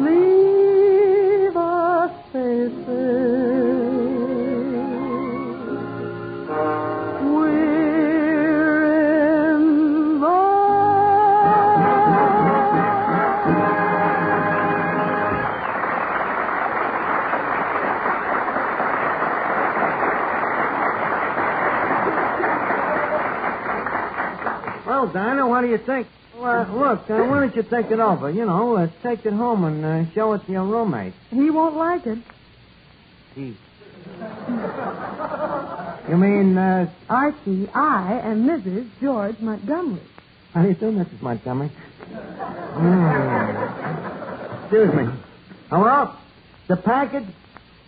Leave us faces. Well, Dinah, what do you think? Look, why don't you think it over? Take it home and show it to your roommate. He won't like it. Archie. You mean, Archie, I am Mrs. George Montgomery. How do you do, Mrs. Montgomery? Excuse me. Hello? The package?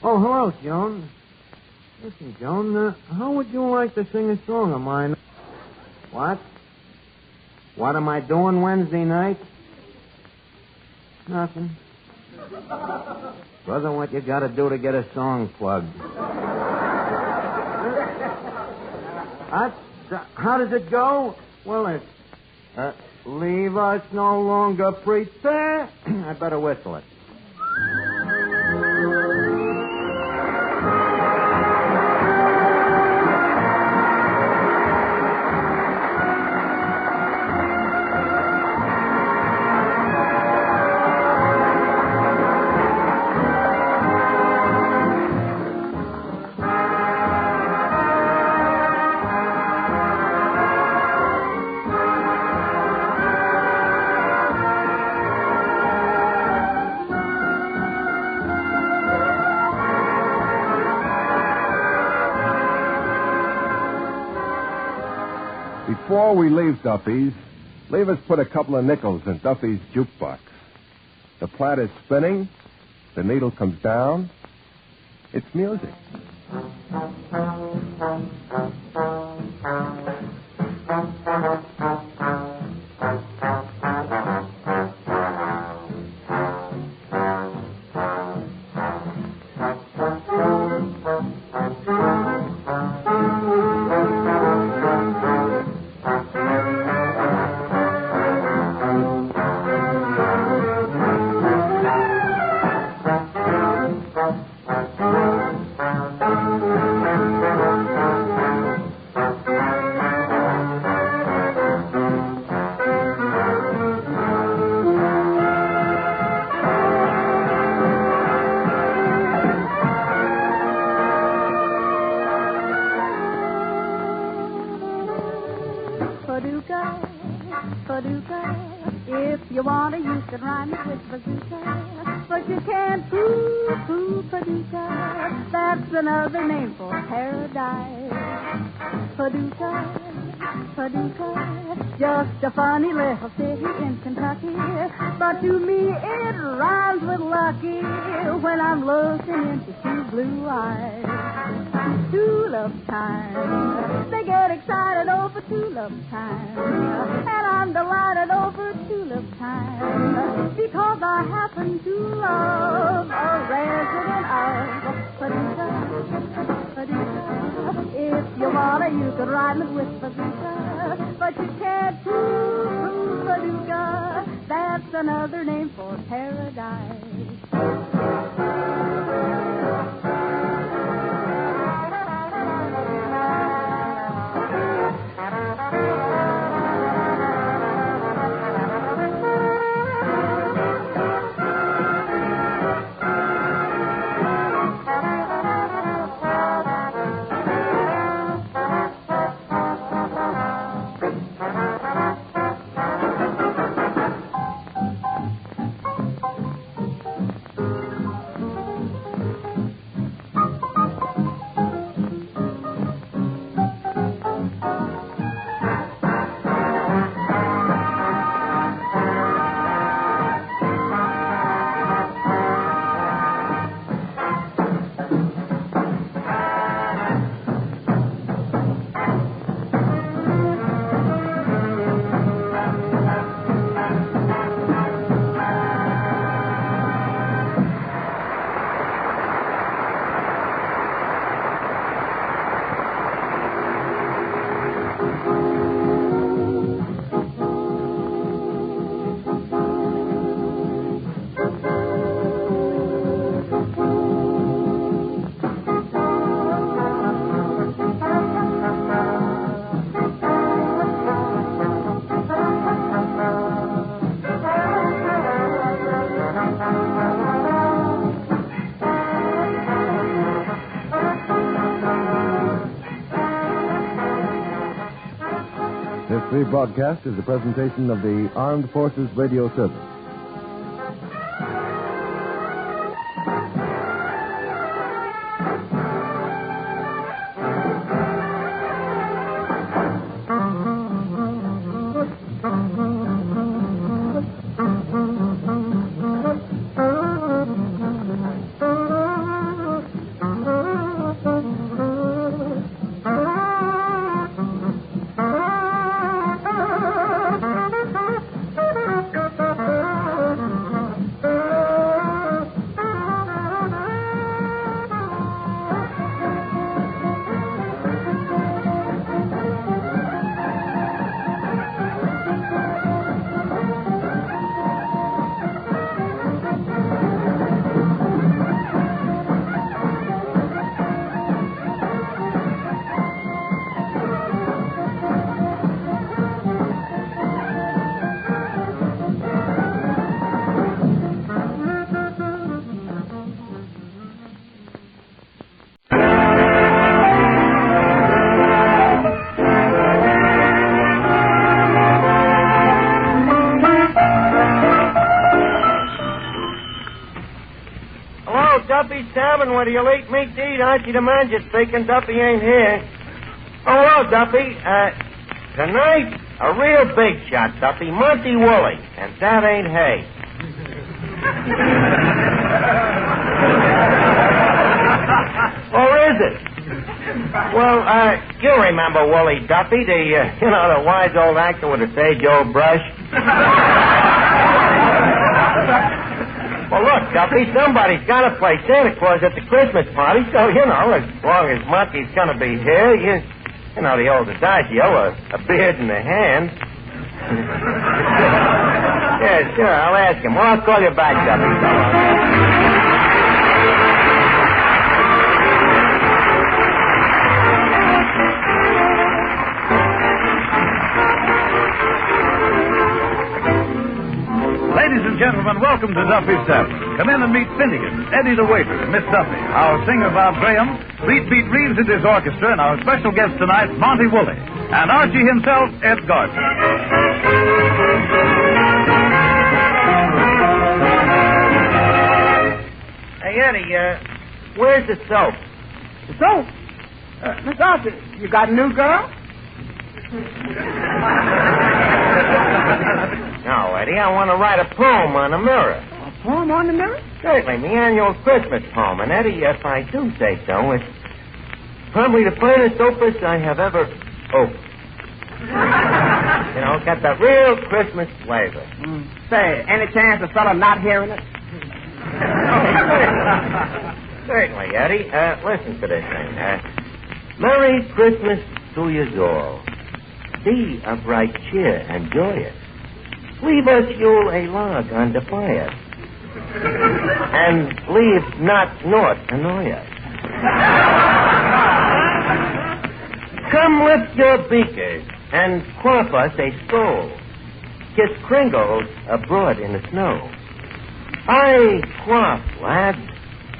Oh, hello, Joan. Listen, Joan, how would you like to sing a song of mine? What? What am I doing Wednesday night? Nothing. Brother, what you gotta do to get a song plugged? How does it go? Well, it's... leave us no longer pretend. I better whistle it. Before we leave Duffy's, leave us put a couple of nickels in Duffy's jukebox. The plat is spinning. The needle comes down. It's music. If you want to, you can rhyme it with bazooka. But you can't poo-poo Paducah. That's another name for paradise. Paducah, just a funny little city in Kentucky. But to me it rhymes with lucky when I'm looking into two blue eyes. Tulip time, they get excited over tulip time. And I'm delighted over tulip time because I happen to love a resident of Paducah. If you wanna, you could rhyme it with bazooka, but you can't prove Paducah. That's another name for paradise. This rebroadcast is a presentation of the Armed Forces Radio Service. Duffy's Tavern where the elite meat to eat. Archie the manager speaking. Duffy ain't here. Oh, hello, Duffy. Tonight, a real big shot, Duffy. Monty Woolley. And that ain't hay. Or is it? Well, you remember Woolley, Duffy, the wise old actor with a sage old brush. Well, look, Duffy, somebody's got to play Santa Claus at the Christmas party, so, as long as Monty's going to be here, the old adagio, a beard in the hand. Yeah, sure, I'll ask him. Well, I'll call you back, Duffy. Ladies and gentlemen, welcome to Duffy's Tavern. Come in and meet Finnegan, Eddie the waiter, Miss Duffy, our singer Bob Graham, Beat Reeves and his orchestra, and our special guest tonight, Monty Woolley, and Archie himself, Ed Gardner. Hey, Eddie, where's the soap? The soap? Miss Archie, you got a new girl? No, Eddie, I want to write a poem on the mirror. A poem on the mirror? Certainly, the annual Christmas poem. And, Eddie, if I do say so, it's probably the finest opus I have ever opened. Got that real Christmas flavor. Say, any chance of fella not hearing it? Certainly, Eddie. Listen to this thing. Merry Christmas to you all. Be of right cheer and joyous. Leave us Yule a log on the fire. And leave not naught annoy us. Come lift your beakers and quaff us a skull. Kiss Kringles abroad in the snow. I quaff, lads,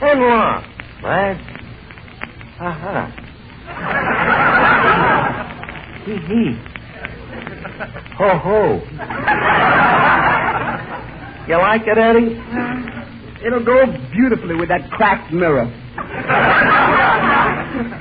and laugh, lads. Ha-ha. Hee-hee. Ho-ho. You like it, Eddie? It'll go beautifully with that cracked mirror.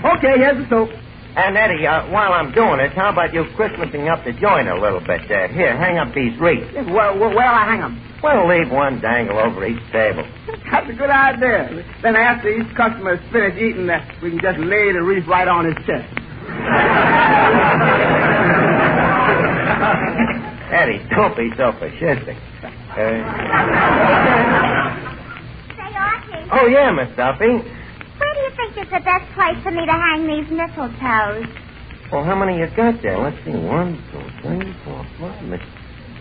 Okay, here's the soap. And, Eddie, while I'm doing it, how about you Christmasing up the joint a little bit there? Here, hang up these wreaths. Where'll I hang them? Well, leave one dangle over each table. That's a good idea. Then after each customer is finished eating, we can just lay the wreath right on his chest. Eddie, don't be so fascistic. Say, Archie. Oh, yeah, Miss Duffy. Where do you think is the best place for me to hang these mistletoes? Well, how many you got there? Let's see. 1, 2, 3, 4, 5.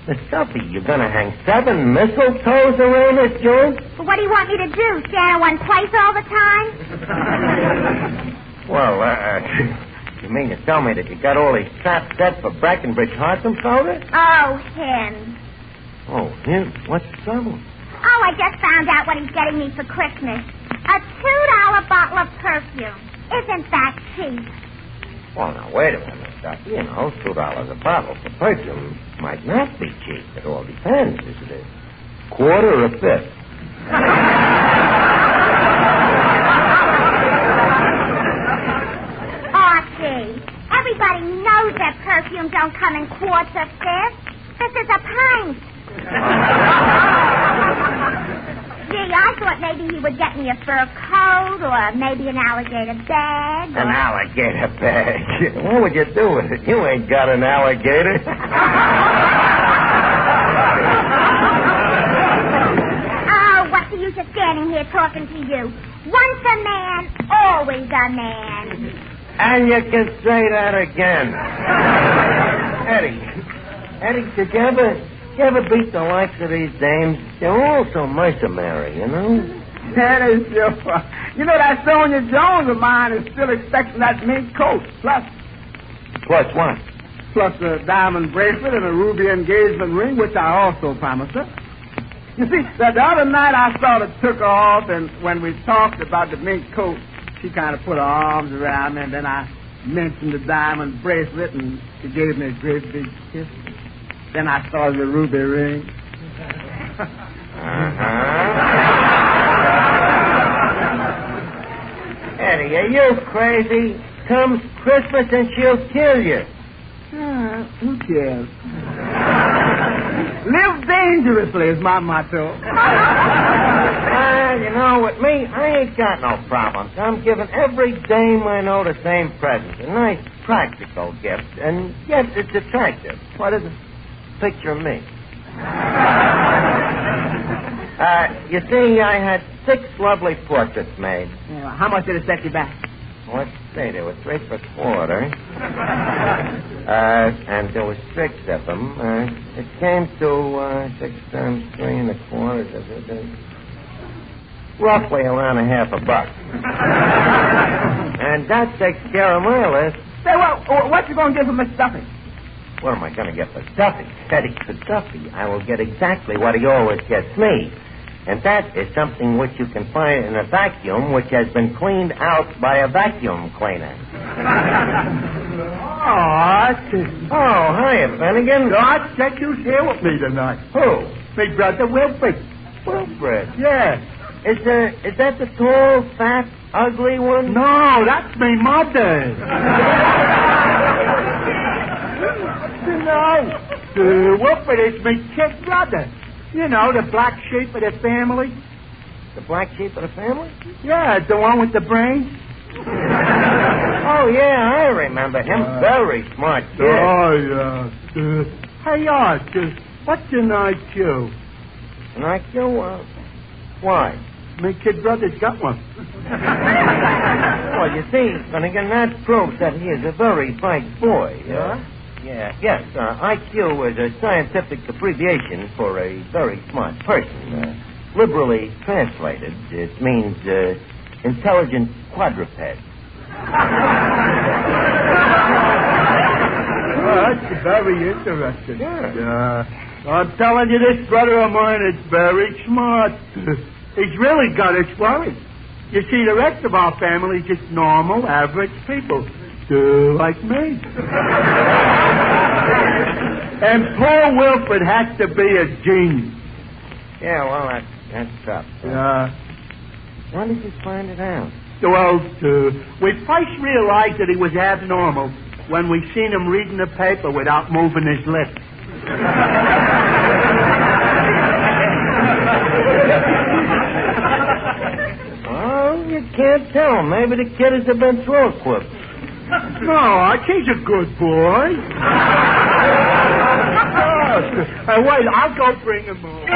Miss Duffy, you're going to hang 7 mistletoes around this joint? Well, what do you want me to do? Stand in one place all the time? Well, you mean to tell me that you got all these traps set for Brackenbridge Hartsum soda? Oh, him. Oh, him? What's the trouble? Oh, I just found out what he's getting me for Christmas. A $2 bottle of perfume. Isn't that cheap? Well, now, wait a minute, Miss Duffy. $2 a bottle for perfume might not be cheap. It all depends, isn't it? Quarter or a fifth? Archie, everybody knows that perfume don't come in quarts or fifths. This is a pint. Gee, I thought maybe he would get me a fur coat or maybe an alligator bag. An alligator bag? What would you do with it? You ain't got an alligator. Oh, what's the use of standing here talking to you? Once a man, always a man. And you can say that again. Eddie, did you ever beat the likes of these dames? They're all so mercenary, you know? That is sure. That Sonia Jones of mine is still expecting that mink coat. Plus what? Plus a diamond bracelet and a ruby engagement ring, which I also promised her. You see, the other night I sort of took her off, and when we talked about the mink coat, she kind of put her arms around me, and then I mentioned the diamond bracelet, and she gave me a great big kiss. Then I saw the ruby ring. Eddie, are you crazy? Comes Christmas and she'll kill you. Who cares? Live dangerously is my motto. You know, with me, I ain't got no problems. I'm giving every dame I know the same present. A nice, practical gift. And yes, it's attractive. What is it? Picture me. You see, I had 6 lovely portraits made. Yeah, how much did it set you back? Let's see, there were 3 for $1/4. And there was 6 of them. It came to 6 times 3 1/4. Roughly around $50. And that takes care of my list. Say, what you going to give for Mr. Duffy? What am I going to get for Duffy? Eddie, for Duffy, I will get exactly what he always gets me. And that is something which you can find in a vacuum which has been cleaned out by a vacuum cleaner. Archie. Oh, hiya, Finnegan. Archie, check who's here with me tonight. Who? My brother Wilfred. Wilfred? Yeah. Is that the tall, fat, ugly one? No, that's my mother. No. Wilfred is my kid brother. You know, the black sheep of the family. The black sheep of the family? Yeah, the one with the brains. Oh, yeah, I remember him. Very smart kid. Oh, yeah. Hey, Archie, what's an IQ? An IQ? Why? My kid brother's got one. Well, you see, Finnegan, that proves that he is a very bright boy. Yeah? Yes, IQ is a scientific abbreviation for a very smart person. Liberally translated, it means intelligent quadruped. That's very interesting. Yeah. I'm telling you, this brother of mine is very smart. He's really got us worried. You see, the rest of our family is just normal, average people. Like me. And poor Wilfred has to be a genius. Yeah, well, that's tough. Yeah. When did you find it out? Well, we first realized that he was abnormal when we seen him reading the paper without moving his lips. Well, you can't tell. Maybe the kid has been through a quip. No, Archie's a good boy. Wait, I'll go bring him home.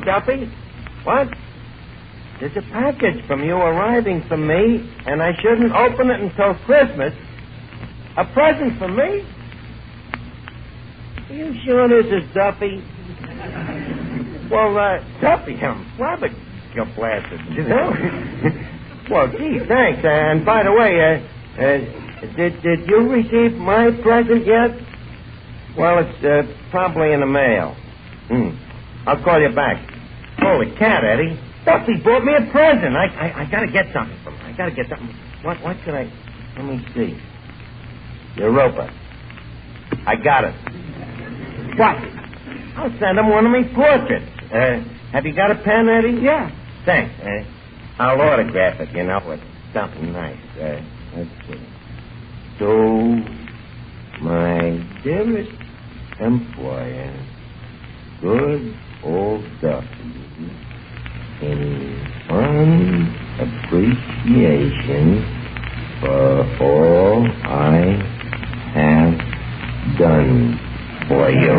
Duffy? What? There's a package from you arriving for me, and I shouldn't open it until Christmas. A present for me? Are you sure this is Duffy? Well, Duffy, I'm flabbergasted, you know? Well, gee, thanks. And by the way, did you receive my present yet? Well, it's probably in the mail. I'll call you back. Holy cat, Eddie. Duffy bought me a present. I gotta get something from him. I gotta get something. What could I... Let me see. Europa. I got it. What? I'll send him one of my portraits. Have you got a pen, Eddie? Yeah. Thanks. I'll autograph it, you know, with something nice. Let's see. To my dearest employer, good Old Duffy. In fond appreciation for all I have done for you.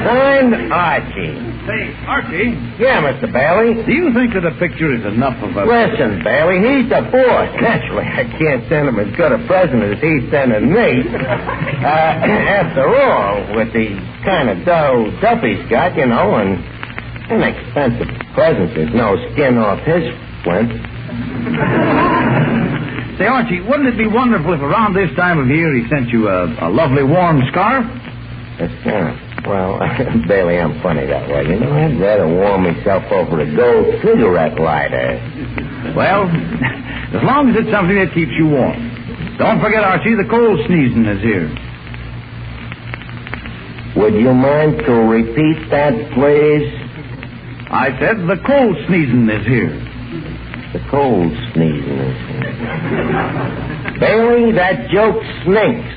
Signed, Archie. Say, Archie. Yeah, Mr. Bailey. Do you think that a picture is enough of a... Listen, Bailey, he's the boss. Naturally, I can't send him as good a present as he's sending me. After all, with the kind of dough Duffy's got, you know, and inexpensive presents, there's no skin off his flint. Say, Archie, wouldn't it be wonderful if around this time of year he sent you a lovely warm scarf? A scarf? Well, Bailey, I'm funny that way. You know, I'd rather warm myself over a gold cigarette lighter. Well, as long as it's something that keeps you warm. Don't forget, Archie, the cold sneezing is here. Would you mind to repeat that, please? I said the cold sneezing is here. The cold sneezing is here. Bailey, that joke stinks.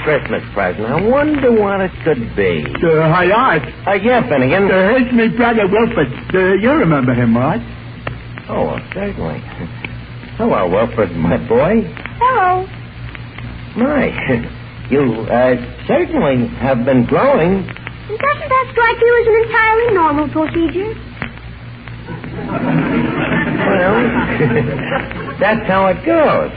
Christmas present. I wonder what it could be. Hi, Art. Yeah, Finnegan. Here's my brother Wilfred. You remember him, Art? Oh, well, certainly. Hello, Wilfred, my boy. Hello. My, you certainly have been growing. Doesn't that strike you as an entirely normal procedure? Well, that's how it goes.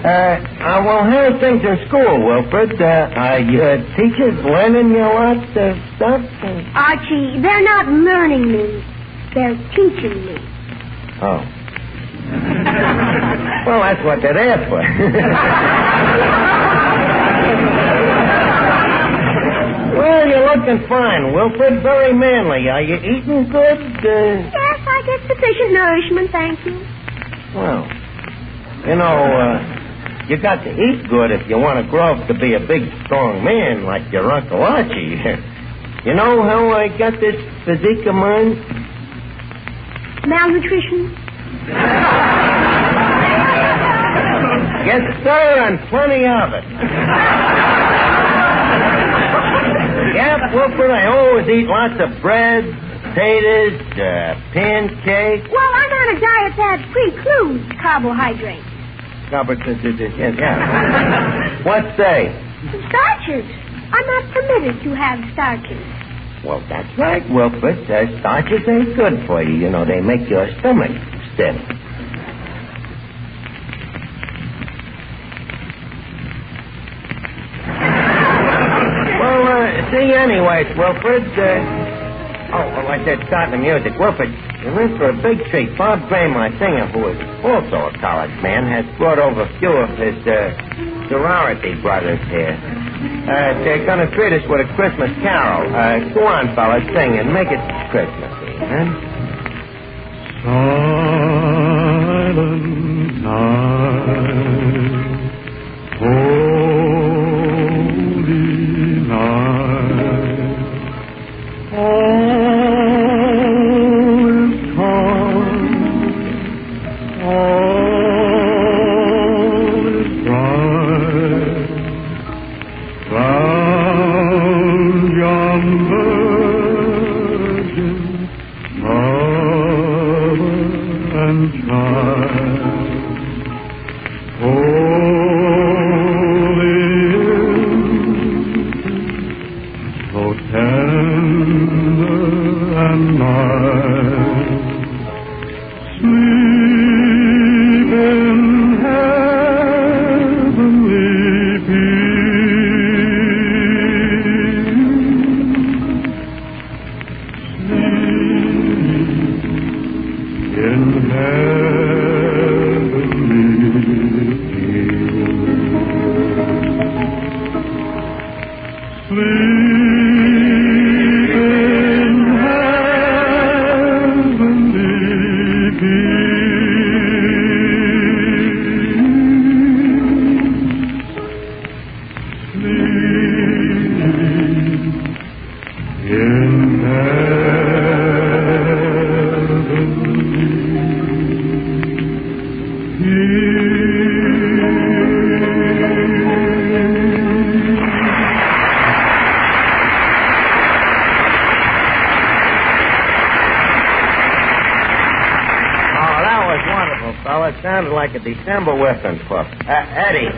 Well, how's things in school, Wilfred? Are your teachers learning you lots of stuff? Archie, they're not learning me. They're teaching me. Oh. Well, that's what they're there for. Well, you're looking fine, Wilfred. Very manly. Are you eating good? Yes, I get sufficient nourishment, thank you. Well, you know, you got to eat good if you want to grow up to be a big, strong man like your Uncle Archie. You know how I got this physique of mine? Malnutrition? Yes, sir, and plenty of it. Yeah, Wilfred, I always eat lots of bread, potatoes, pancakes. Well, I'm on a diet that precludes carbohydrates. Yeah. What's they? Starches. I'm not permitted to have starches. Well, that's right, Wilfred. Starches ain't good for you. You know, they make your stomach stiff. See, anyways, Wilfred, I said start the music. Wilfred, you're in for a big treat. Bob Gray, my singer, who is also a college man, has brought over a few of his sorority brothers here. They're going to treat us with a Christmas carol. Go on, fellas, sing and make it Christmasy, huh? Silent in It sounded like a December Western pup. Eddie,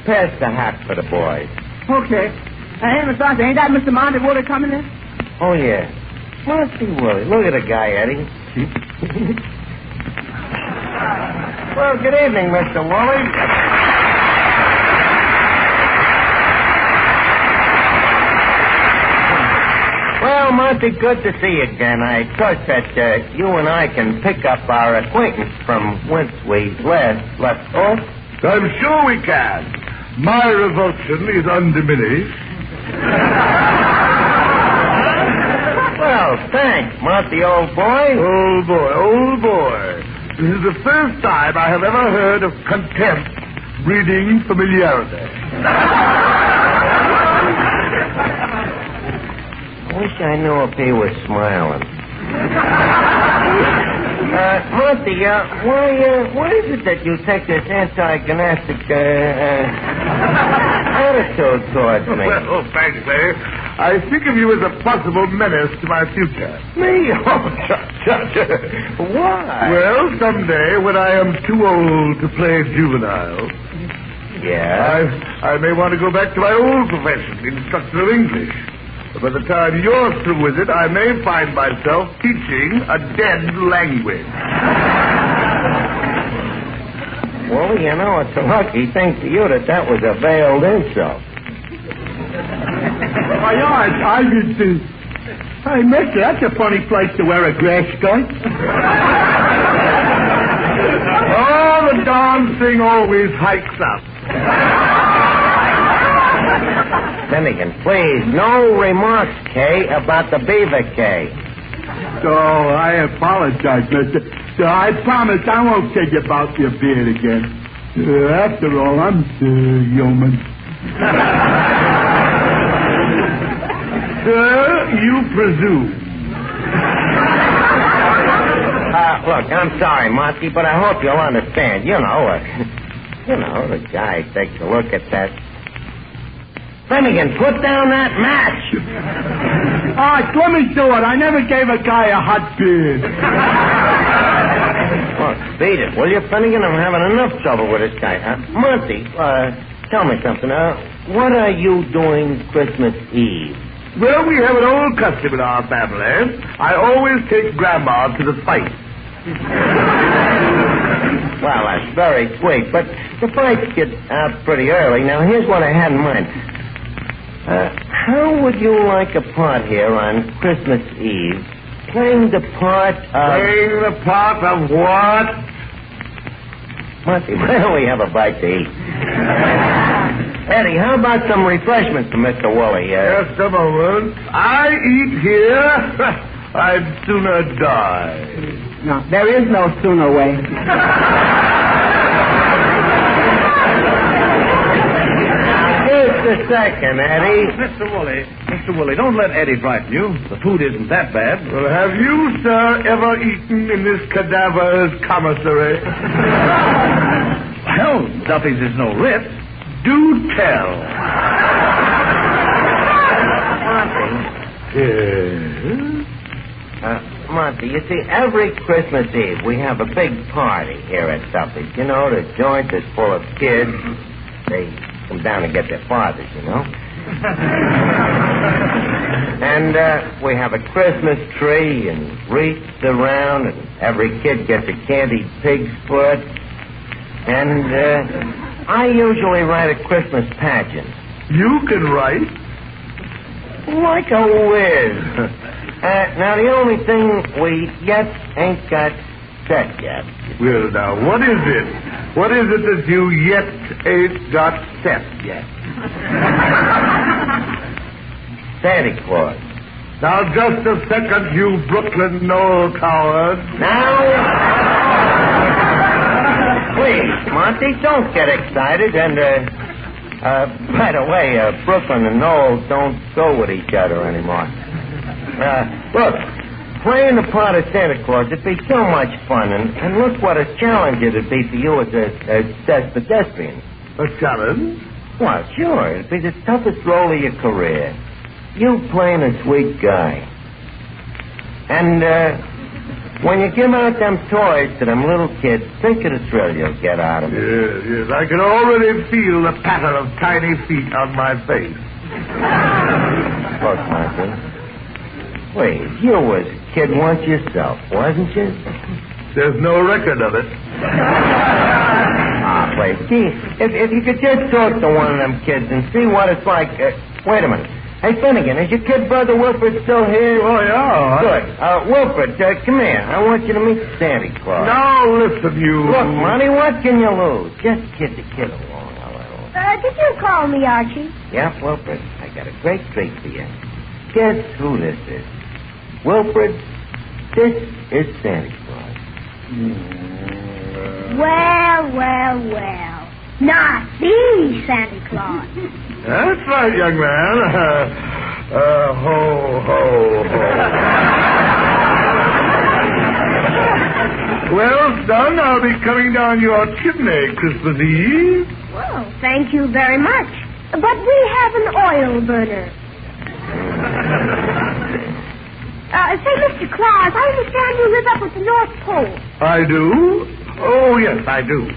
pass the hat for the boys. Okay. Hey, Mr. Archie, ain't that Mr. Monty Woolley coming in? Oh, yeah. Monty Woolley. Look at the guy, Eddie. Well, good evening, Mr. Woolley. Well, Monty, good to see you again. I trust that you and I can pick up our acquaintance from whence we left off. I'm sure we can. My revulsion is undiminished. Well, thanks, Monty, old boy. Old boy. This is the first time I have ever heard of contempt breeding familiarity. I wish I knew if he was smiling. Monty, why is it that you take this antagonistic attitude towards me? Well, frankly, I think of you as a possible menace to my future. Me? Oh, why? Well, someday when I am too old to play juvenile, I may want to go back to my old profession, instructor of English. By the time you're through with it, I may find myself teaching a dead language. Well, you know, it's a lucky thing for you that was a veiled insult. Why, I did too. Hey, mister, that's a funny place to wear a grass skirt. Oh, the darn thing always hikes up. Finnegan, please, no remarks, Kay, about the beaver, Kay. So, I apologize, mister. So, I promise I won't tell you about your beard again. After all, I'm human. Sir, you presume. Look, I'm sorry, Monty, but I hope you'll understand. You know, the guy takes a look at that. Finnegan, put down that match. All right, let me do it. I never gave a guy a hot beard. Look, beat it, will you, Finnegan? I'm having enough trouble with this guy. Monty, tell me something. What are you doing Christmas Eve? Well, we have an old custom in our family. I always take Grandma to the fight. Well, that's very sweet, but the fights get out pretty early. Now, here's what I had in mind. How would you like a part here on Christmas Eve? Playing the part of... Playing the part of what? Monty, why don't we have a bite to eat? Eddie, how about some refreshments for Mr. Woolley? Just a moment. I eat here. I'd sooner die. No, there is no sooner way. Just a second, Eddie. Mr. Woolley, don't let Eddie frighten you. The food isn't that bad. Well, have you, sir, ever eaten in this cadaver's commissary? Well, Duffy's is no Ritz. Do tell. Monty, you see, every Christmas Eve we have a big party here at Duffy's. You know, the joint is full of kids. They come down to get their fathers, you know. And we have a Christmas tree and wreaths around, and every kid gets a candied pig's foot. And I usually write a Christmas pageant. You can write? Like a whiz. Now, the only thing we yet ain't got set yet. Well, now, what is it? What is it that you yet ain't got set yet? Santa Claus. Now, just a second, you Brooklyn Knoll coward. Now, please, Monty, don't get excited and By the way, Brooklyn and Noel don't go with each other anymore. Look, playing the part of Santa Claus would be so much fun, and look what a challenge it would be for you as a pedestrian. A challenge? Well, sure. It'd be the toughest role of your career. You playing a sweet guy. And, when you give out them toys to them little kids, think of the thrill you'll get out of it. Yes. I can already feel the patter of tiny feet on my face. Look, Monty. Wait, you was a kid once yourself, wasn't you? There's no record of it. Wait, gee, if you could just talk to one of them kids and see what it's like. Wait a minute. Hey, Finnegan, is your kid brother Wilfred still here? Oh, yeah. Good. Wilfred, come here. I want you to meet Santa Claus. Now, listen, you... Look, Monty, what can you lose? Just kid the kid along a little. Did you call me, Archie? Yeah, Wilfred, I got a great treat for you. Guess who this is? Wilfred, this is Santa Claus. Well. Not the Santa Claus. That's right, young man. Ho, ho, ho. Well, son, I'll be coming down your chimney Christmas Eve. Well, thank you very much. But we have an oil burner. Say, Mr. Claus, I understand you live up at the North Pole. I do? Oh, yes, I do.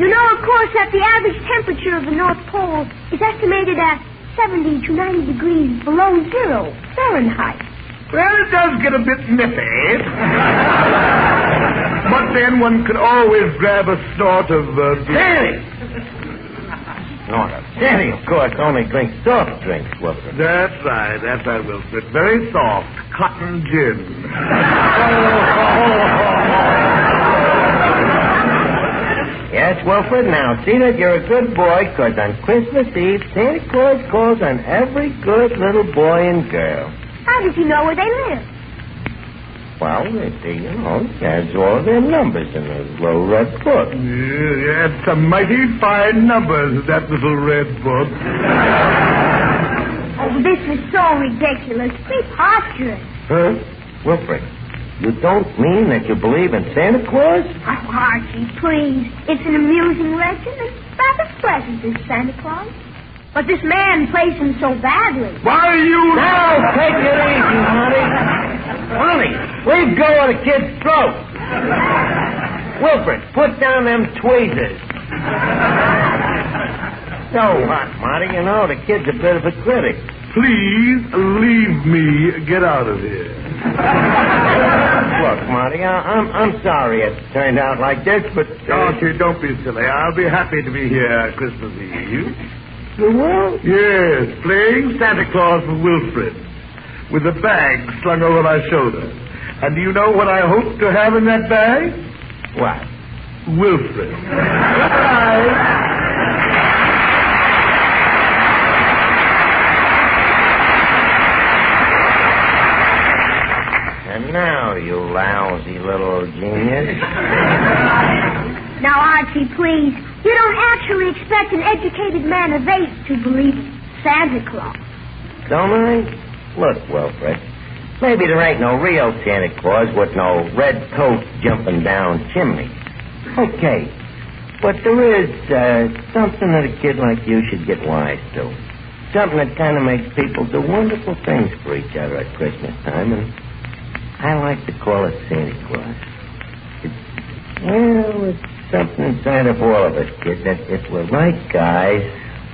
You know, of course, that the average temperature of the North Pole is estimated at 70 to 90 degrees below zero Fahrenheit. Well, it does get a bit nippy. But then one can always grab a snort of... Sandy! Snort of Sandy, of course, only drinks soft drinks, Wilfred. That's right, Wilfred. Very soft. Cotton gin. Yes, Wilfred, now see that you're a good boy, because on Christmas Eve, Santa Claus calls on every good little boy and girl. How did you know where they live? Well, he has all their numbers in his little red book. Yeah, it's some mighty fine numbers, that little red book. Oh, this is so ridiculous. Preposterous. Huh? Wilfred, you don't mean that you believe in Santa Claus? Oh, Archie, please. It's an amusing legend and rather pleasant, this Santa Claus. But this man plays him so badly. Why, you... Now, take it easy, Monty. Monty, leave go of the kid's throat. Wilfred, put down them tweezers. So what, Monty? You know, the kid's a bit of a critic. Please leave me get out of here. Look, Monty, I'm sorry it turned out like this, but... Archie, don't be silly. I'll be happy to be here Christmas Eve. You will? Yes, playing Santa Claus with Wilfred, with a bag slung over my shoulder. And do you know what I hope to have in that bag? What? Wilfred. Bye. And now, you lousy little genius. Now, Archie, please. You don't actually expect an educated man of 8 to believe Santa Claus. Don't I? Look, Wilfred, maybe there ain't no real Santa Claus with no red coat jumping down chimneys. Okay, but there is something that a kid like you should get wise to. Something that kind of makes people do wonderful things for each other at Christmas time, and I like to call it Santa Claus. It's something inside of all of us, kid, that if we're right guys,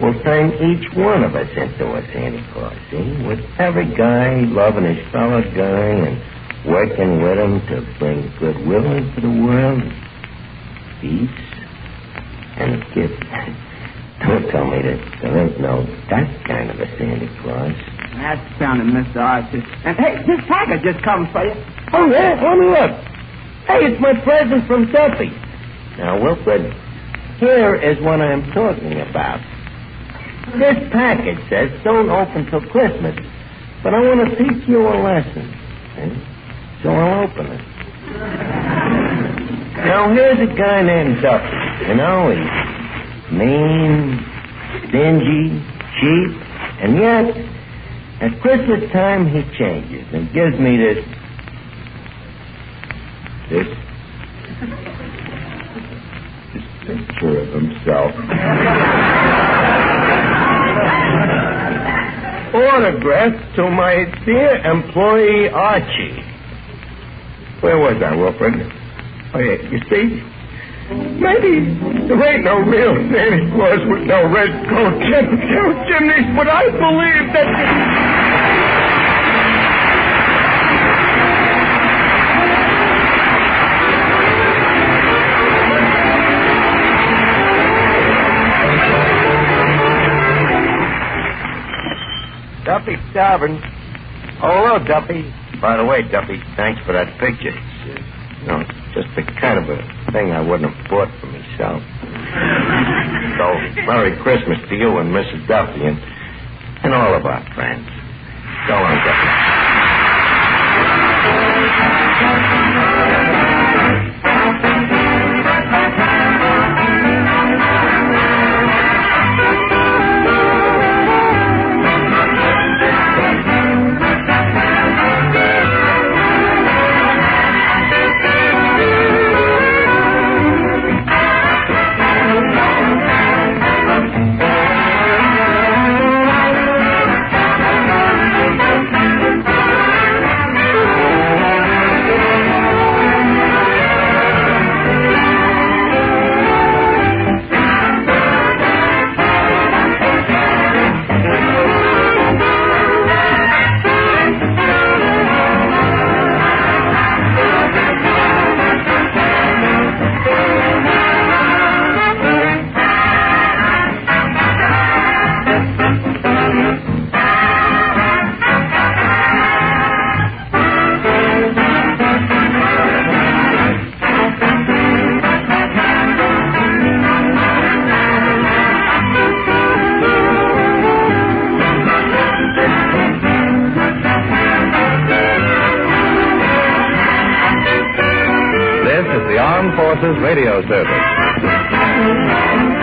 we'll turn each one of us into a Santa Claus, see? With every guy loving his fellow guy and working with him to bring goodwill into the world, peace, and kid, don't tell me that there ain't no that kind of a Santa Claus. That's sounding, Mr. Archie. And, hey, this package just comes for you. Oh, yeah? Let me look. Hey, it's my present from Duffy. Now, Wilfred, here is what I'm talking about. This package says don't open till Christmas, but I want to teach you a lesson. Okay? So I'll open it. Now, here's a guy named Duffy. You know, he's mean, stingy, cheap, and yet, at Christmas time, he changes and gives me this picture of himself. Autographed to my dear employee, Archie. Where was I, Wilfred? Oh, yeah, you see? Maybe there ain't no real Santa Claus with no red coat and chimneys, but I believe that... Duffy Tavern. Oh, hello, Duffy. By the way, Duffy, thanks for that picture. It's just the kind of a thing I wouldn't have bought for myself. So, Merry Christmas to you and Mrs. Duffy and all of our friends. So long, Duffy. Radio Service.